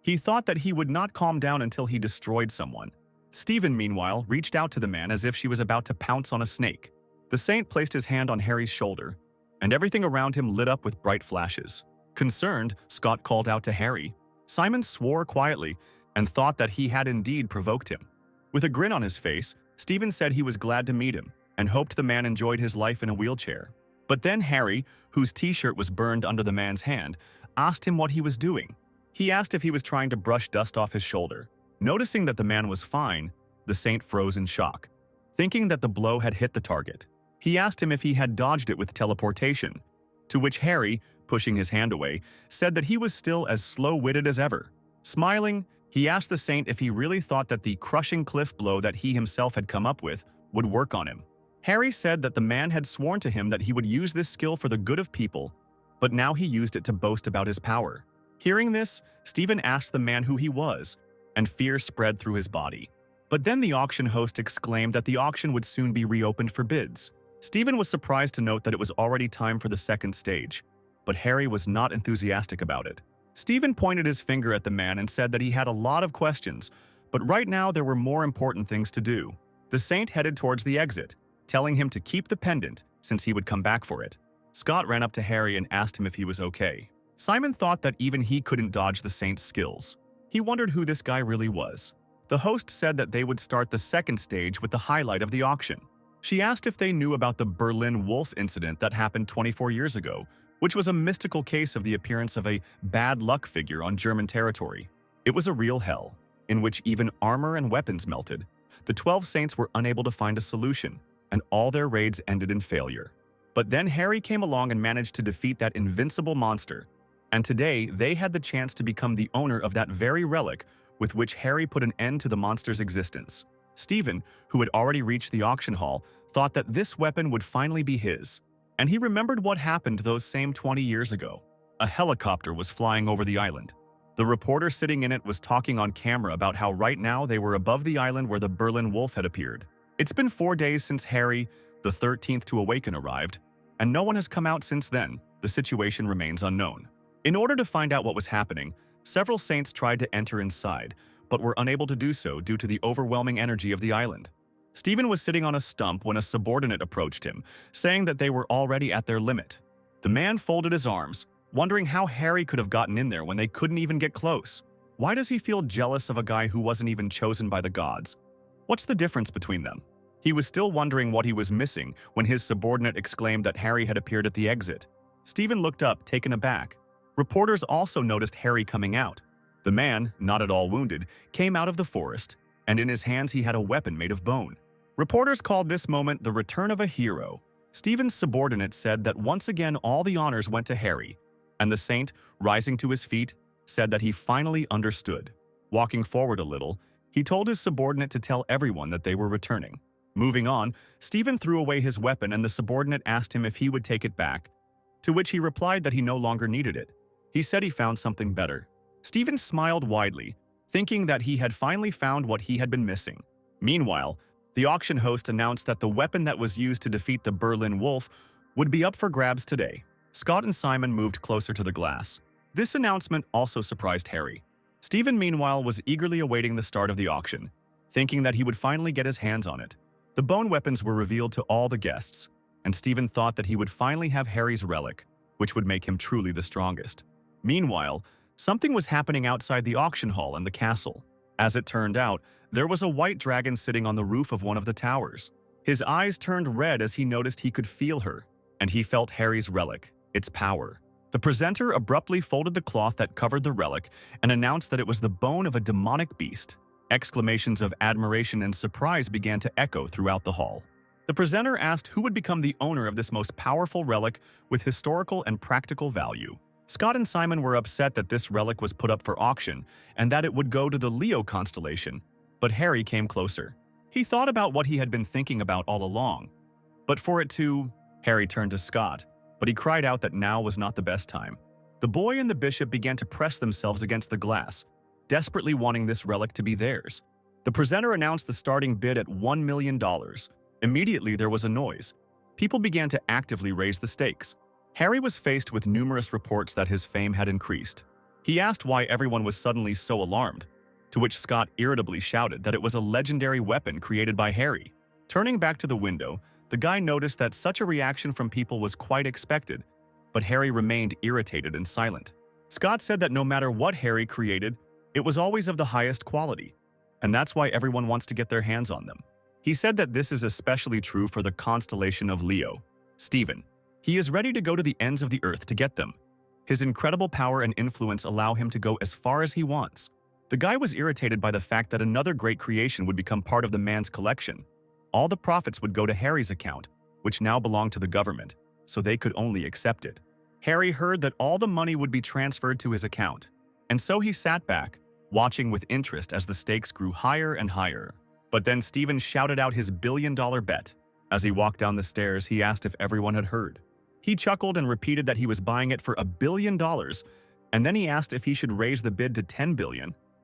he thought that he would not calm down until he destroyed someone. Stephen, meanwhile, reached out to the man as if she was about to pounce on a snake. The saint placed his hand on Harry's shoulder, and everything around him lit up with bright flashes. Concerned, Scott called out to Harry. Simon swore quietly and thought that he had indeed provoked him. With a grin on his face, Stephen said he was glad to meet him and hoped the man enjoyed his life in a wheelchair. But then Harry, whose t-shirt was burned under the man's hand, asked him what he was doing. He asked if he was trying to brush dust off his shoulder. Noticing that the man was fine, the saint froze in shock, thinking that the blow had hit the target. He asked him if he had dodged it with teleportation, to which Harry, pushing his hand away, said that he was still as slow-witted as ever. Smiling, he asked the saint if he really thought that the crushing cliff blow that he himself had come up with would work on him. Harry said that the man had sworn to him that he would use this skill for the good of people, but now he used it to boast about his power. Hearing this, Stephen asked the man who he was, and fear spread through his body. But then the auction host exclaimed that the auction would soon be reopened for bids. Stephen was surprised to note that it was already time for the second stage, but Harry was not enthusiastic about it. Stephen pointed his finger at the man and said that he had a lot of questions, but right now there were more important things to do. The saint headed towards the exit, telling him to keep the pendant since he would come back for it. Scott ran up to Harry and asked him if he was okay. Simon thought that even he couldn't dodge the saint's skills. He wondered who this guy really was. The host said that they would start the second stage with the highlight of the auction. She asked if they knew about the Berlin Wolf incident that happened 24 years ago, which was a mystical case of the appearance of a bad luck figure on German territory. It was a real hell, in which even armor and weapons melted. The 12 saints were unable to find a solution, and all their raids ended in failure. But then Harry came along and managed to defeat that invincible monster, and today they had the chance to become the owner of that very relic with which Harry put an end to the monster's existence. Stephen, who had already reached the auction hall, thought that this weapon would finally be his, and he remembered what happened those same 20 years ago. A helicopter was flying over the island. The reporter sitting in it was talking on camera about how right now they were above the island where the Berlin Wolf had appeared. It's been 4 days since Harry, the 13th to awaken, arrived, and no one has come out since then. The situation remains unknown. In order to find out what was happening, several saints tried to enter inside, but were unable to do so due to the overwhelming energy of the island. Stephen was sitting on a stump when a subordinate approached him, saying that they were already at their limit. The man folded his arms, wondering how Harry could have gotten in there when they couldn't even get close. Why does he feel jealous of a guy who wasn't even chosen by the gods? What's the difference between them? He was still wondering what he was missing when his subordinate exclaimed that Harry had appeared at the exit. Stephen looked up, taken aback. Reporters also noticed Harry coming out. The man, not at all wounded, came out of the forest, and in his hands he had a weapon made of bone. Reporters called this moment the return of a hero. Stephen's subordinate said that once again all the honors went to Harry, and the saint, rising to his feet, said that he finally understood. Walking forward a little, he told his subordinate to tell everyone that they were returning. Moving on, Stephen threw away his weapon and the subordinate asked him if he would take it back, to which he replied that he no longer needed it. He said he found something better. Stephen smiled widely, thinking that he had finally found what he had been missing. Meanwhile, the auction host announced that the weapon that was used to defeat the Berlin Wolf would be up for grabs today. Scott and Simon moved closer to the glass. This announcement also surprised Harry. Stephen, meanwhile, was eagerly awaiting the start of the auction, thinking that he would finally get his hands on it. The bone weapons were revealed to all the guests, and Stephen thought that he would finally have Harry's relic, which would make him truly the strongest. Meanwhile, something was happening outside the auction hall and the castle. As it turned out, there was a white dragon sitting on the roof of one of the towers. His eyes turned red as he noticed he could feel her, and he felt Harry's relic, its power. The presenter abruptly folded the cloth that covered the relic and announced that it was the bone of a demonic beast. Exclamations of admiration and surprise began to echo throughout the hall. The presenter asked who would become the owner of this most powerful relic with historical and practical value. Scott and Simon were upset that this relic was put up for auction and that it would go to the Leo constellation, but Harry came closer. He thought about what he had been thinking about all along. But for it to... Harry turned to Scott, but he cried out that now was not the best time. The boy and the bishop began to press themselves against the glass, desperately wanting this relic to be theirs. The presenter announced the starting bid at $1 million. Immediately, there was a noise. People began to actively raise the stakes. Harry was faced with numerous reports that his fame had increased. He asked why everyone was suddenly so alarmed, to which Scott irritably shouted that it was a legendary weapon created by Harry. Turning back to the window, the guy noticed that such a reaction from people was quite expected, but Harry remained irritated and silent. Scott said that no matter what Harry created, it was always of the highest quality, and that's why everyone wants to get their hands on them. He said that this is especially true for the constellation of Leo, Stephen. He is ready to go to the ends of the earth to get them. His incredible power and influence allow him to go as far as he wants. The guy was irritated by the fact that another great creation would become part of the man's collection. All the profits would go to Harry's account, which now belonged to the government, so they could only accept it. Harry heard that all the money would be transferred to his account, and so he sat back, watching with interest as the stakes grew higher and higher. But then Stephen shouted out his billion-dollar bet. As he walked down the stairs, he asked if everyone had heard. He chuckled and repeated that he was buying it for $1 billion, and then he asked if he should raise the bid to $10 billion.